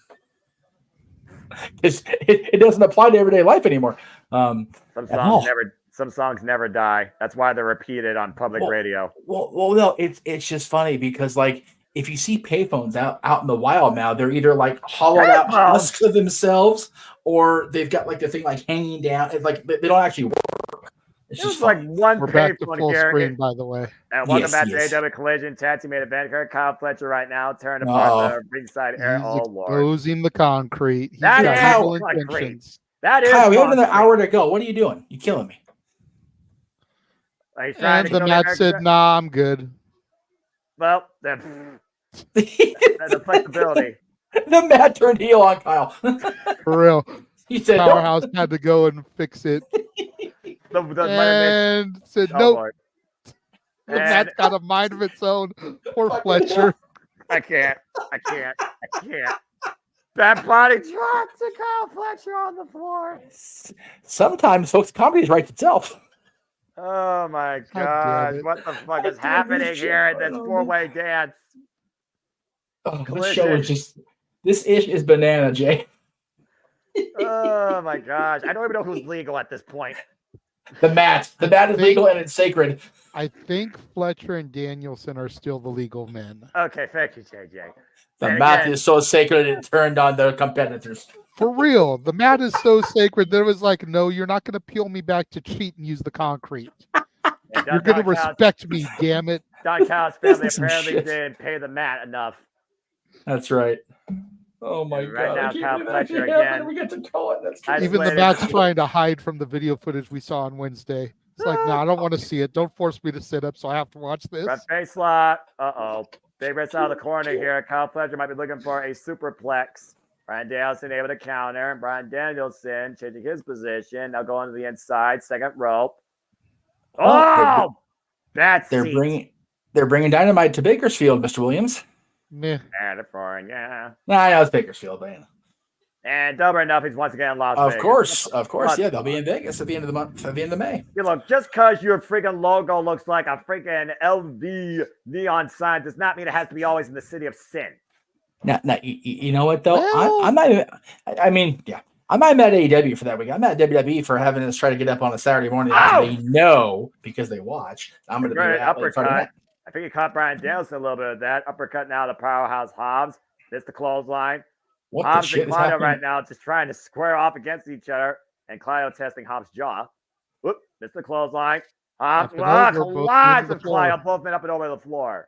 Speaker 2: It doesn't apply to everyday life anymore.
Speaker 1: Some songs never die. That's why they're repeated on public radio.
Speaker 2: Well, no, it's just funny because like if you see payphones out in the wild now, they're either like hollowed out husks of themselves, or they've got like the thing like hanging down. It's like they don't actually work. It's just
Speaker 1: like one payphone
Speaker 3: full screen, by the way.
Speaker 1: And welcome back to AEW Collision Tag Team Main Event. Kyle Fletcher right now tearing apart the ringside air. Oh Lord,
Speaker 3: exposing the concrete. He's
Speaker 1: that
Speaker 3: got
Speaker 1: is concrete. That is.
Speaker 2: Kyle, we have another hour to go. What are you doing? You're killing me.
Speaker 3: And the match said, "Nah, I'm good."
Speaker 1: Well, then the flexibility.
Speaker 2: The Matt turned heel on Kyle.
Speaker 3: For real.
Speaker 2: He said
Speaker 3: Powerhouse had to go and fix it. And said, nope. The Matt's got a mind of its own. Poor Fletcher.
Speaker 1: I can't. That body drop to Kyle Fletcher on the floor.
Speaker 2: Sometimes, folks, comedy writes itself.
Speaker 1: Oh my gosh. What the fuck is happening here at this four-way dance?
Speaker 2: Oh, this show is just, this ish is banana, Jay.
Speaker 1: Oh my gosh. I don't even know who's legal at this point.
Speaker 2: The mat is legal and it's sacred.
Speaker 3: I think Fletcher and Danielson are still the legal men.
Speaker 1: Okay, thank you, JJ.
Speaker 2: The mat is so sacred it turned on their competitors.
Speaker 3: For real, the mat is so sacred that it was like, no, you're not going to peel me back to cheat and use the concrete. You're going to respect me, damn it.
Speaker 1: Don Callis family apparently didn't pay the mat enough.
Speaker 2: That's right. Oh my God!
Speaker 1: Right now, Kyle Fletcher again.
Speaker 2: We get to call it.
Speaker 3: Even the mat's trying to hide from the video footage we saw on Wednesday. It's like, no, I don't want to see it. Don't force me to sit up, so I have to watch this.
Speaker 1: Front face lock. Big Ritz out of the corner here. Kyle Fletcher might be looking for a superplex. Bryan Danielson able to counter. Bryan Danielson changing his position. Now going to the inside, second rope. Oh, that's
Speaker 2: they're bringing Dynamite to Bakersfield, Mr. Williams.
Speaker 3: Meh.
Speaker 1: California.
Speaker 2: Nah, I know it's Bakersfield, man.
Speaker 1: And double enough, he's once again in Las Vegas.
Speaker 2: Of course, yeah, they'll be in Vegas at the end of the month, at the end of May.
Speaker 1: You look, just because your freaking logo looks like a freaking LV neon sign does not mean it has to be always in the city of sin.
Speaker 2: Now, you know what though? Well, I'm not. I'm not mad at AEW for that week. I'm mad at WWE for having us try to get up on a Saturday morning. They know because they watch. I'm going to be
Speaker 1: uppercut. I think he caught Bryan Danielson a little bit of that. Uppercut now to Powerhouse Hobbs. Missed the clothesline. Hobbs and Claudio right now just trying to square off against each other. And Claudio testing Hobbs' jaw. Whoop, missed the clothesline.
Speaker 3: Up and over, both
Speaker 1: collides
Speaker 3: to the
Speaker 1: with
Speaker 3: floor.
Speaker 1: Clio, both men up and over the floor.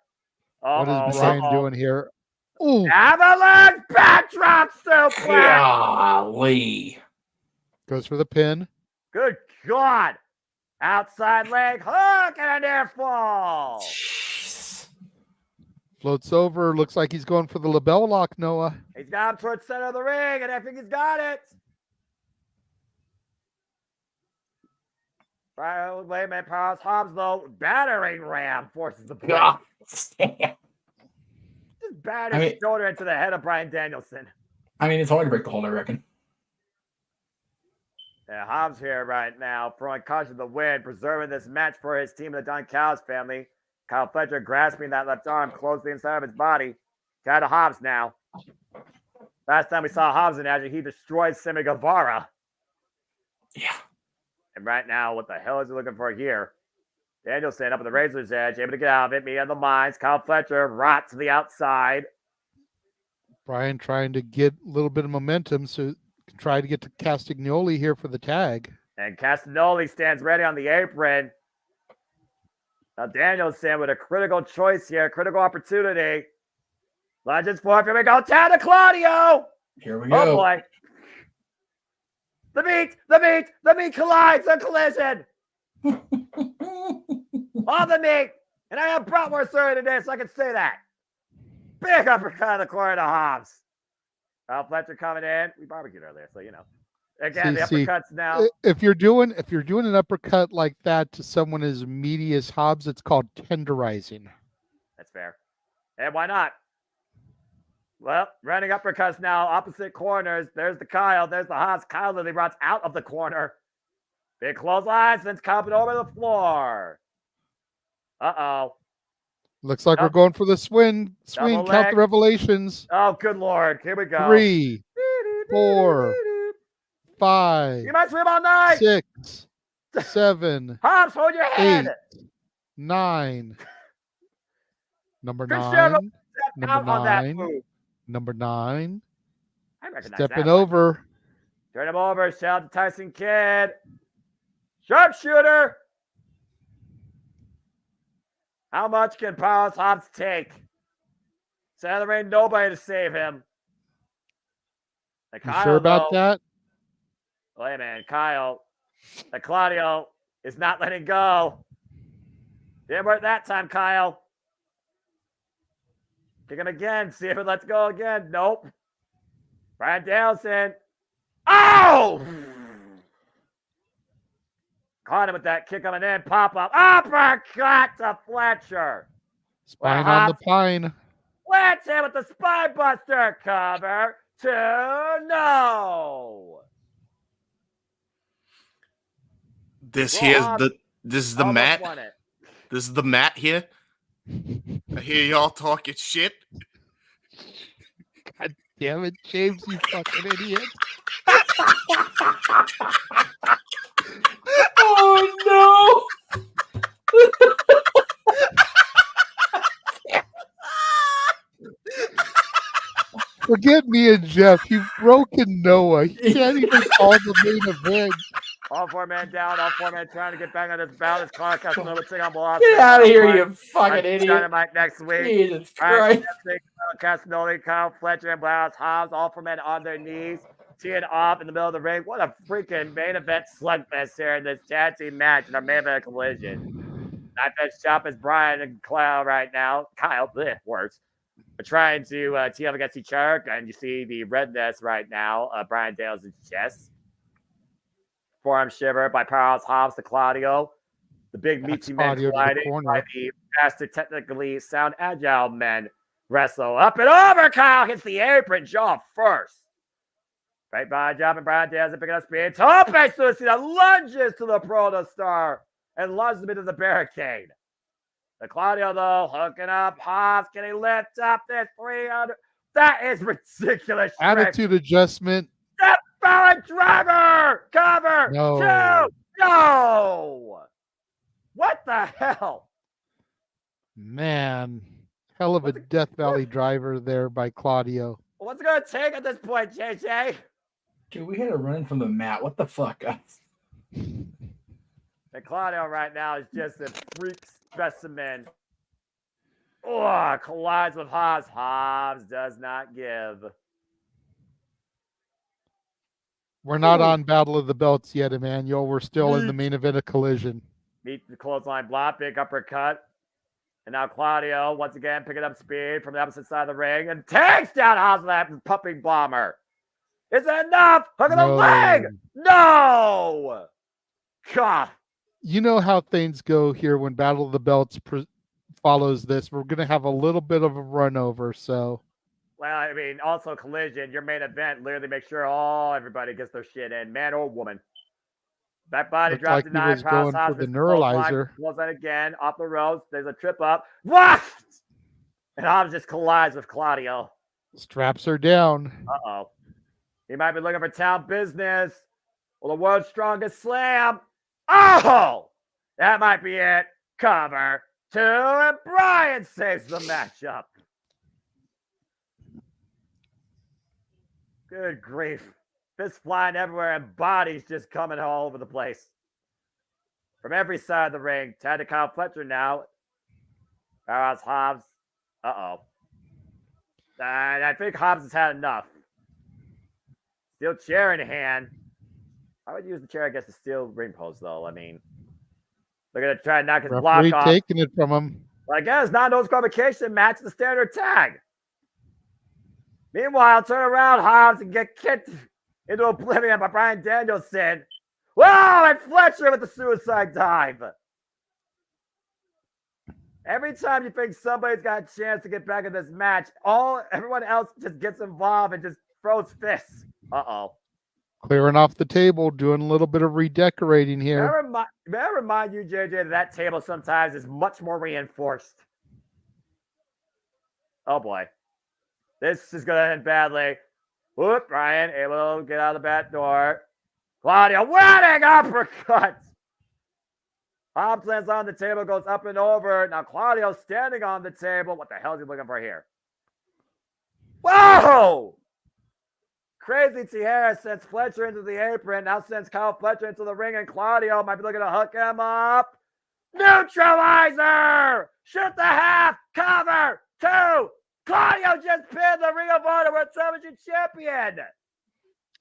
Speaker 3: What is Brian doing here? Ooh.
Speaker 1: Avalanche backdrop suplex.
Speaker 2: Golly.
Speaker 3: Goes for the pin.
Speaker 1: Good God. Outside leg hook and a near fall.
Speaker 3: Floats over. Looks like he's going for the label lock, Noah.
Speaker 1: He's got him towards center of the ring, and I think he's got it. Right, wait a minute, Powerhouse Hobbs, though. Battering ram forces the break. Just bat his shoulder into the head of Bryan Danielson.
Speaker 2: I mean, it's hard to break the hold, I reckon.
Speaker 1: Yeah, Hobbs here right now, throwing caution to the wind, preserving this match for his team, the Don Callis family. Kyle Fletcher grasping that left arm close to the inside of his body. Got to Hobbs now. Last time we saw Hobbs in action, he destroyed Sammy Guevara.
Speaker 2: Yeah.
Speaker 1: And right now, what the hell is he looking for here? Danielson up at the razor's edge, able to get out of it. Me on the mines. Kyle Fletcher rot to the outside.
Speaker 3: Brian trying to get a little bit of momentum, so try to get to Castagnoli here for the tag.
Speaker 1: And Castagnoli stands ready on the apron. Now Danielson with a critical choice here, critical opportunity. Legends 4, here we go. Down to Claudio.
Speaker 2: Here we go.
Speaker 1: Oh boy. The meat collides, a collision. All the meat. And I have bratwurst earlier today, so I can say that. Big uppercut in the corner to Hobbs. Fletcher coming in. We barbecued earlier, so you know. Again, the uppercuts now.
Speaker 3: If you're doing an uppercut like that to someone as meaty as Hobbs, it's called tenderizing.
Speaker 1: That's fair. And why not? Well, running uppercuts now, opposite corners. There's the Kyle. There's the Hobbs. Kyle literally runs out of the corner. Big clothesline, sends Coppin over the floor. Uh-oh.
Speaker 3: Looks like we're going for the swing. Count the revelations.
Speaker 1: Oh, good Lord. Here we go.
Speaker 3: 3, 4, 5.
Speaker 1: You might swim all night.
Speaker 3: 6, 7.
Speaker 1: Hobbs, hold your head.
Speaker 3: 8, 9. Number
Speaker 1: Chris
Speaker 3: 9.
Speaker 1: Number 9.
Speaker 3: Number 9.
Speaker 1: I recognize
Speaker 3: Stepping
Speaker 1: that
Speaker 3: over.
Speaker 1: Turn him over. Shout out to Tyson Kidd. Sharpshooter. How much can Powerhouse Hobbs take? There ain't nobody to save him.
Speaker 3: You sure about that?
Speaker 1: Wait a minute, Kyle. Claudio is not letting go. Didn't work that time, Kyle. Kick him again. See if it lets go again. Nope. Bryan Danielson. Oh! Caught him with that kick coming in. Pop up. Uppercut to Fletcher.
Speaker 3: Spine on the pine.
Speaker 1: Let's hit with the spine buster. Cover to no.
Speaker 4: This is the mat. This is the mat here. I hear y'all talking shit.
Speaker 3: God damn it, James, you fucking idiot.
Speaker 2: Oh no!
Speaker 3: Forget me and Jeff. You've broken Noah. You can't even call the main event.
Speaker 1: All 4 men down. All 4 men trying to get back on this bout. This Clark has no sing on Blossom.
Speaker 2: Get out of here, you fucking idiot.
Speaker 1: Dynamite next week.
Speaker 2: Jesus Christ.
Speaker 1: Castagnoli, Kyle Fletcher, and Blouse Hobbs, all 4 men on their knees, teeing off in the middle of the ring. What a freaking main event slugfest here in this tag team match in our main event collision. Knife edge chop is Brian and Kyle right now. Kyle, worse. We're trying to tee up against each other, and you see the redness right now. Bryan Danielson's chest. Forearm shiver by Powerhouse Hobbs to Claudio. The big meaty men colliding by the faster, technically sound, agile men wrestle up and over. Kyle hits the apron jaw first. Right by dropping Bryan Danielson, picking up speed. Tope Suicida lunges to the Proto Star and lunges him into the barricade. The Claudio, though, hooking up Hobbs. Can he lift up this 300? That is ridiculous.
Speaker 3: Attitude adjustment.
Speaker 1: Step forward, driver. Cover.
Speaker 3: No.
Speaker 1: 2. No. What the hell?
Speaker 3: Man. Hell of a Death Valley driver there by Claudio.
Speaker 1: What's it going to take at this point, JJ?
Speaker 2: Dude, we had a run from the mat. What the fuck, guys?
Speaker 1: And Claudio right now is just a freak specimen. Oh, collides with Hobbs. Hobbs does not give.
Speaker 3: We're not on Battle of the Belts yet, Emmanuel. We're still in the main event of Collision.
Speaker 1: Meet the clothesline block, big uppercut. And now Claudio, once again, picking up speed from the opposite side of the ring and takes down Hobbs with that pumping bomber. Is it enough? Hook of the leg! No! God.
Speaker 3: You know how things go here when Battle of the Belts follows this. We're going to have a little bit of a run over, so.
Speaker 1: Well, I mean, also Collision, your main event, literally make sure everybody gets their shit in, man or woman. That body
Speaker 3: Looked
Speaker 1: drops
Speaker 3: like
Speaker 1: to
Speaker 3: he was
Speaker 1: 9 pounds.
Speaker 3: going for the neuralizer.
Speaker 1: Close that again, off the ropes. There's a trip up. What? And Hobbs just collides with Claudio.
Speaker 3: Straps are down.
Speaker 1: Uh-oh. He might be looking for town business. Well, the world's strongest slam. Oh! That might be it. Cover 2, and Brian saves the matchup. Good grief. Fists flying everywhere and bodies just coming all over the place. From every side of the ring. Tied to Kyle Fletcher now. Powerhouse Hobbs. Uh-oh. I think Hobbs has had enough. Steel chair in hand. I would use the chair against the steel ring post, though. I mean, they're going to try and knock his block off.
Speaker 3: Taking it from him.
Speaker 1: Well, I guess non-disqualification match the standard tag. Meanwhile, turn around Hobbs and get kicked into oblivion by Bryan Danielson. Wow, and Fletcher with the suicide dive. Every time you think somebody's got a chance to get back in this match, everyone else just gets involved and just throws fists. Uh-oh.
Speaker 3: Clearing off the table, doing a little bit of redecorating here.
Speaker 1: May I remind you, JJ, that table sometimes is much more reinforced. Oh, boy. This is going to end badly. Whoop, Brian able to get out of the back door. Claudio winning uppercut. Hobbs lands on the table, goes up and over. Now Claudio's standing on the table. What the hell is he looking for here? Whoa! Crazy Tiara sends Fletcher into the apron. Now sends Kyle Fletcher into the ring, and Claudio might be looking to hook him up. Neutralizer! Shoot the half! Cover! 2! Claudio just pinned the Ring of Honor World Television Champion.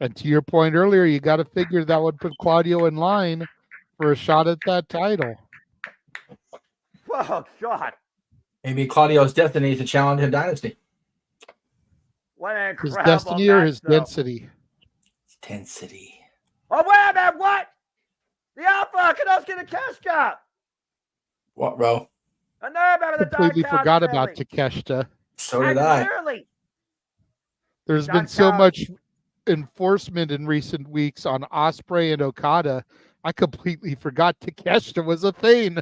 Speaker 3: And to your point earlier, you got to figure that would put Claudio in line for a shot at that title.
Speaker 1: Oh, God.
Speaker 2: Maybe Claudio's destiny is to challenge him Dynasty.
Speaker 1: What an incredible
Speaker 3: his destiny or his density?
Speaker 2: His density.
Speaker 1: Oh, wait a minute. What? The Alpha, Kanosuke Takeshita.
Speaker 2: What, bro?
Speaker 1: Another member of the
Speaker 3: Completely forgot about Takeshita.
Speaker 2: So did I.
Speaker 3: There's been so much enforcement in recent weeks on Ospreay and Okada. I completely forgot Takeshita was a thing.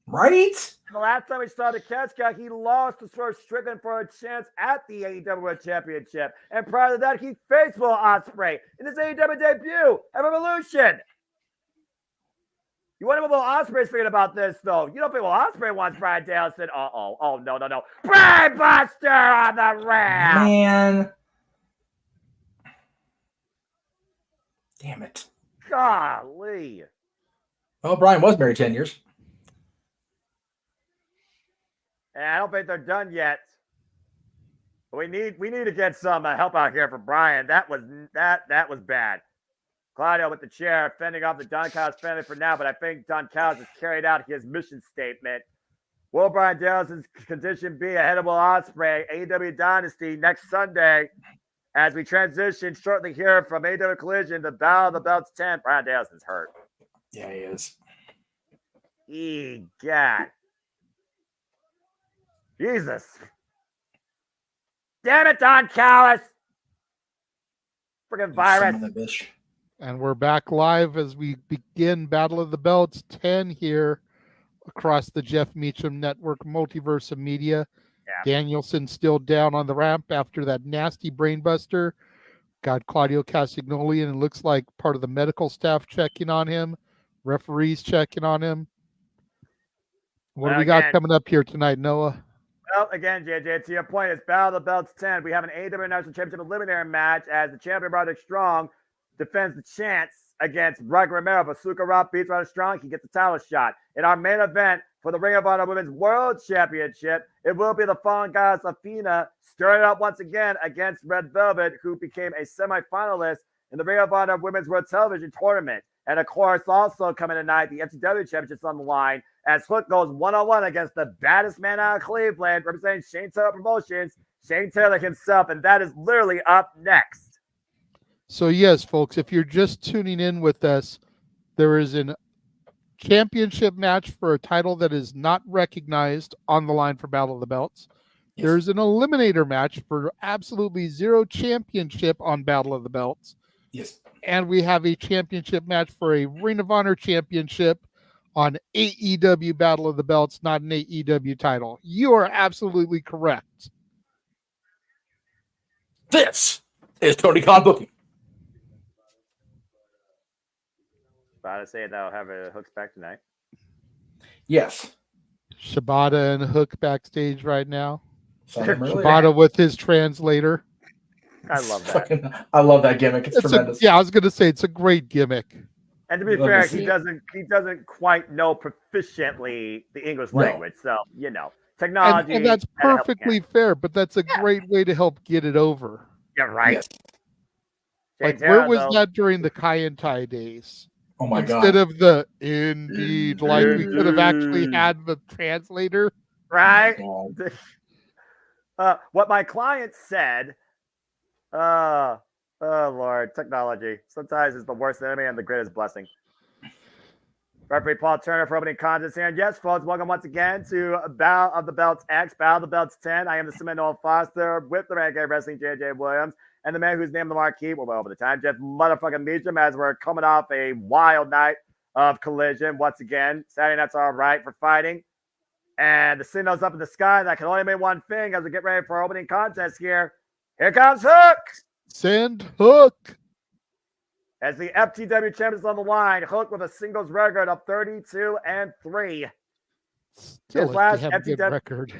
Speaker 2: Right?
Speaker 1: The last time we saw Takeshita, he lost to Swerve Strickland for a chance at the AEW World Championship. And prior to that, he faced Will Ospreay in his AEW debut at Revolution. You wonder what Will Ospreay's thinking about this, though. You don't think Will Ospreay wants Bryan Danielson? Uh-oh. Oh, no. Brain Buster on the ramp!
Speaker 2: Man. Damn it.
Speaker 1: Golly.
Speaker 2: Well, Brian was married 10 years.
Speaker 1: And I don't think they're done yet. But we need to get some help out here for Brian. That was bad. Claudio with the chair, fending off the Don Callis family for now, but I think Don Callis has carried out his mission statement. Will Bryan Danielson's condition be ahead of Will Ospreay, AEW Dynasty next Sunday as we transition shortly here from AEW Collision to Battle of the Belts 10. Bryan Danielson's hurt.
Speaker 2: Yeah, he is.
Speaker 1: God. Jesus. Damn it, Don Callis. Freaking virus.
Speaker 3: And we're back live as we begin Battle of the Belts 10 here across the Jeff Meacham Network Multiverse of Media. Yeah. Danielson still down on the ramp after that nasty brainbuster. Got Claudio Castagnoli, and it looks like part of the medical staff checking on him, referees checking on him. What do we got coming up here tonight, Noah?
Speaker 1: Well, again, JJ, to your point, it's Battle of the Belts 10. We have an AEW National Championship Eliminator match as the champion, Roderick Strong, defends the chance against Rug Romero. But Suka Rob beats Roderick Strong. He gets a title shot. In our main event for the Ring of Honor Women's World Championship, it will be the Fallen Goddess Athena stirring up once again against Red Velvet, who became a semifinalist in the Ring of Honor Women's World Television Tournament. And of course, also coming tonight, the FTW Championship's on the line as Hook goes one-on-one against the baddest man out of Cleveland, representing Shane Taylor Promotions, Shane Taylor himself, and that is literally up next.
Speaker 3: So yes, folks, if you're just tuning in with us, there is a championship match for a title that is not recognized on the line for Battle of the Belts. Yes. There's an eliminator match for absolutely zero championship on Battle of the Belts.
Speaker 2: Yes.
Speaker 3: And we have a championship match for a Ring of Honor championship on AEW Battle of the Belts, not an AEW title. You are absolutely correct.
Speaker 2: This is Tony Khan booking.
Speaker 1: About to say that'll have a Hooks back tonight.
Speaker 2: Yes.
Speaker 3: Shibata and Hook backstage right now.
Speaker 2: Shibata
Speaker 3: with his translator.
Speaker 1: I love that.
Speaker 2: I love that gimmick. It's tremendous.
Speaker 3: I was going to say it's a great gimmick.
Speaker 1: And to be fair, he doesn't quite know proficiently the English language, so technology.
Speaker 3: And that's perfectly fair, but that's a great way to help get it over.
Speaker 1: Yeah, right.
Speaker 2: Yes.
Speaker 3: Like where was that during the Kai and Tai days?
Speaker 2: Oh my God!
Speaker 3: Instead of the indeed, like we could have actually had the translator,
Speaker 1: right? What my client said. Oh Lord, technology sometimes is the worst enemy and the greatest blessing. Referee Paul Turner for opening contest here. And yes, folks, welcome once again to Battle of the Belts X, Battle of the Belts 10. I am the Seminole Foster with the Renegade Wrestling, JJ Williams, and the man who's named the marquee. We're well over the time, Jeff motherfucking Meacham, as we're coming off a wild night of Collision. Once again, Saturday night's all right for fighting. And the signal's up in the sky. That can only mean one thing as we get ready for our opening contest here. Here comes Hook.
Speaker 3: Send Hook.
Speaker 1: As the FTW champions on the line, Hook with a singles record of 32-3.
Speaker 3: Still his last FTW record.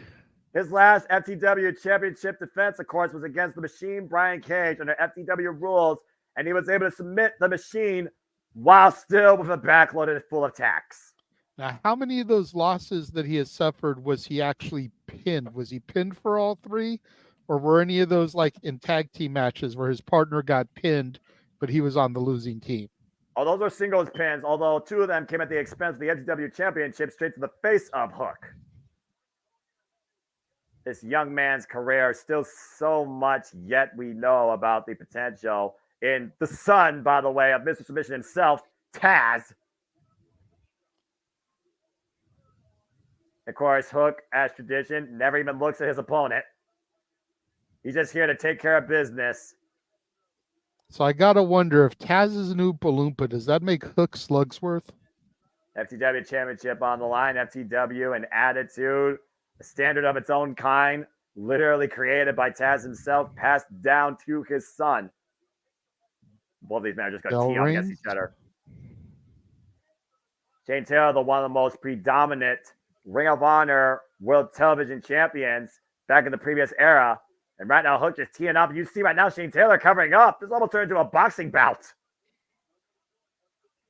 Speaker 1: His last FTW championship defense, of course, was against the Machine Brian Cage under FTW rules, and he was able to submit the Machine while still with a backload and full of tacks.
Speaker 3: Now, how many of those losses that he has suffered was he actually pinned? Was he pinned for all three? Or were any of those like in tag team matches where his partner got pinned, but he was on the losing team?
Speaker 1: Oh, those are singles pins, although two of them came at the expense of the FTW championship straight to the face of Hook. This young man's career, still so much yet we know about the potential in the son, by the way, of Mr. Submission himself, Taz. Of course, Hook, as tradition, never even looks at his opponent. He's just here to take care of business.
Speaker 3: So I got to wonder if Taz is an Oompa Loompa, does that make Hook Slugsworth?
Speaker 1: FTW championship on the line. FTW, an attitude, a standard of its own kind, literally created by Taz himself, passed down to his son. Both of these men are just going to tee up against each other. Shane Taylor, one of the most predominant Ring of Honor World Television champions back in the previous era. And right now, Hook just teeing up. You see right now, Shane Taylor covering up. This almost turned into a boxing bout.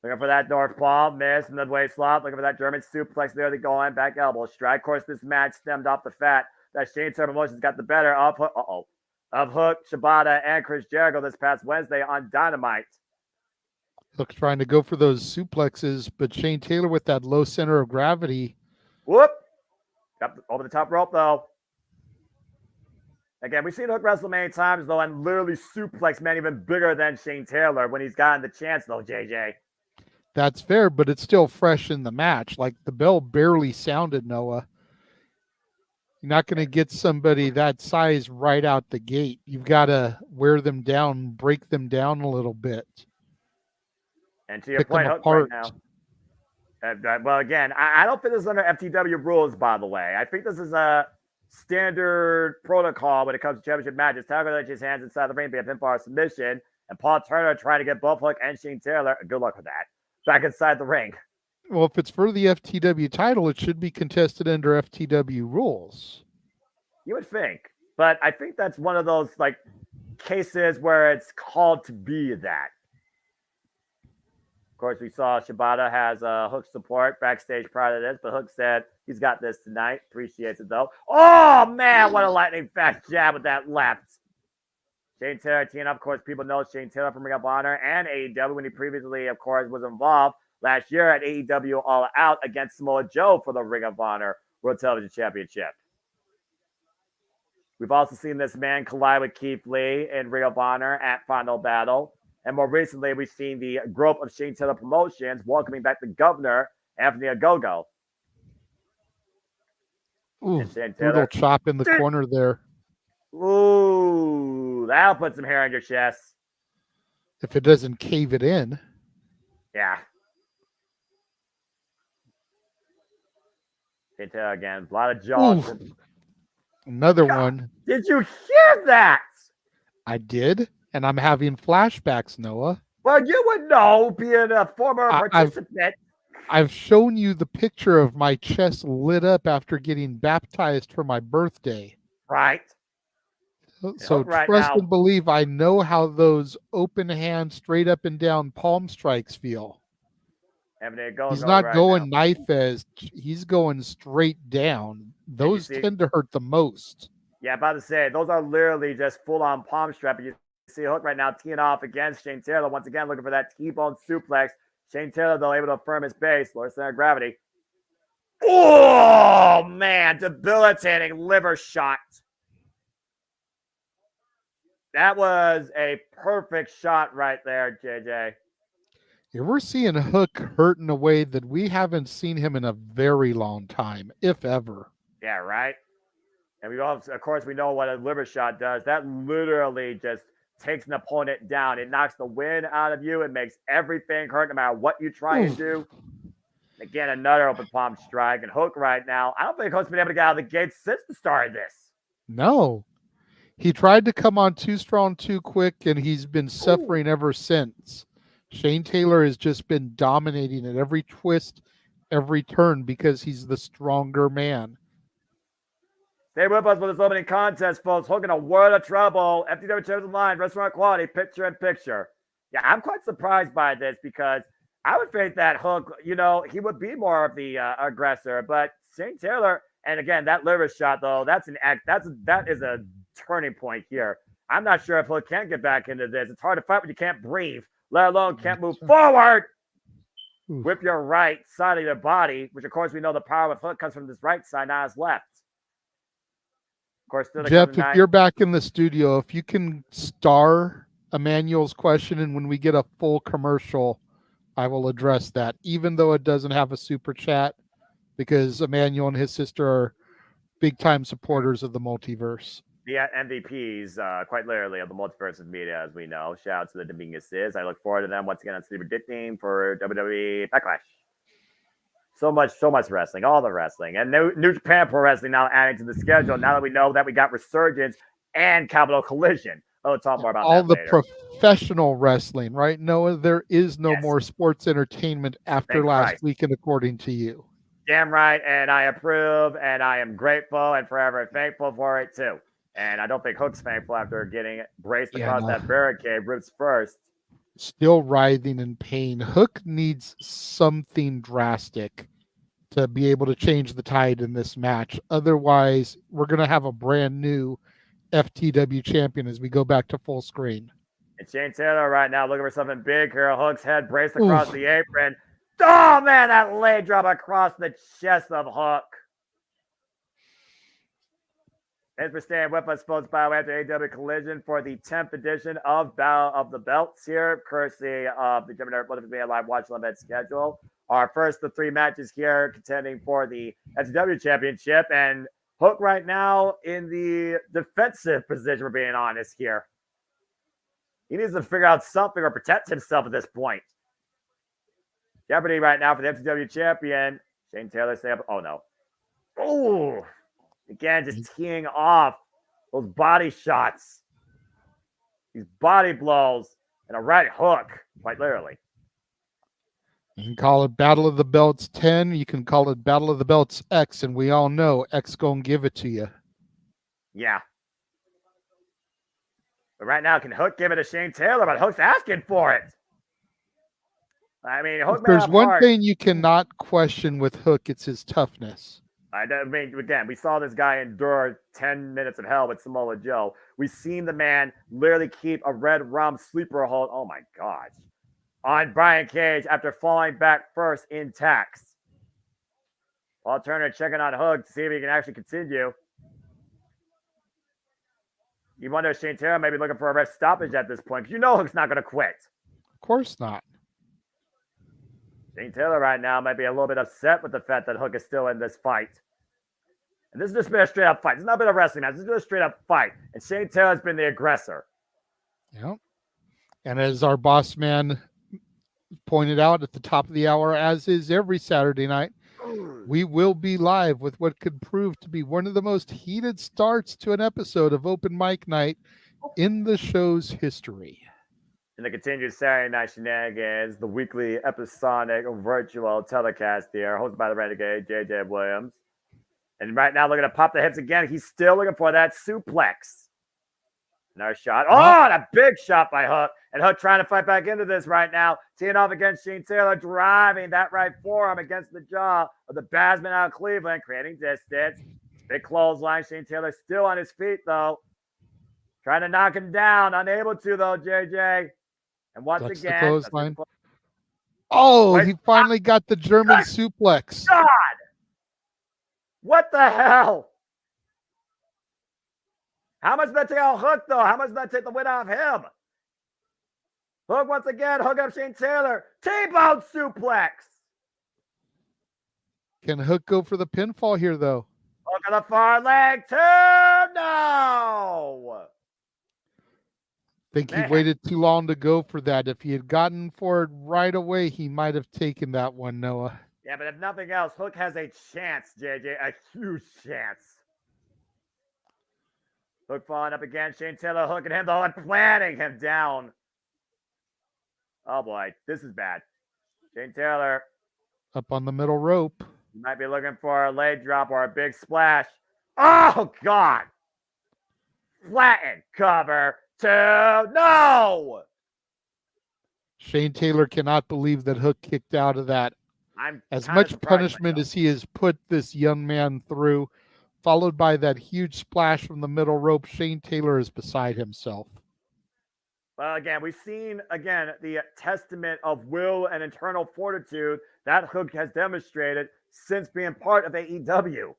Speaker 1: Looking for that northpaw, miss in the waist slot. Looking for that German suplex there. They go on, back elbow strike. Of course, this match stemmed off the fact that Shane Taylor Promotions got the better of Hook, Shibata, and Chris Jericho this past Wednesday on Dynamite.
Speaker 3: Hook trying to go for those suplexes, but Shane Taylor with that low center of gravity.
Speaker 1: Whoop! Got over the top rope, though. Again, we've seen Hook wrestle many times, though, and literally suplex men even bigger than Shane Taylor when he's gotten the chance, though, JJ.
Speaker 3: That's fair, but it's still fresh in the match. Like, the bell barely sounded, Noah. You're not going to get somebody that size right out the gate. You've got to wear them down, break them down a little bit.
Speaker 1: And to your point, Hook right now. Well, again, I don't think this is under FTW rules, by the way. I think this is a standard protocol when it comes to championship matches. Taylor lays his hands inside the ring, be a pinfall submission, and Paul Turner trying to get both Hook and Shane Taylor, good luck with that, back inside the ring.
Speaker 3: Well, if it's for the FTW title, it should be contested under FTW rules.
Speaker 1: You would think, but I think that's one of those like cases where it's called to be that. course, we saw Shibata has Hook support backstage prior to this, but Hook said he's got this tonight. Appreciates it, though. Oh, man, what a lightning fast jab with that left. Shane Taylor teeing up. Of course, people know Shane Taylor from Ring of Honor and AEW when he previously, of course, was involved last year at AEW All Out against Samoa Joe for the Ring of Honor World Television Championship. We've also seen this man collide with Keith Lee in Ring of Honor at Final Battle. And more recently, we've seen the growth of Shane Taylor Promotions welcoming back the governor, Anthony Ogogo.
Speaker 3: Ooh, brutal chop in the corner there.
Speaker 1: Ooh, that'll put some hair on your chest.
Speaker 3: If it doesn't cave it in.
Speaker 1: Yeah. Shane Taylor again. A lot of jaws.
Speaker 3: Another one.
Speaker 1: Did you hear that?
Speaker 3: I did, and I'm having flashbacks, Noah.
Speaker 1: Well, you would know, being a former participant.
Speaker 3: I've shown you the picture of my chest lit up after getting baptized for my birthday.
Speaker 1: Right.
Speaker 3: So trust and believe I know how those open hand, straight up and down palm strikes feel. He's not going knife edge. He's going straight down. Those tend to hurt the most.
Speaker 1: Yeah, about to say, those are literally just full-on palm strap. You see Hook right now teeing off against Shane Taylor. Once again, looking for that T-bone suplex. Shane Taylor, though, able to affirm his base. Lower center of gravity. Oh, man. Debilitating liver shot. That was a perfect shot right there, JJ.
Speaker 3: Yeah, we're seeing Hook hurt in a way that we haven't seen him in a very long time, if ever.
Speaker 1: Yeah, right? And we all, of course, we know what a liver shot does. That literally just takes an opponent down. It knocks the wind out of you. It makes everything hurt no matter what you try and do. Again, another open palm strike. And Hook right now, I don't think Hook's been able to get out of the gate since the start of this.
Speaker 3: No. He tried to come on too strong, too quick, and he's been suffering ever since. Shane Taylor has just been dominating at every twist, every turn, because he's the stronger man.
Speaker 1: Stay with us for this opening contest, folks. Hook in a world of trouble. FTW Chosen Line, restaurant quality, picture in picture. Yeah, I'm quite surprised by this because I would think that Hook, you know, he would be more of the aggressor. But Shane Taylor, and again, that liver shot, though, that is a turning point here. I'm not sure if Hook can get back into this. It's hard to fight when you can't breathe, let alone can't move forward. Whip your right side of your body, which, of course, we know the power of Hook comes from this right side, not his left. Of course,
Speaker 3: Jeff, if you're back in the studio, if you can star Emmanuel's question, and when we get a full commercial, I will address that, even though it doesn't have a super chat, because Emmanuel and his sister are big-time supporters of the multiverse.
Speaker 1: The MVPs, quite literally, of the Multiverse of Media, as we know. Shout out to the Dominguez's. I look forward to them once again on Sleeper Dicting for WWE Backlash. So much wrestling, all the wrestling. And New Japan Pro Wrestling now adding to the schedule now that we know that we got Resurgence and Capital Collision. We'll talk more about
Speaker 3: all
Speaker 1: that
Speaker 3: later. Professional wrestling, right, Noah? There is no more sports entertainment after last weekend, according to you.
Speaker 1: Damn right, and I approve, and I am grateful and forever thankful for it, too. And I don't think Hook's thankful after getting braced across that barricade, ribs first.
Speaker 3: Still writhing in pain. Hook needs something drastic to be able to change the tide in this match. Otherwise, we're going to have a brand new FTW champion as we go back to full screen.
Speaker 1: And Shane Taylor right now looking for something big here. Hook's head braced across the apron. Oh, man, that leg drop across the chest of Hook. Thanks for staying with us, folks, by the way, after AEW Collision for the 10th edition of Battle of the Belts here, courtesy of the JMN Multiverse of Media live watch event schedule. Our first of three matches here contending for the FTW Championship, and Hook right now in the defensive position, we're being honest here. He needs to figure out something or protect himself at this point. Jeopardy right now for the FTW Champion. Shane Taylor stay up. Oh, no. Oh, again, just teeing off those body shots. These body blows and a right hook, quite literally.
Speaker 3: You can call it Battle of the Belts 10. You can call it Battle of the Belts X, and we all know X gonna give it to you.
Speaker 1: Yeah. But right now, can Hook give it to Shane Taylor? But Hook's asking for it. I mean, Hook
Speaker 3: If there's one
Speaker 1: heart.
Speaker 3: thing you cannot question with Hook, it's his toughness.
Speaker 1: I mean, again, we saw this guy endure 10 minutes of hell with Samoa Joe. We've seen the man literally keep a red rum sleeper hold. Oh my gosh. On Brian Cage after falling back first in tax. Paul Turner checking on Hook to see if he can actually continue. You wonder if Shane Taylor may be looking for a ref stoppage at this point, because you know Hook's not going to quit.
Speaker 3: Of course not.
Speaker 1: Shane Taylor right now might be a little bit upset with the fact that Hook is still in this fight. And this has just been a straight up fight. It's not been a wrestling match. This has been a straight up fight. And Shane Taylor's been the aggressor.
Speaker 3: Yeah. And as our boss man pointed out at the top of the hour, as is every Saturday night, we will be live with what could prove to be one of the most heated starts to an episode of Open Mic Night in the show's history.
Speaker 1: In the continued Saturday Night Shenanigans, the weekly episodic virtual telecast here, hosted by the Renegade, JJ Williams. And right now, looking to pop the hips again. He's still looking for that suplex. Another shot. Oh, and a big shot by Hook. And Hook trying to fight back into this right now. Teeing off against Shane Taylor, driving that right forearm against the jaw of the Basman out of Cleveland, creating distance. Big clothesline. Shane Taylor still on his feet, though. Trying to knock him down. Unable to, though, JJ. And once
Speaker 3: That's
Speaker 1: again.
Speaker 3: The clothesline. Oh, he finally got the German suplex.
Speaker 1: God! What the hell? How much did that take out Hook, though? How much did that take the win out of him? Hook once again. Hook up Shane Taylor. T-bone suplex.
Speaker 3: Can Hook go for the pinfall here, though?
Speaker 1: Hook on the far leg. No.
Speaker 3: I think he waited too long to go for that. If he had gotten for it right away, he might have taken that one, Noah.
Speaker 1: Yeah, but if nothing else, Hook has a chance, JJ. A huge chance. Hook falling up again. Shane Taylor hooking him, though, and planting him down. Oh, boy. This is bad. Shane Taylor.
Speaker 3: Up on the middle rope.
Speaker 1: He might be looking for a leg drop or a big splash. Oh, God. Flatten cover. Two. No.
Speaker 3: Shane Taylor cannot believe that Hook kicked out of that. As much punishment as he has put this young man through, followed by that huge splash from the middle rope, Shane Taylor is beside himself.
Speaker 1: Well, again, we've seen, the testament of will and internal fortitude that Hook has demonstrated since being part of AEW.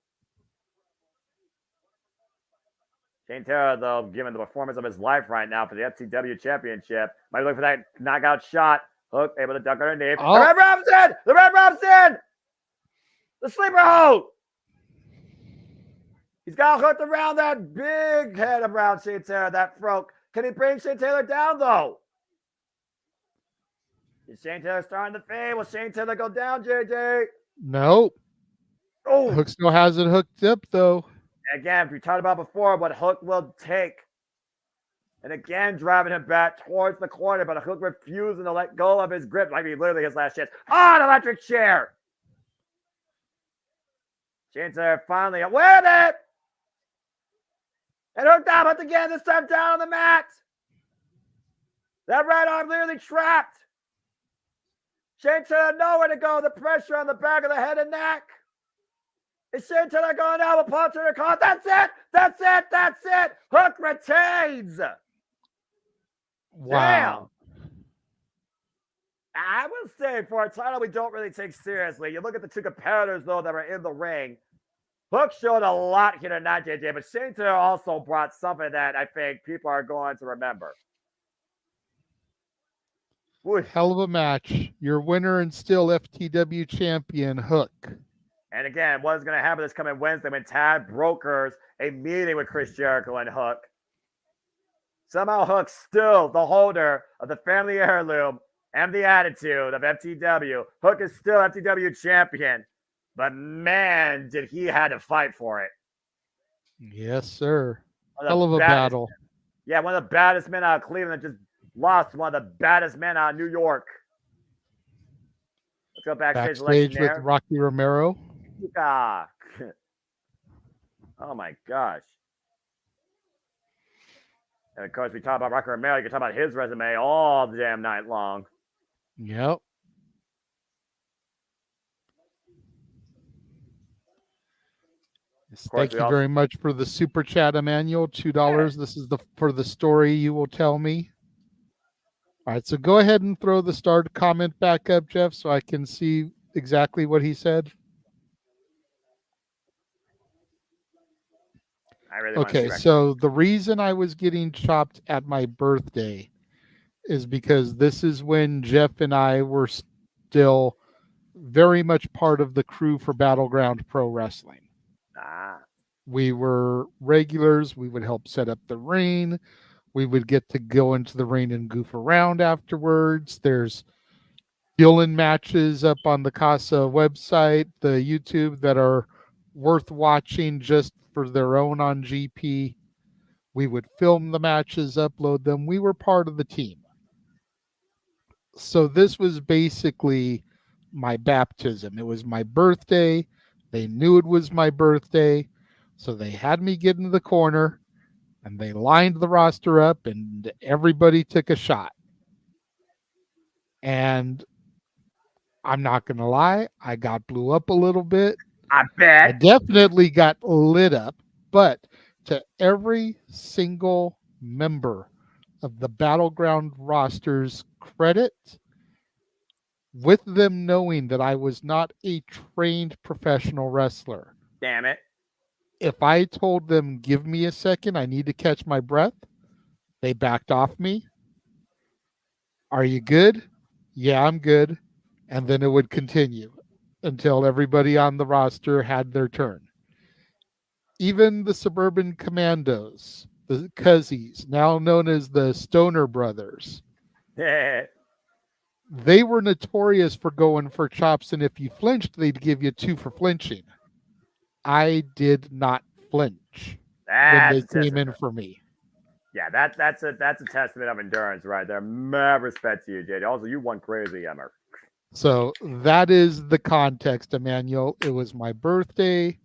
Speaker 1: Shane Taylor, though, given the performance of his life right now for the FTW Championship, might be looking for that knockout shot. Hook able to duck underneath. Oh. The Red Rob's in! The Red Rob's in! The sleeper hold! He's got hooked around that big head around Shane Taylor, that throat. Can he bring Shane Taylor down, though? Is Shane Taylor starting to fade? Will Shane Taylor go down, JJ?
Speaker 3: Nope.
Speaker 1: Oh.
Speaker 3: Hook still has it hooked up, though.
Speaker 1: Again, we talked about before what Hook will take. And again, driving him back towards the corner, but Hook refusing to let go of his grip. Might be literally his last chance. Oh, an electric chair. Shane Taylor finally aware of it. And Hook down once again, this time down on the mat. That right arm literally trapped. Shane Taylor nowhere to go. The pressure on the back of the head and neck. Is Shane Taylor going out with Paul Turner call? That's it. That's it. That's it. Hook retains.
Speaker 3: Wow.
Speaker 1: Damn. I will say, for a title we don't really take seriously, you look at the two competitors, though, that were in the ring. Hook showed a lot here tonight, JJ, but Shane Taylor also brought something that I think people are going to remember.
Speaker 3: Ooh. Hell of a match. Your winner and still FTW champion, Hook.
Speaker 1: And again, what is going to happen this coming Wednesday when Tad brokers a meeting with Chris Jericho and Hook? Somehow Hook's still the holder of the family heirloom and the attitude of FTW. Hook is still FTW champion. But man, did he had to fight for it.
Speaker 3: Yes, sir. Hell of a battle.
Speaker 1: Yeah, one of the baddest men out of Cleveland just lost one of the baddest men out of New York. Let's go backstage
Speaker 3: with Rocky Romero.
Speaker 1: Oh my gosh. And of course, we talk about Rocky Romero. You can talk about his resume all the damn night long.
Speaker 3: Yep. Yes, thank you very much for the super chat, Emmanuel. $2. This is for the story you will tell me. All right, so go ahead and throw the start comment back up, Jeff, so I can see exactly what he said. Okay, so the reason I was getting chopped at my birthday is because this is when Jeff and I were still very much part of the crew for Battleground Pro Wrestling. We were regulars. We would help set up the ring. We would get to go into the ring and goof around afterwards. There's Dylan matches up on the Casa website, the YouTube, that are worth watching just for their own on GP. We would film the matches, upload them. We were part of the team. So this was basically my baptism. It was my birthday. They knew it was my birthday. So they had me get into the corner and they lined the roster up and everybody took a shot. And I'm not going to lie, I got blew up a little bit.
Speaker 1: I bet.
Speaker 3: I definitely got lit up, but to every single member of the Battleground roster's credit, with them knowing that I was not a trained professional wrestler.
Speaker 1: Damn it.
Speaker 3: If I told them, give me a second, I need to catch my breath, they backed off me. Are you good? Yeah, I'm good. And then it would continue until everybody on the roster had their turn. Even the Suburban Commandos, the Cuzzies, now known as the Stoner Brothers, they were notorious for going for chops, and if you flinched, they'd give you 2 for flinching. I did not flinch when they came in for me.
Speaker 1: Yeah, that's a testament of endurance right there. Mad respect to you, JD. Also, you won crazy, Emmer.
Speaker 3: So that is the context, Emmanuel. It was my birthday.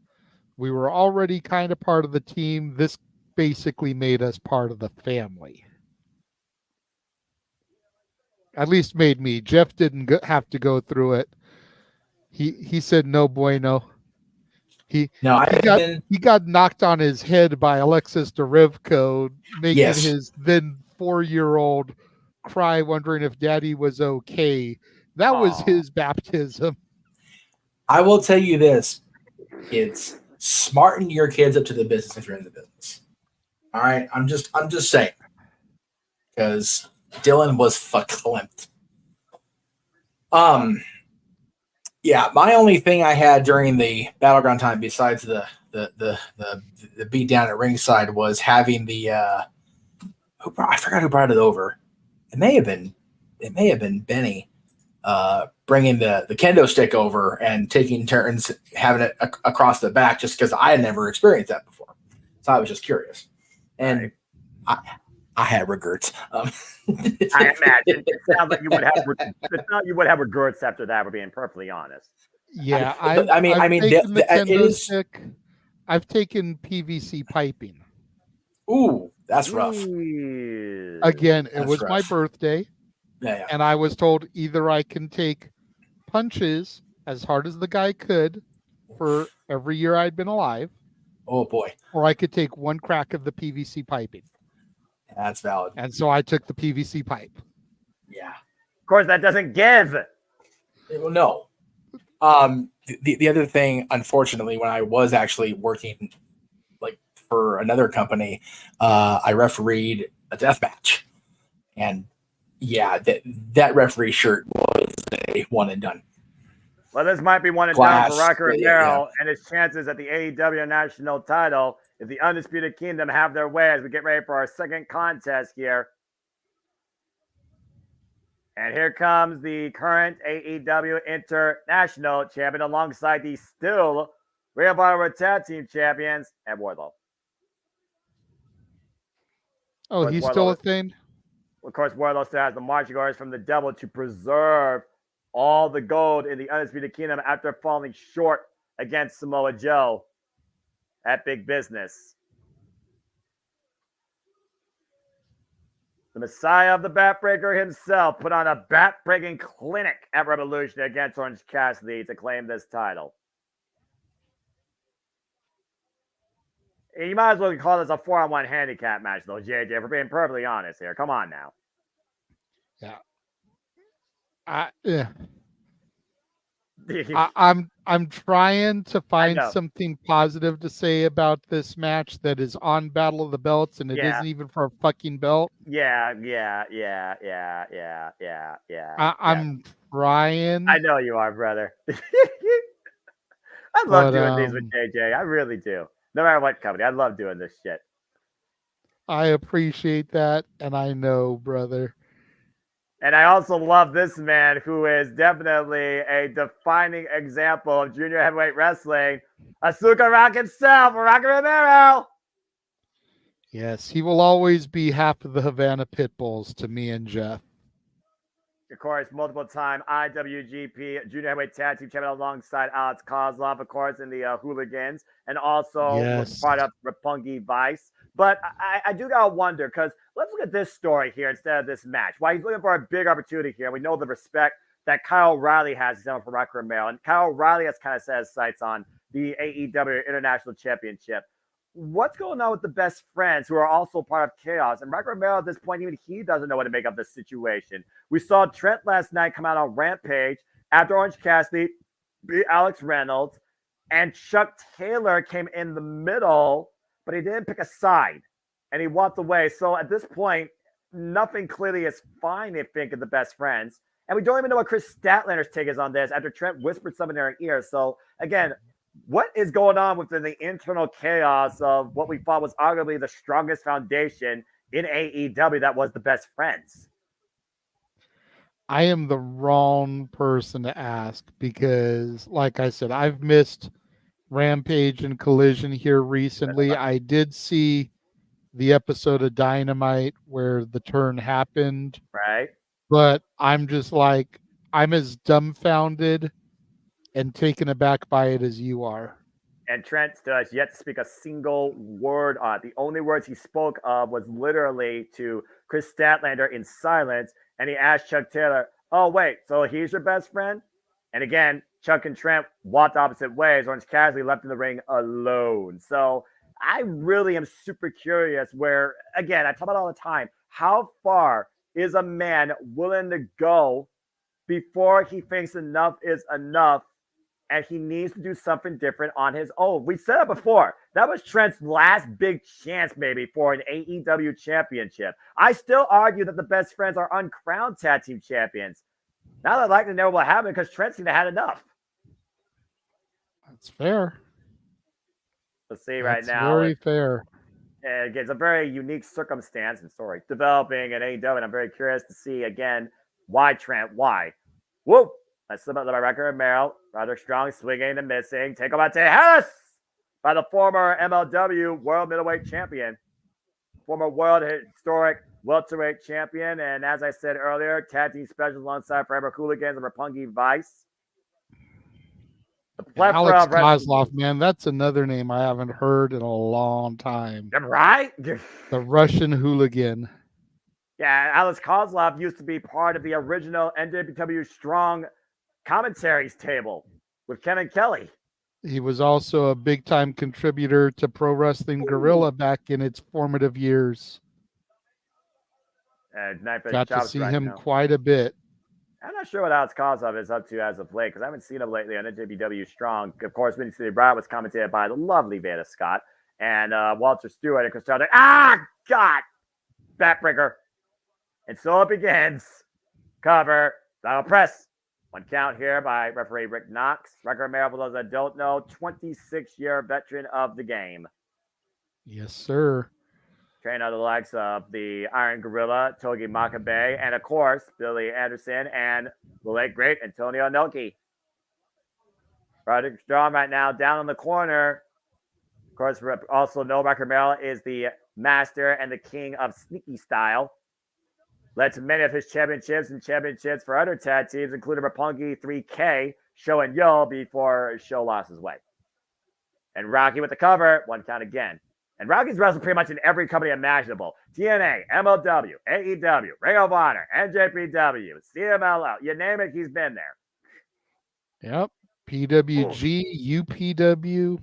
Speaker 3: We were already kind of part of the team. This basically made us part of the family. At least made me. Jeff didn't have to go through it. He said no bueno. He got knocked on his head by Alexis Derivko, making his then 4-year-old cry, wondering if Daddy was okay. That was his baptism.
Speaker 2: I will tell you this, kids: smarten your kids up to the business if you're in the business. All right, I'm just saying, because Dylan was verklempt. Yeah, my only thing I had during the Battleground time, besides the beat down at ringside, was having the I forgot who brought it over. It may have been Benny bringing the kendo stick over and taking turns having it across the back, just because I had never experienced that before. So I was just curious, and I had regrets.
Speaker 1: I imagine it sounds like you would have regrets after that. We're being perfectly honest.
Speaker 3: Yeah, I've taken PVC piping.
Speaker 2: Ooh, that's rough.
Speaker 3: Again, it was my birthday.
Speaker 2: Yeah.
Speaker 3: And I was told either I can take punches as hard as the guy could for every year I'd been alive.
Speaker 2: Oh boy.
Speaker 3: Or I could take one crack of the PVC piping.
Speaker 2: That's valid.
Speaker 3: And so I took the PVC pipe.
Speaker 2: Yeah.
Speaker 1: Of course, that doesn't give.
Speaker 2: Well, no. The other thing, unfortunately, when I was actually working for another company, I refereed a death match, and that referee shirt was a one and done.
Speaker 1: Well, this might be one and done for Rocker Romero and his chances at the AEW national title if the Undisputed Kingdom have their way as we get ready for our second contest here. And here comes the current AEW International Champion alongside the still Ring of Honor Tag Team Champions, Ed Wardlow.
Speaker 3: Oh, he's still a thing?
Speaker 1: Of course, Wardlow still has the marching orders from the devil to preserve all the gold in the Undisputed Kingdom after falling short against Samoa Joe at Big Business. The Messiah of the Batbreaker himself put on a bat-breaking clinic at Revolution against Orange Cassidy to claim this title. You might as well call this a 4-on-1 handicap match, though, JJ. If we're being perfectly honest here, come on now.
Speaker 3: Yeah. I'm trying to find something positive to say about this match that is on Battle of the Belts, and it isn't even for a fucking belt.
Speaker 1: I'm
Speaker 3: trying.
Speaker 1: I know you are, brother. I love doing these with JJ. I really do. No matter what company, I love doing this shit.
Speaker 3: I appreciate that, and I know, brother.
Speaker 1: And I also love this man who is definitely a defining example of junior heavyweight wrestling. Asuka Rock himself, Rocky Romero.
Speaker 3: Yes, he will always be half of the Havana Pitbulls to me and Jeff.
Speaker 1: Of course, multiple-time IWGP Junior Heavyweight Tag Team Champion alongside Alex Kozlov, of course, in the Hooligans, and also was part of Roppongi Vice. But I do gotta wonder, because let's look at this story here instead of this match. Why he's looking for a big opportunity here. We know the respect that Kyle O'Reilly has done for Rocky Romero, and Kyle O'Reilly has kind of set his sights on the AEW International Championship. What's going on with the best friends who are also part of Chaos? And Rocky Romero at this point, even he doesn't know what to make of this situation. We saw Trent last night come out on Rampage after Orange Cassidy beat Alex Reynolds, and Chuck Taylor came in the middle, but he didn't pick a side, and he walked away. So at this point, nothing clearly is fine, I think, of the best friends. And we don't even know what Chris Statlander's take is on this after Trent whispered something in their ear. So again, what is going on within the internal chaos of what we thought was arguably the strongest foundation in AEW that was the best friends?
Speaker 3: I am the wrong person to ask because, like I said, I've missed Rampage and Collision here recently. I did see the episode of Dynamite where the turn happened.
Speaker 1: Right.
Speaker 3: But I'm just like, I'm as dumbfounded and taken aback by it as you are.
Speaker 1: And Trent does yet to speak a single word on it. The only words he spoke of was literally to Chris Statlander in silence. And he asked Chuck Taylor, oh, wait, so he's your best friend? And again, Chuck and Trent walked opposite ways. Orange Cassidy left in the ring alone. So I really am super curious where, again, I talk about it all the time, how far is a man willing to go before he thinks enough is enough and he needs to do something different on his own? We said it before. That was Trent's last big chance, maybe, for an AEW championship. I still argue that the best friends are uncrowned tag team champions. Now I'd like to know what happened because Trent seemed to have had enough.
Speaker 3: That's fair.
Speaker 1: Let's see right now.
Speaker 3: Very fair.
Speaker 1: And again, it's a very unique circumstance and story developing in AEW, and I'm very curious to see, again, why Trent, why? Whoop! That's about the record of Merrill. Rather strong, swinging and missing. Take him out to Harris by the former MLW World Middleweight Champion. Former World Historic Welterweight Champion. And as I said earlier, tag team special alongside Forever Hooligans and Roppongi Vice.
Speaker 3: Alex Kozlov, man, that's another name I haven't heard in a long time.
Speaker 1: Right?
Speaker 3: The Russian Hooligan.
Speaker 1: Yeah, Alex Kozlov used to be part of the original NWW Strong commentaries table with Ken and Kelly.
Speaker 3: He was also a big-time contributor to Pro Wrestling Guerrilla back in its formative years. Got to see him quite a bit.
Speaker 1: I'm not sure what Alex Kozlov is up to as of late because I haven't seen him lately on NWW Strong. Of course, Windy City Bride was commentated by the lovely Vanna Scott and Walter Stewart and Chris Charles. God! Backbreaker. And so it begins. Cover. Final press. One count here by referee Rick Knox. Rocky Romero, for those that don't know, 26-year veteran of the game.
Speaker 3: Yes, sir.
Speaker 1: Trained under the likes of the Iron Gorilla, Togi Makabe, and of course, Billy Anderson and the late great Antonio Inoki. Roderick Strong right now down in the corner. Of course, we also know Rocky Romero is the master and the king of sneaky style. Led to many of his championships and championships for other tag teams, including Roppongi 3K, Show and Yo before Show lost his way. And Rocky with the cover, one count again. And Rocky's wrestled pretty much in every company imaginable. TNA, MLW, AEW, Ring of Honor, NJPW, CMLL, you name it, he's been there.
Speaker 3: Yep. PWG, UPW.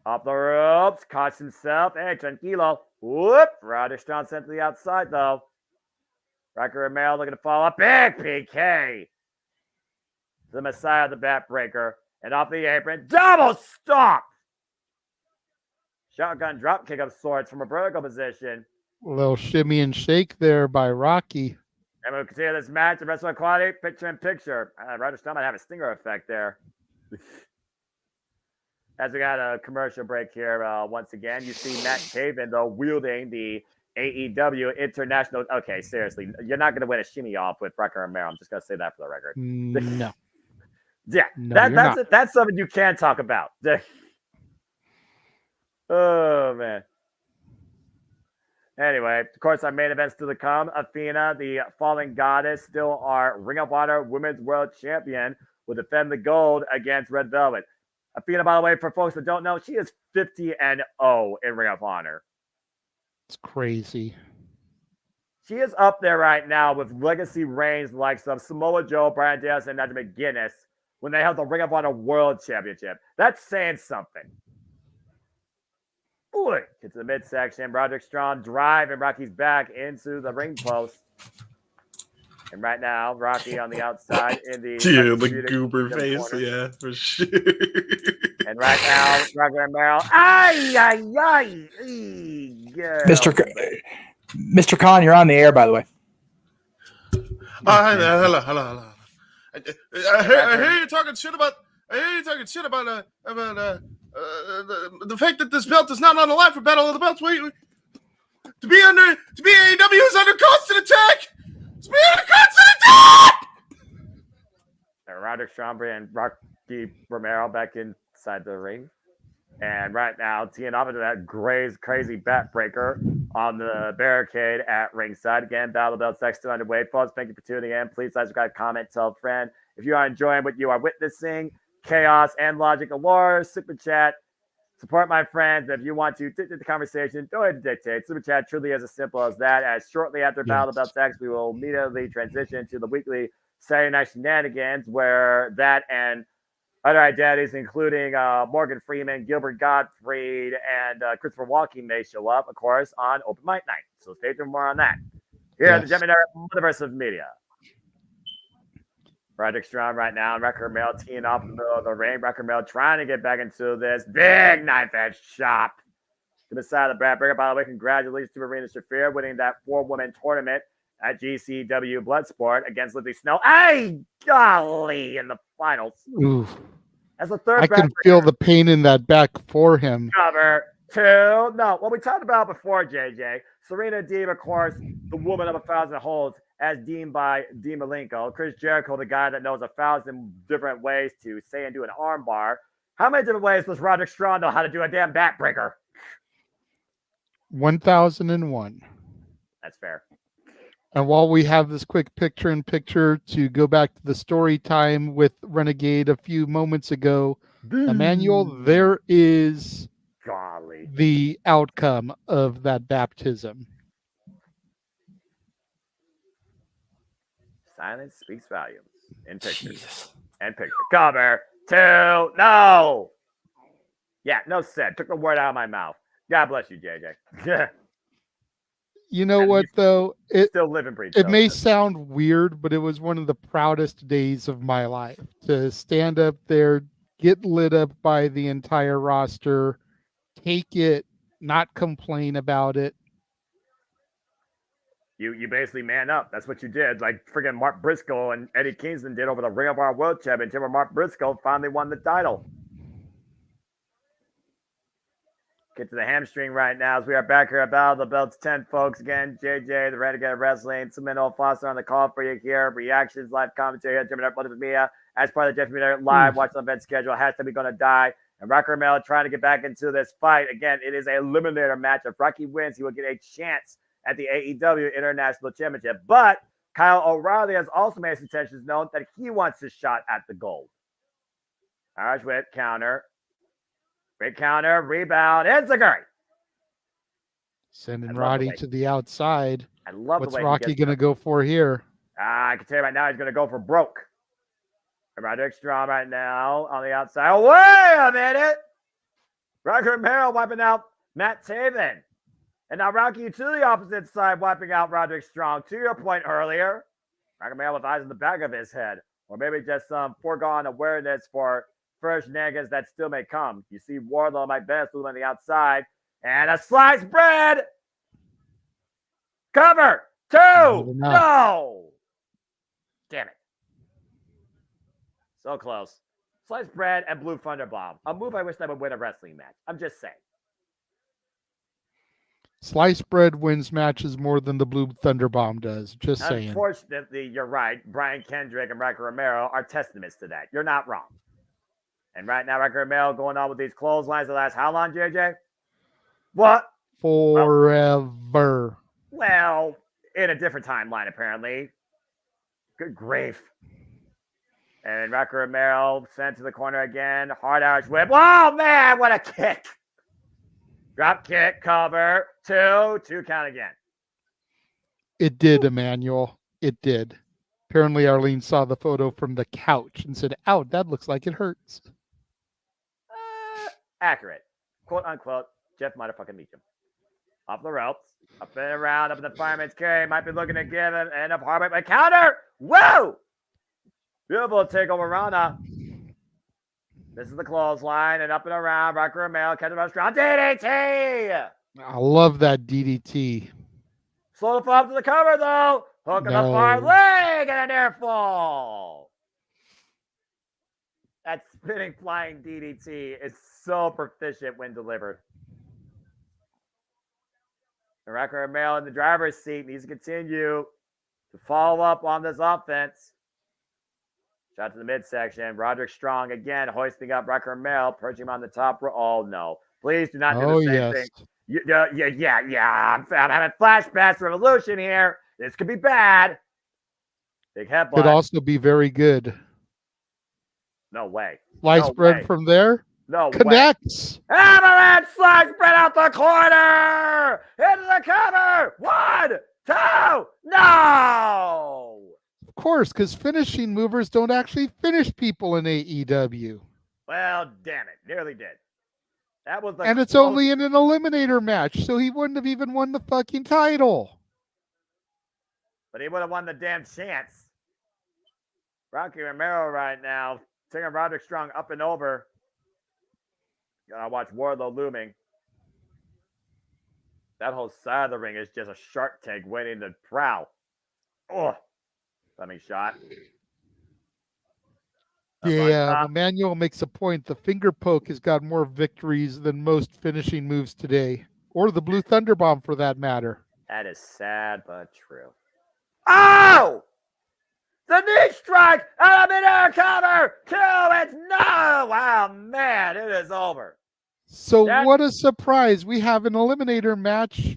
Speaker 1: Off the ropes, caught himself. Hey, tranquilo. Whoop. Roderick Strong sent to the outside, though. Rocky Romero looking to follow up. Big PK. The Messiah of the Backbreaker. And off the apron. Double stop. Shotgun drop kick of sorts from a vertical position.
Speaker 3: A little shimmy and shake there by Rocky.
Speaker 1: And we'll continue this match. The wrestling quality, picture in picture. Roderick Strong might have a stinger effect there. As we got a commercial break here, once again, you see Matt Taven, though, wielding the AEW International. Okay, seriously, you're not going to win a shimmy off with Rocky Romero. I'm just going to say that for the record.
Speaker 3: No.
Speaker 1: Yeah,
Speaker 3: no,
Speaker 1: that's something you can talk about. Oh, man. Anyway, of course, our main events still to come. Athena, the fallen goddess, still our Ring of Honor Women's World Champion, will defend the gold against Red Velvet. Athena, by the way, for folks that don't know, she is 50-0 in Ring of Honor.
Speaker 3: It's crazy.
Speaker 1: She is up there right now with legacy reigns like some Samoa Joe, Bryan Danielson, and Nigel McGuinness when they held the Ring of Honor World Championship. That's saying something. Boy, get to the midsection. Roderick Strong driving Rocky's back into the ring post. And right now, Rocky on the outside in the
Speaker 4: goober face, corner. Yeah, for sure.
Speaker 1: And right now, Rocky Romero,
Speaker 2: Mr. Khan, you're on the air, by the way.
Speaker 4: Hello. I hear you talking shit about. The fact that this belt is not on the line for Battle of the Belts. Wait, to be AEW is under constant attack.
Speaker 1: Roderick Strong and Rocky Romero back inside the ring. And right now, teeing off into that crazy backbreaker on the barricade at ringside. Again, Battle of the Belts next still underway. Folks, thank you for tuning in. Please subscribe, comment, tell a friend. If you are enjoying what you are witnessing, chaos and logic galore, super chat. Support my friends. If you want to dictate the conversation, don't ahead and dictate. Super chat truly is as simple as that. As shortly after Battle of the Belts X, we will immediately transition to the weekly Saturday Night Shenanigans, where that and other identities, including Morgan Freeman, Gilbert Gottfried, and Christopher Walken may show up, of course, on Open Mic Night. So stay tuned for more on that. Here at the JMN Multiverse of Media. Roderick Strong right now, and Rocky Romero teeing off in the middle of the ring. Rocky Romero trying to get back into this big knife-edge chop to the side of the backbreaker. By the way, congratulations to Marina Shafir winning that 4-woman tournament at GCW Bloodsport against Lindsay Snow. Hey, golly, in the finals.
Speaker 3: Ooh.
Speaker 1: As the third,
Speaker 3: I can feel the pain in that back for him.
Speaker 1: Cover 2. No, what we talked about before, JJ. Serena Deeb, of course, the woman of 1,000 holds, as deemed by Dean Malenko. Chris Jericho, the guy that knows 1,000 different ways to say and do an armbar. How many different ways does Roderick Strong know how to do a damn backbreaker?
Speaker 3: 1,001.
Speaker 1: That's fair.
Speaker 3: And while we have this quick picture-in-picture to go back to the story time with Renegade a few moments ago, Emmanuel, there is the outcome of that baptism.
Speaker 1: Silence speaks volumes. In pictures. Jesus. And picture. Cover 2. No. Yeah, no said. Took the word out of my mouth. God bless you, JJ.
Speaker 3: You know what, though? It
Speaker 1: still live and breathe.
Speaker 3: It may sound weird, but it was one of the proudest days of my life to stand up there, get lit up by the entire roster, take it, not complain about it.
Speaker 1: You basically man up. That's what you did. Like friggin' Mark Briscoe and Eddie Kingston did over the Ring of Honor World Championship, where Mark Briscoe finally won the title. Get to the hamstring right now as we are back here at Battle of the Belts 10, folks. Again, JJ, the Renegade Wrestling, Samantha Foster on the call for you here. Reactions, live commentary at JMN Multiverse of Media. As part of the JMN Live, watch the event schedule. #We're Gonna Die. And Rocky Romero trying to get back into this fight. Again, it is a eliminator match. If Rocky wins, he will get a chance at the AEW International Championship. But Kyle O'Reilly has also made his intentions known that he wants his shot at the gold. Irish whip, counter. Big counter, rebound, Enziguri.
Speaker 3: Sending Roddy to the outside.
Speaker 1: I love
Speaker 3: What's
Speaker 1: the way
Speaker 3: Rocky going to go for here?
Speaker 1: I can tell you right now, he's going to go for broke. Roderick Strong right now on the outside. Oh, wait a minute. Rocky Romero wiping out Matt Taven. And now Rocky to the opposite side, wiping out Roderick Strong. To your point earlier, Rocky Romero with eyes in the back of his head. Or maybe just some foregone awareness for first shenanigans that still may come. You see Wardlow, Mike Bennett on the outside. And a sliced bread. Cover. 2. No. Damn it. So close. Sliced bread and blue thunder bomb. A move I wish I would win a wrestling match. I'm just saying.
Speaker 3: Sliced bread wins matches more than the blue thunder bomb does. Just saying.
Speaker 1: Unfortunately, you're right. Brian Kendrick and Rocky Romero are testaments to that. You're not wrong. And right now, Rocky Romero going on with these clotheslines the last how long, JJ? What?
Speaker 3: Forever.
Speaker 1: Well, in a different timeline, apparently. Good grief. And Rocky Romero sent to the corner again. Hard Irish whip. Oh, man, what a kick. Drop kick, cover, 2 count again.
Speaker 3: It did, Emmanuel. It did. Apparently, Arlene saw the photo from the couch and said, "Ow, that looks like it hurts."
Speaker 1: Accurate. Quote, unquote. Jeff motherfucking Meacham. Off the ropes. Up and around. Up in the fireman's carry. Might be looking to give him an up hard by counter. Whoa! Beautiful takeover Rana. This is the clothesline. And up and around. Rocky Romero. Catch a restaurant. DDT!
Speaker 3: I love that DDT.
Speaker 1: Slow the fall to the cover, though. Hook on the far leg and an air fall. That spinning flying DDT is so proficient when delivered. And Rocky Romero in the driver's seat needs to continue to follow up on this offense. Shot to the midsection. Roderick Strong again hoisting up Rocky Romero, perching him on the top row. Oh, no. Please do not do the same thing. Yeah. I'm having flashbacks to Revolution here. This could be bad. Big headbutt.
Speaker 3: Could also be very good.
Speaker 1: No way.
Speaker 3: Slice bread from there.
Speaker 1: No
Speaker 3: connects.
Speaker 1: Way. Avalanche slice bread out the corner. Into the cover. 1, 2. No.
Speaker 3: Of course, because finishing movers don't actually finish people in AEW.
Speaker 1: Well, damn it. Nearly did. That was
Speaker 3: and it's only in an eliminator match, so he wouldn't have even won the fucking title.
Speaker 1: But he would have won the damn chance. Rocky Romero right now, taking Roderick Strong up and over. Gotta watch Wardlow looming. That whole side of the ring is just a shark tank waiting to prowl. Oh, stunning shot.
Speaker 3: Yeah, Emmanuel makes a point. The finger poke has got more victories than most finishing moves today, or the Blue Thunder Bomb for that matter.
Speaker 1: That is sad but true. Oh! The knee strike out of midair cover. 2. It's no. Wow, man, it is over.
Speaker 3: So what a surprise. We have an eliminator match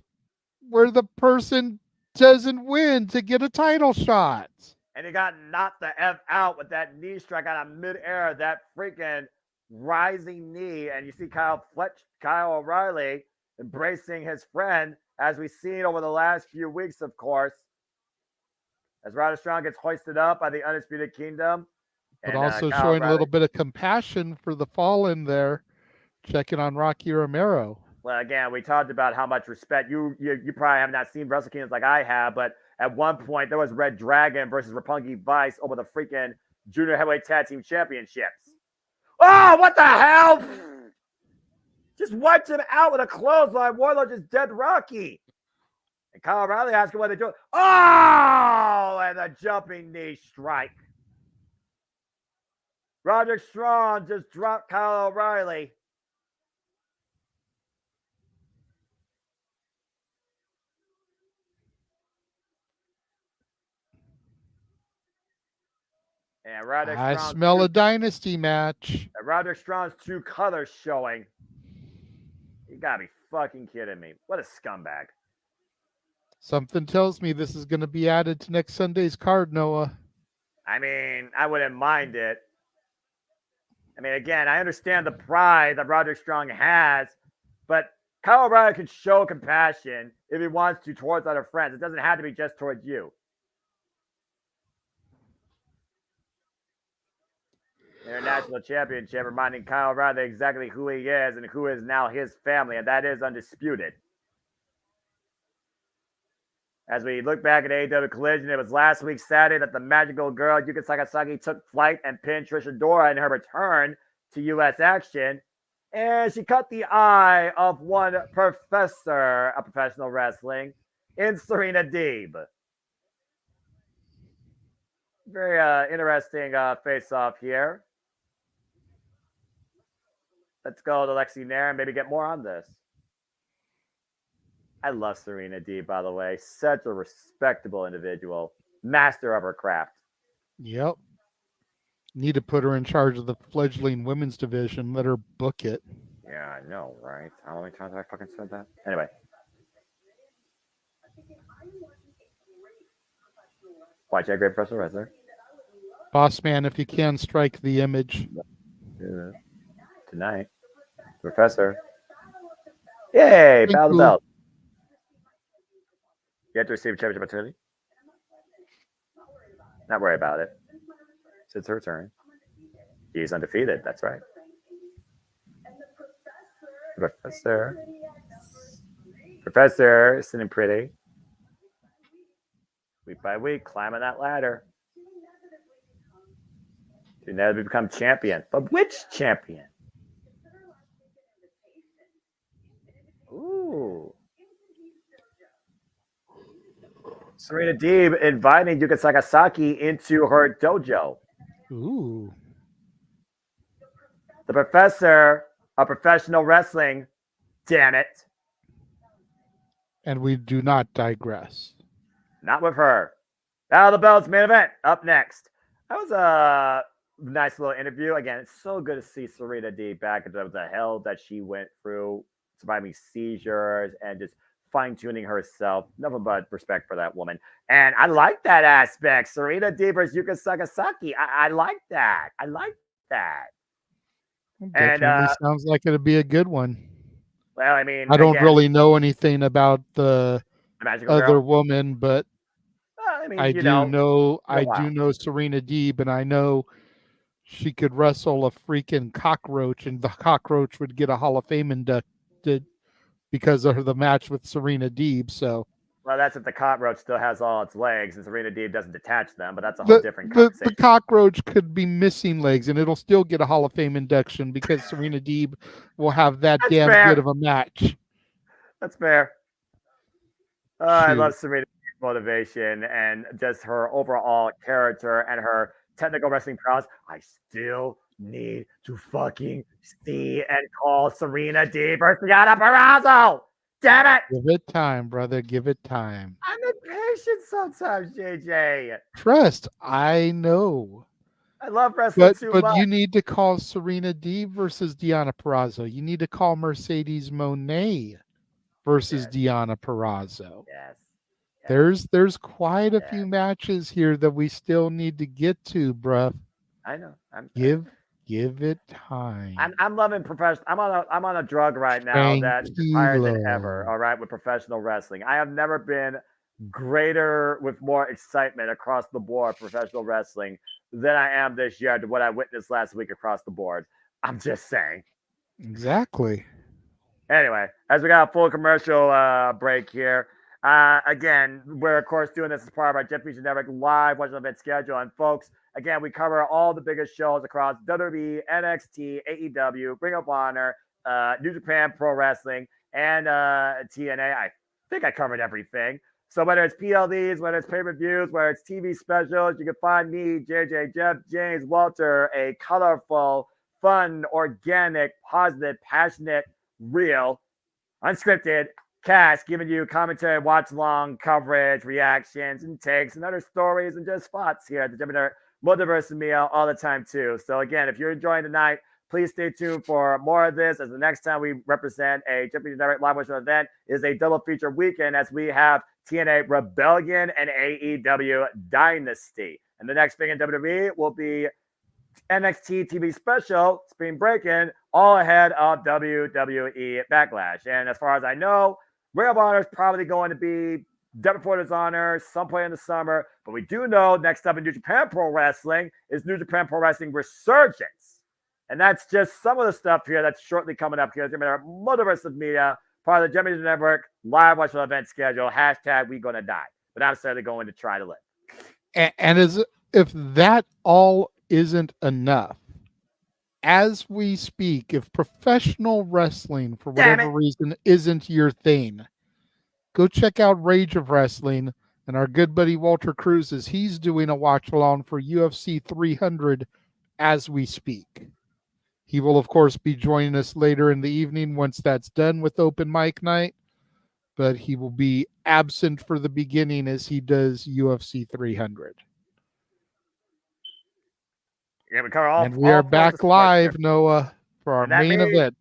Speaker 3: where the person doesn't win to get a title shot.
Speaker 1: And he got knocked the F out with that knee strike out of midair, that freaking rising knee. And you see Kyle O'Reilly embracing his friend, as we've seen over the last few weeks, of course. As Roderick Strong gets hoisted up by the Undisputed Kingdom.
Speaker 3: But also showing a little bit of compassion for the fallen there, checking on Rocky Romero.
Speaker 1: Well, again, we talked about how much respect you probably have not seen Wrestle Kingdoms like I have, but at one point there was Red Dragon versus Roppongi Vice over the freaking Junior Heavyweight Tag Team Championships. Oh, what the hell? Just wiped him out with a clothesline. Wardlow just dead Rocky. And Kyle O'Reilly asking what they're doing. Oh, and a jumping knee strike. Roderick Strong just dropped Kyle O'Reilly. And Roderick
Speaker 3: I smell a dynasty match.
Speaker 1: And Roderick Strong's true colors showing. You gotta be fucking kidding me. What a scumbag.
Speaker 3: Something tells me this is going to be added to next Sunday's card, Noah.
Speaker 1: I mean, I wouldn't mind it. I mean, again, I understand the pride that Roderick Strong has, but Kyle O'Reilly can show compassion if he wants to towards other friends. It doesn't have to be just towards you. International Championship, reminding Kyle O'Reilly exactly who he is and who is now his family, and that is undisputed. As we look back at AEW Collision, it was last week Saturday that the magical girl Yuka Sakazaki took flight and pinned Trish Adora in her return to U.S. action. And she cut the eye of one professor of professional wrestling in Serena Deeb. Very interesting face-off here. Let's go to Lexi Nair and maybe get more on this. I love Serena Deeb, by the way. Such a respectable individual. Master of her craft.
Speaker 3: Yep. Need to put her in charge of the fledgling women's division. Let her book it.
Speaker 1: Yeah, I know, right? How many times have I fucking said that? Anyway. Watch that great professional wrestler.
Speaker 3: Boss man, if you can, strike the image.
Speaker 1: Yeah. Tonight. Professor. Yay!
Speaker 3: Thank
Speaker 1: Battle of the
Speaker 3: you.
Speaker 1: Belt. You have to receive a championship opportunity. Not worry about it. It's her turn. He's undefeated. That's right. Professor, sitting pretty. Week by week, climbing that ladder. To now become champion. But which champion? Ooh. Serena Deeb inviting Yuka Sakazaki into her dojo.
Speaker 3: Ooh.
Speaker 1: The professor of professional wrestling. Damn it.
Speaker 3: And we do not digress.
Speaker 1: Not with her. Battle of the Belts main event up next. That was a nice little interview. Again, it's so good to see Serena Deeb back into the hell that she went through, surviving seizures and just fine-tuning herself. Nothing but respect for that woman. And I like that aspect. Serena Deeb versus Yuka Sakazaki. I like that. I like that.
Speaker 3: Definitely sounds like it'd be a good one.
Speaker 1: Well, I mean,
Speaker 3: I don't really know anything about the other
Speaker 1: girl
Speaker 3: woman, but I do know Serena Deeb, and I know she could wrestle a freaking cockroach, and the cockroach would get a Hall of Fame inducted because of the match with Serena Deeb. So,
Speaker 1: well, that's if the cockroach still has all its legs and Serena Deeb doesn't detach them, but that's a whole different conversation.
Speaker 3: The cockroach could be missing legs, and it'll still get a Hall of Fame induction because Serena Deeb will have that damn good of a match.
Speaker 1: That's fair. I love Serena Deeb's motivation and just her overall character and her technical wrestling prowess. I still need to fucking see and call Serena Deeb versus Deonna Purrazzo. Damn it!
Speaker 3: Give it time, brother. Give it time.
Speaker 1: I'm impatient sometimes, JJ.
Speaker 3: Trust, I know.
Speaker 1: I love wrestling too much.
Speaker 3: But you need to call Serena Deeb versus Deonna Purrazzo. You need to call Mercedes Moné versus Deonna Purrazzo.
Speaker 1: Yes.
Speaker 3: There's quite a few matches here that we still need to get to, bruh.
Speaker 1: I know.
Speaker 3: Give it time.
Speaker 1: I'm loving professional. I'm on a drug right now that's higher than ever. All right, with professional wrestling, I have never been greater with more excitement across the board professional wrestling than I am this year to what I witnessed last week across the board. I'm just saying.
Speaker 3: Exactly.
Speaker 1: Anyway, as we got a full commercial break here. Again, we're of course doing this as part of our Jeff Beach Network live watching event schedule. And folks, again, we cover all the biggest shows across WWE, NXT, AEW, Ring of Honor, New Japan Pro Wrestling, and TNA. I think I covered everything. So whether it's PLDs, whether it's pay-per-views, whether it's TV specials, you can find me, JJ, Jeff, James, Walter, a colorful, fun, organic, positive, passionate, real, unscripted cast giving you commentary, watch along, coverage, reactions, and takes, and other stories and just spots here at the JMN Multiverse of Media all the time too. So again, if you're enjoying tonight, please stay tuned for more of this, as the next time we represent a JMN Direct live watch event is a double feature weekend, as we have TNA Rebellion and AEW Dynasty. And the next thing in WWE will be NXT TV special, Spring Breaking, all ahead of WWE Backlash. And as far as I know, Ring of Honor is probably going to be Deborah Porter's honor, some point in the summer. But we do know next up in New Japan Pro Wrestling is New Japan Pro Wrestling Resurgence. And that's just some of the stuff here that's shortly coming up here. It's going to be our Multiverse of Media, part of the JMN Network, live watch event schedule, hashtag we gonna die. But I'm certainly going to try to live.
Speaker 3: And as if that all isn't enough, as we speak, if professional wrestling, for whatever reason, isn't your thing, go check out Rage of Wrestling and our good buddy Walter Cruz, as he's doing a watch along for UFC 300 as we speak. He will, of course, be joining us later in the evening once that's done with open mic night, but he will be absent for the beginning as he does UFC 300.
Speaker 1: Yeah, we cover all.
Speaker 3: And we are back live,
Speaker 1: here.
Speaker 3: Noah, for our main event.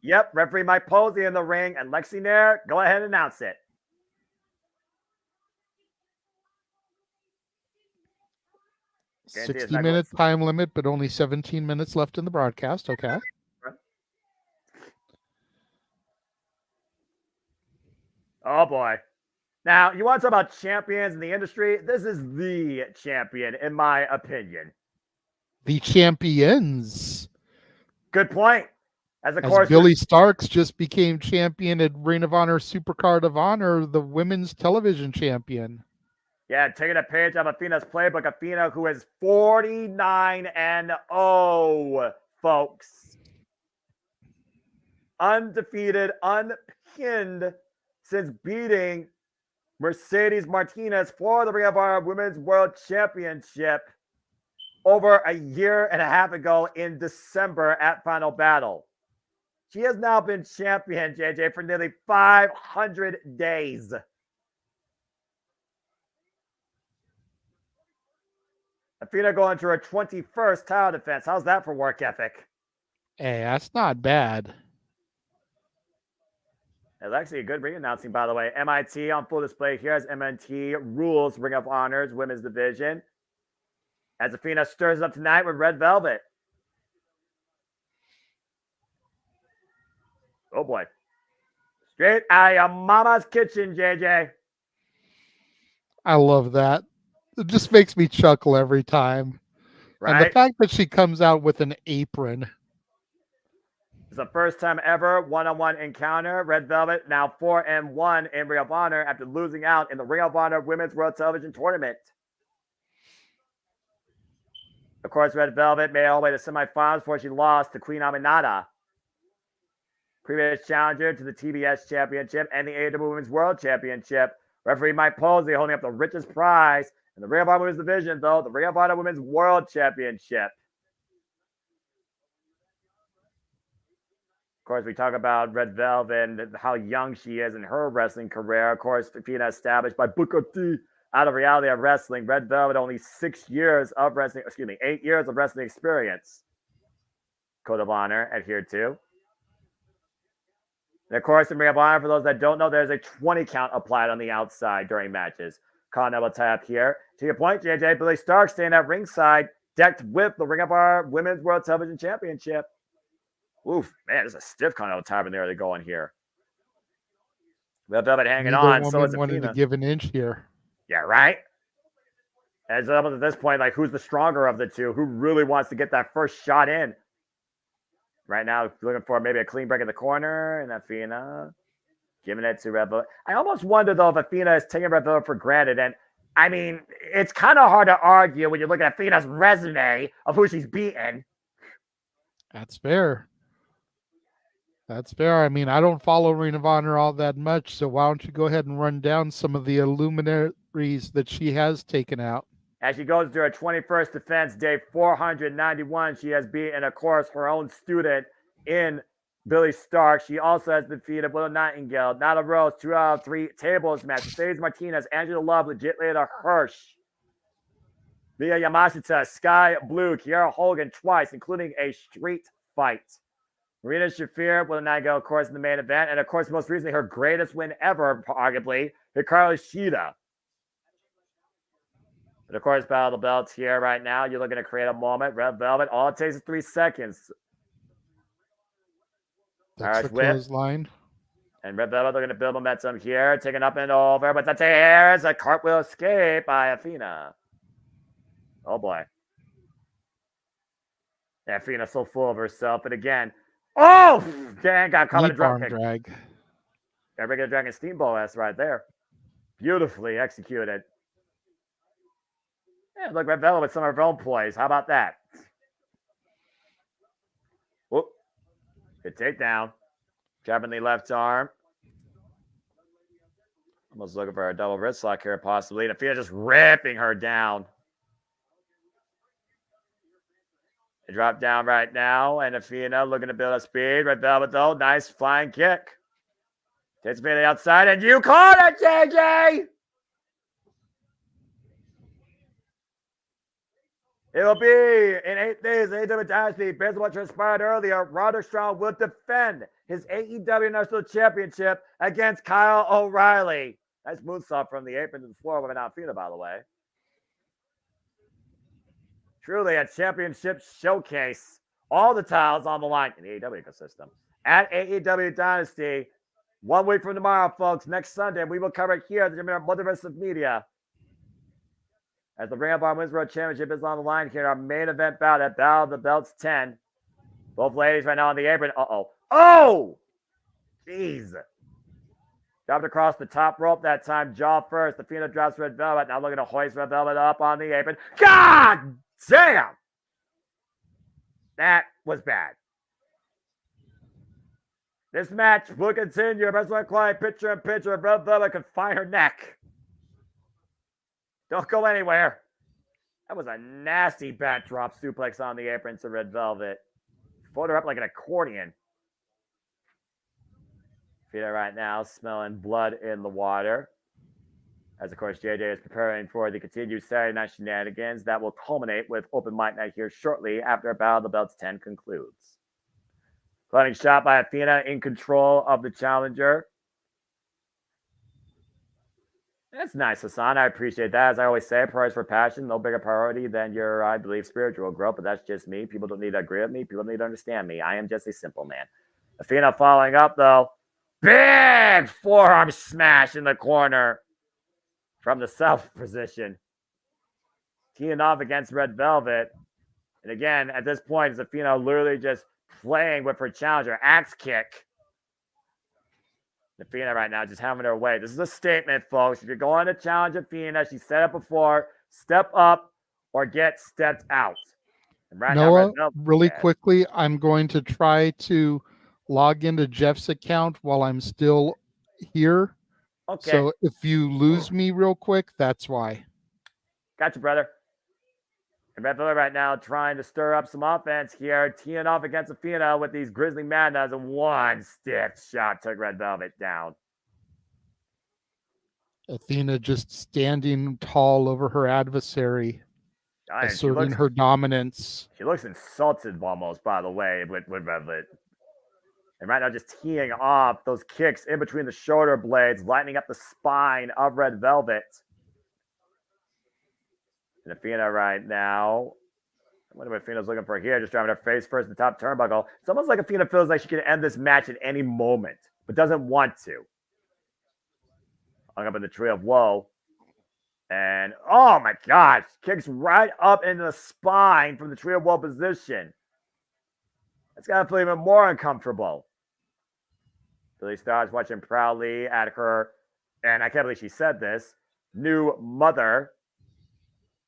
Speaker 1: Yep, referee Mike Posey in the ring, and Lexi Nair, go ahead and announce it.
Speaker 3: Guarantee 60-minute time limit, but only 17 minutes left in the broadcast. Okay.
Speaker 1: Oh, boy. Now, you want to talk about champions in the industry? This is the champion, in my opinion.
Speaker 3: The champions.
Speaker 1: Good point. As
Speaker 3: Billy Starks just became champion at Ring of Honor Supercard of Honor, the women's television champion.
Speaker 1: Yeah, taking a page out of Athena's playbook. Athena, who is 49-0, folks. Undefeated, unpinned since beating Mercedes Martinez for the Ring of Honor Women's World Championship over a year and a half ago in December at Final Battle. She has now been champion, JJ, for nearly 500 days. Athena going to her 21st title defense. How's that for work ethic?
Speaker 3: Hey, that's not bad.
Speaker 1: It's actually a good ring announcing, by the way. MIT on full display here as MNT rules Ring of Honor's women's division. As Athena stirs up tonight with Red Velvet. Oh, boy. Straight out of your mama's kitchen, JJ.
Speaker 3: I love that. It just makes me chuckle every time. Right? And the fact that she comes out with an apron.
Speaker 1: It's the first time ever one-on-one encounter. Red Velvet now 4-1 in Ring of Honor after losing out in the Ring of Honor Women's World Television Tournament. Of course, Red Velvet made all the way to semifinals before she lost to Queen Aminata. Previous challenger to the TBS Championship and the AEW Women's World Championship. Referee Mike Posey holding up the richest prize in the Ring of Honor Women's Division, though, the Ring of Honor Women's World Championship. Of course, we talk about Red Velvet and how young she is in her wrestling career. Of course, Athena established by Booker T out of Reality of Wrestling. Red Velvet only 8 years of wrestling experience. Code of Honor adhered to. And of course, in Ring of Honor, for those that don't know, there's a 20 count applied on the outside during matches. Continental tap here. To your point, JJ, Billy Stark staying at ringside, decked with the Ring of Honor Women's World Television Championship. Oof, man, there's a stiff continental tap in there to go in here. Red Velvet hanging on. So is
Speaker 3: wanted to give an inch here.
Speaker 1: Yeah, right? As up at this point, like, who's the stronger of the two? Who really wants to get that first shot in? Right now, looking for maybe a clean break in the corner, and Athena giving it to Red Velvet. I almost wonder, though, if Athena is taking Red Velvet for granted. And, I mean, it's kind of hard to argue when you look at Athena's resume of who she's beaten.
Speaker 3: That's fair. That's fair. I mean, I don't follow Ring of Honor all that much, so why don't you go ahead and run down some of the luminaries that she has taken out.
Speaker 1: As she goes to her 21st defense, day 491, she has beaten, of course, her own student in Billy Stark. She also has defeated Willow Nightingale, Nada Rose, 2 out of 3 tables match. Mercedes Martinez, Angela Love, Legit Leda Hirsch, Mia Yamashita, Sky Blue, Kiara Hogan twice, including a street fight. Marina Shafir, Willow Nightingale, of course, in the main event. And, of course, most recently, her greatest win ever, arguably, Hikaru Shida. And of course, Battle of the Belts here right now. You're looking to create a moment. Red Velvet, all it takes is 3 seconds.
Speaker 3: That's the clothesline.
Speaker 1: And Red Velvet looking to build momentum here, taking up and over, but there's a cartwheel escape by Athena. Oh boy. Athena's so full of herself, but again, oh, dang, got caught in a drop kick.
Speaker 3: Drag.
Speaker 1: Got a regular Dragon Steamboat S right there. Beautifully executed. Yeah, look, Red Velvet with some of her own plays. How about that? Whoop. Good takedown. Grabbing the left arm. Almost looking for a double wrist lock here, possibly. And Athena just ripping her down. They drop down right now, and Athena looking to build up speed. Red Velvet, though, nice flying kick. Takes me to the outside, and you caught it, JJ! It'll be in 8 days, AEW Dynasty. Based on what transpired earlier, Roderick Strong will defend his AEW National Championship against Kyle O'Reilly. Nice moonsault from the apron to the floor with an Athena, by the way. Truly a championship showcase. All the titles on the line in the AEW ecosystem. At AEW Dynasty, 1 week from tomorrow, folks, next Sunday, we will cover it here at the JMN Multiverse of Media. As the Ring of Honor Women's World Championship is on the line here, our main event bout at Battle of the Belts 10. Both ladies right now on the apron. Uh-oh. Oh! Jeez. Dropped across the top rope that time. Jaw first. Athena drops Red Velvet. Now looking to hoist Red Velvet up on the apron. God damn! That was bad. This match will continue. Wrestling Client picture in picture. Red Velvet can find her neck. Don't go anywhere. That was a nasty backdrop suplex on the apron to Red Velvet. Fold her up like an accordion. Athena right now smelling blood in the water. As, of course, JJ is preparing for the continued Saturday night shenanigans that will culminate with Open Mic Night here shortly after Battle of the Belts 10 concludes. Cutting shot by Athena in control of the challenger. That's nice, Hassan. I appreciate that. As I always say, priority for passion, no bigger priority than your, I believe, spiritual growth, but that's just me. People don't need to agree with me. People need to understand me. I am just a simple man. Athena following up, though. Big forearm smash in the corner from the self position. Teeing off against Red Velvet. And again, at this point, is Athena literally just playing with her challenger. Axe kick. Athena right now just having her way. This is a statement, folks. If you're going to challenge Athena, she said it before, step up or get stepped out. And right
Speaker 3: Noah,
Speaker 1: now,
Speaker 3: really quickly, I'm going to try to log into Jeff's account while I'm still here.
Speaker 1: Okay.
Speaker 3: So if you lose me real quick, that's why.
Speaker 1: Gotcha, brother. And Red Velvet right now trying to stir up some offense here, teeing off against Athena with these Grizzly Madness, and one stiff shot took Red Velvet down.
Speaker 3: Athena just standing tall over her adversary, asserting her dominance.
Speaker 1: She looks insulted almost, by the way, with Red Velvet. And right now just teeing off those kicks in between the shoulder blades, lightening up the spine of Red Velvet. And Athena right now, I wonder what Athena's looking for here, just driving her face first in the top turnbuckle. It's almost like Athena feels like she can end this match at any moment, but doesn't want to. Hung up in the tree of woe. And, oh my gosh, kicks right up into the spine from the tree of woe position. That's got to feel even more uncomfortable. Billy Starr's watching proudly at her, and I can't believe she said this, new mother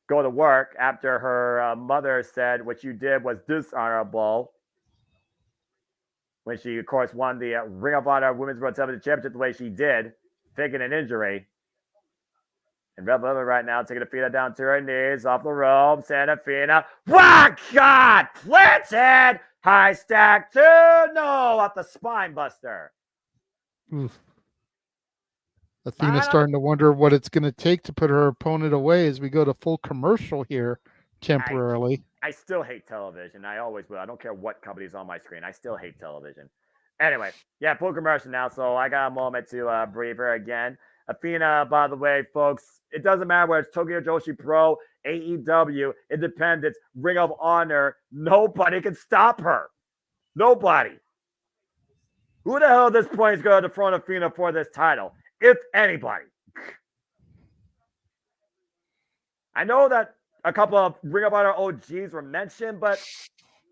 Speaker 1: go to work after her mother said what you did was dishonorable when she, of course, won the Ring of Honor Women's World Television Championship the way she did, faking an injury. And Red Velvet right now taking Athena down to her knees, off the ropes, and Athena, wow, God, planted, high stack 2, no, off the spine buster.
Speaker 3: Oof. Athena's starting to wonder what it's going to take to put her opponent away as we go to full commercial here temporarily.
Speaker 1: I still hate television. I always will. I don't care what company's on my screen. I still hate television. Anyway, yeah, full commercial now, so I got a moment to breathe her again. Athena, by the way, folks, it doesn't matter whether it's Tokyo Joshi Pro, AEW, Independence, Ring of Honor. Nobody can stop her. Nobody. Who the hell at this point is going to dethrone Athena for this title, if anybody? I know that a couple of Ring of Honor OGs were mentioned, but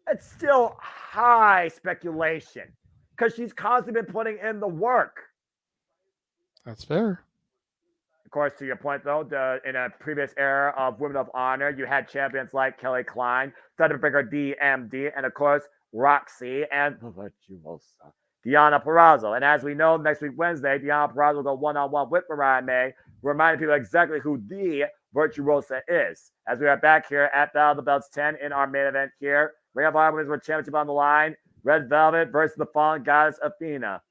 Speaker 1: it's still high speculation because she's constantly been putting in the work.
Speaker 3: That's fair.
Speaker 1: Of course, to your point, though, in a previous era of Women of Honor, you had champions like Kelly Klein, Thunderbreaker DMD, and of course, Roxy and the Virtuosa, Deonna Purrazzo. And as we know, next week, Wednesday, Deonna Purrazzo will go one-on-one with Mariah May, reminding people exactly who the Virtuosa is. As we are back here at Battle of the Belts 10 in our main event here, Ring of Honor Women's World Championship on the line, Red Velvet versus the Fallen Goddess Athena.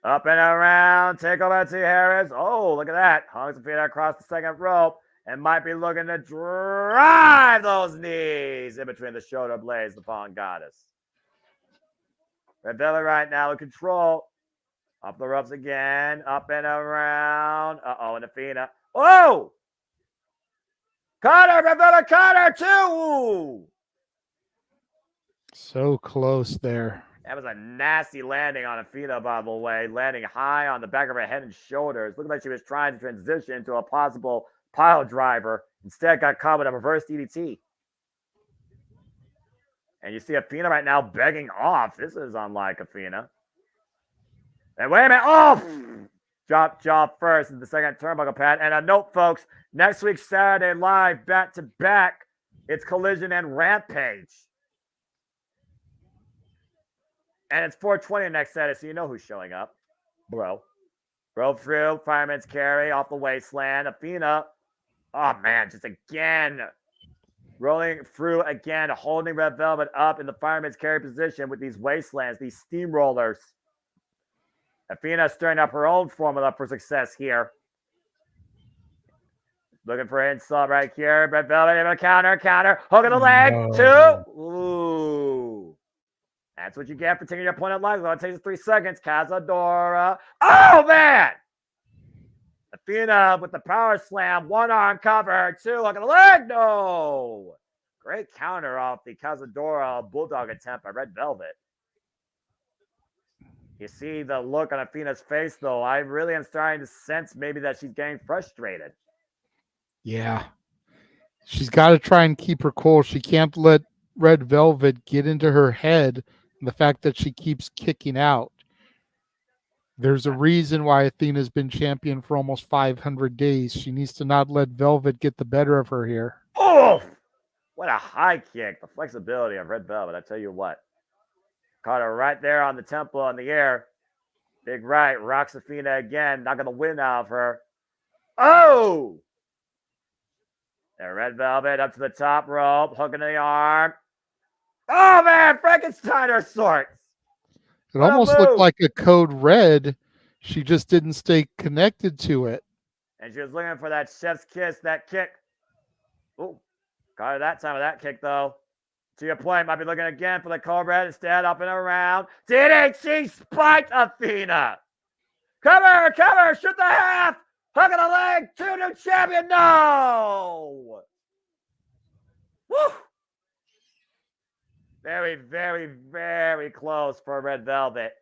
Speaker 1: Up and around, take over T. Harris. Oh, look at that. Hunks Athena across the second rope and might be looking to drive those knees in between the shoulder blades, the Fallen Goddess. Red Velvet right now in control. Up the ropes again, up and around. Uh-oh, and Athena. Oh! Red Velvet caught her too!
Speaker 3: So close there.
Speaker 1: That was a nasty landing on Athena, by the way, landing high on the back of her head and shoulders. Looked like she was trying to transition into a possible pile driver. Instead, got caught with a reverse DDT. And you see Athena right now begging off. This is unlike Athena. And wait a minute. Oh! Drop jaw first in the second turnbuckle pad. And a note, folks, next week, Saturday Live, back-to-back, it's Collision and Rampage. And it's 420 next Saturday, so you know who's showing up. Bro through, Fireman's Carry off the wasteland. Athena, oh man, just again, rolling through again, holding Red Velvet up in the Fireman's Carry position with these wastelands, these steamrollers. Athena stirring up her own formula for success here. Looking for an insult right here. Red Velvet, able to counter, hook of the leg, two. Ooh. That's what you get for taking your opponent live. It takes 3 seconds. Cazadora. Oh, man! Athena with the power slam. One arm cover. Two. Look at the leg. No! Great counter off the Cazadora Bulldog attempt by Red Velvet. You see the look on Athena's face, though. I really am starting to sense maybe that she's getting frustrated.
Speaker 3: Yeah. She's got to try and keep her cool. She can't let Red Velvet get into her head. The fact that she keeps kicking out. There's a reason why Athena's been champion for almost 500 days. She needs to not let Velvet get the better of her here.
Speaker 1: Oh, what a high kick. The flexibility of Red Velvet, I tell you what. Caught her right there on the temple in the air. Big right, rocks Athena again. Not going to win out of her. Oh! There, Red Velvet up to the top rope, hooking the arm. Oh, man, Frankensteiner sorts.
Speaker 3: It almost looked like a code red. She just didn't stay connected to it.
Speaker 1: And she was looking for that chef's kiss, that kick. Oh, got her that time with that kick, though. To your point, might be looking again for the Cobra instead, up and around. DDT spiked Athena. Cover, shoot the half. Hook of the leg, 2 new champion. No. Woo. Very, very, very close for Red Velvet.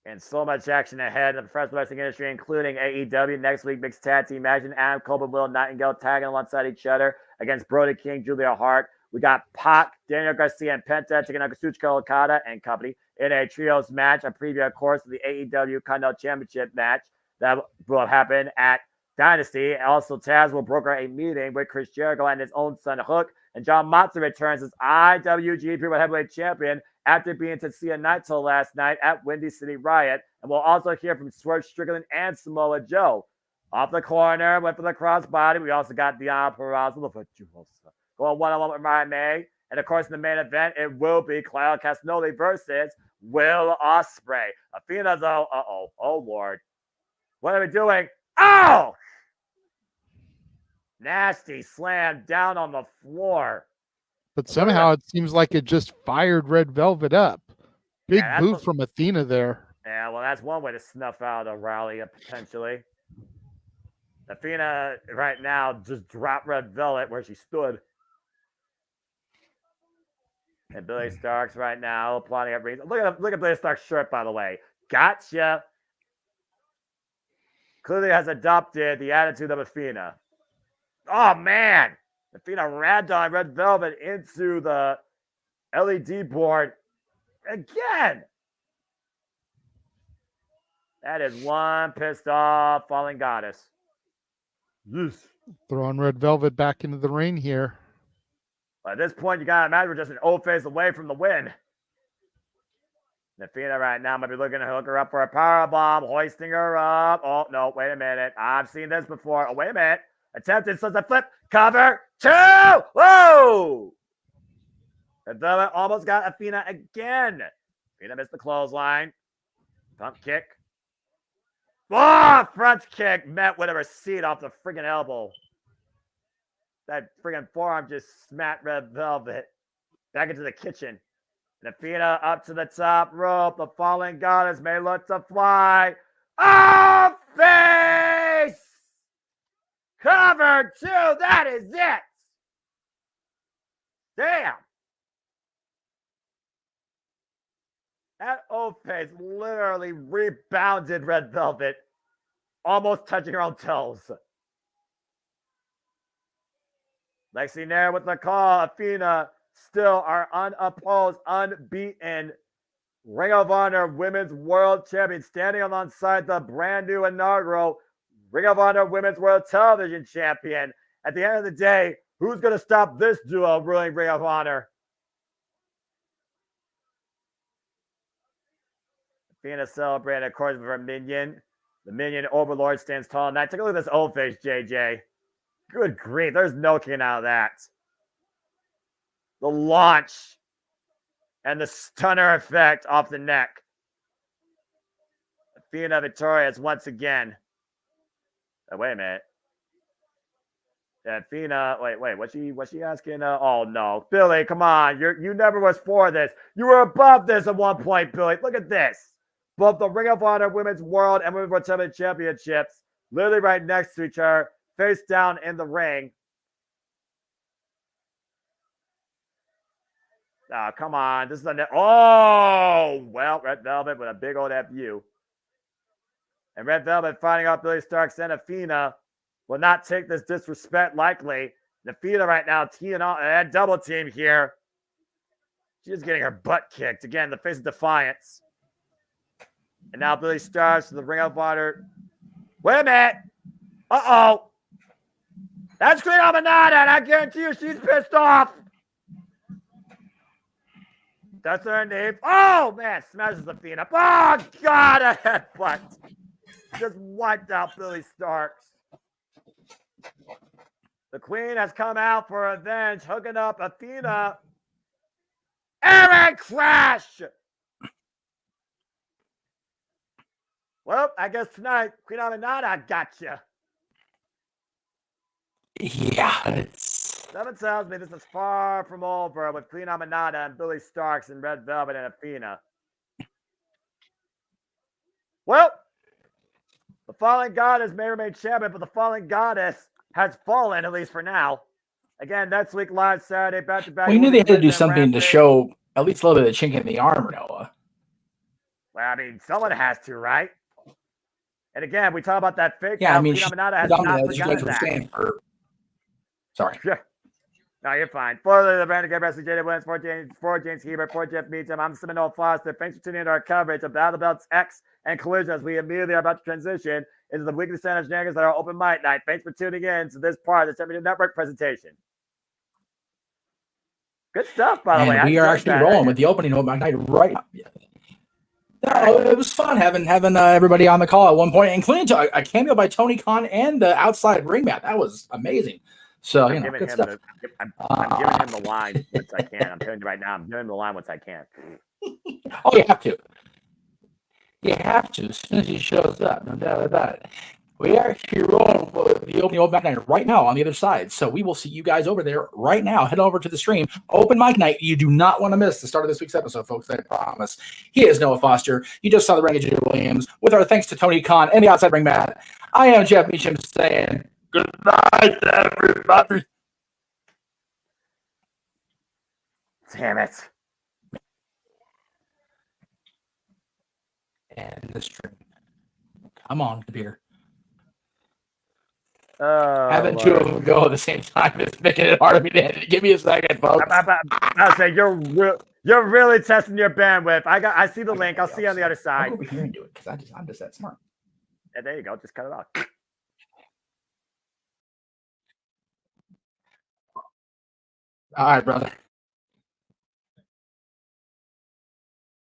Speaker 1: And so much action ahead in the professional wrestling industry, including AEW. Next week, mixed tag team match. Adam Cole and Will Nightingale tagging alongside each other against Brody King, Julia Hart. We got Pac, Daniel Garcia, and Penta taking on Kazuchika Okada and company in a trios match. A preview, of course, of the AEW Continental Championship match that will happen at Dynasty. Also, Taz will broker a meeting with Chris Jericho and his own son, Hook. And John Moxley returns as IWGP World Heavyweight Champion after being Tetsuya Naito last night at Windy City Riot. And we'll also hear from Swerve Strickland and Samoa Joe. Off the corner, went for the crossbody. We also got Deonna Purrazzo, the Virtuosa, going one-on-one with Mariah May. And, of course, in the main event, it will be Claudio Castagnoli versus Will Ospreay. Athena, though, oh, Lord. What are we doing? Oh! Nasty slam down on the floor.
Speaker 3: But somehow it seems like it just fired Red Velvet up. Big move from Athena there.
Speaker 1: Yeah, well, that's one way to snuff out a rally potentially. Athena right now just dropped Red Velvet where she stood. And Billy Starks right now applauding at rings. Look at Billy Starks' shirt, by the way. Gotcha. Clearly has adopted the attitude of Athena. Oh, man. Athena ran down Red Velvet into the LED board again. That is one pissed off fallen goddess. Yes.
Speaker 3: Throwing Red Velvet back into the ring here.
Speaker 1: At this point, you got to imagine we're just an old face away from the win. Athena right now might be looking to hook her up for a power bomb, hoisting her up. Oh, no, wait a minute. I've seen this before. Oh, wait a minute. Attempted sunset flip. Cover. 2. Whoa. And then almost got Athena again. Athena missed the clothesline. Pump kick. Oh, front kick met with a receipt off the friggin' elbow. That friggin' forearm just smacked Red Velvet. Back into the kitchen. And Athena up to the top rope. The fallen goddess may look to fly. Oh, face! Cover 2. That is it. Damn. That old face literally rebounded Red Velvet, almost touching her own toes. Lexi Nair with the call. Athena still our unopposed, unbeaten Ring of Honor Women's World Champion, standing alongside the brand new inaugural Ring of Honor Women's World Television Champion. At the end of the day, who's going to stop this duo ruling Ring of Honor? Athena celebrating, of course, with her minion. The minion Overlord stands tall tonight. Take a look at this old face, JJ. Good grief, there's no getting out of that. The launch and the stunner effect off the neck. Athena victorious once again. Wait a minute. Athena, wait, what's she asking? Oh no, Billy, come on, you never was for this. You were above this at one point, Billy. Look at this. Both the Ring of Honor Women's World and Women's World Television Championships, literally right next to each other, face down in the ring. Oh, come on. This is oh, well, Red Velvet with a big old FU. And Red Velvet finding out Billy Starks and Athena will not take this disrespect lightly. Athena right now teeing on that double team here. She's getting her butt kicked. Again, the face of defiance. And now Billy Starks to the Ring of Honor. Wait a minute. Uh-oh. That's Queen Aminata, and I guarantee you she's pissed off. That's her name. Oh, man. Smashes Athena. Oh, God, a headbutt. Just wiped out Billy Starks. The Queen has come out for revenge, hooking up Athena. Aaron Crash! Well, I guess tonight, Queen Aminata got you.
Speaker 2: Yeah,
Speaker 1: Something tells me this is far from over with Queen Aminata and Billy Starks and Red Velvet and Athena. Well, the fallen goddess may remain champion, but the fallen goddess has fallen, at least for now. Again, next week, live Saturday, back-to-back.
Speaker 2: We knew they had to do something to show at least a little bit of chink in the armor, Noah.
Speaker 1: Well, I mean, someone has to, right? And again, we talk about that fake.
Speaker 2: Yeah, I mean,
Speaker 1: Queen Aminata has not forgotten that.
Speaker 2: Sorry.
Speaker 1: Yeah. No, you're fine. For the Brandon Gay Wrestling, JD Williams, for James Hebert, for Jeff Meacham, I'm Seminole Foster. Thanks for tuning in to our coverage of Battle Belts X and Collision as we immediately are about to transition into the weekly Sandwich Shenanigans that are open mic night. Thanks for tuning in to this part of the Championship Network presentation. Good stuff, by the way.
Speaker 2: We are actually rolling with the opening open mic night right now. It was fun having everybody on the call at one point, including a cameo by Tony Khan and the outside ring mat. That was amazing. So, good stuff.
Speaker 1: I'm giving him the line once I can. I'm telling you right now, I'm giving him the line once I can.
Speaker 2: Oh, you have to. You have to as soon as he shows up. No doubt about it. We are actually rolling with the opening open mic night right now on the other side. So we will see you guys over there right now. Head over to the stream. Open mic night. You do not want to miss the start of this week's episode, folks. I promise. He is Noah Foster. You just saw the ring of J. Williams. With our thanks to Tony Khan and the outside ring mat. I am Jeff Meacham saying good night, everybody.
Speaker 1: Damn it.
Speaker 2: this stream. Come on, computer.
Speaker 1: Having
Speaker 2: two of them go at the same time is making it hard for me to edit. Give me a second, folks.
Speaker 1: I'll say you're really testing your bandwidth. I see the link. I'll see you on the other side.
Speaker 2: I'll go over here and do it because I'm just that smart.
Speaker 1: And there you go. Just cut it off.
Speaker 2: All right, brother.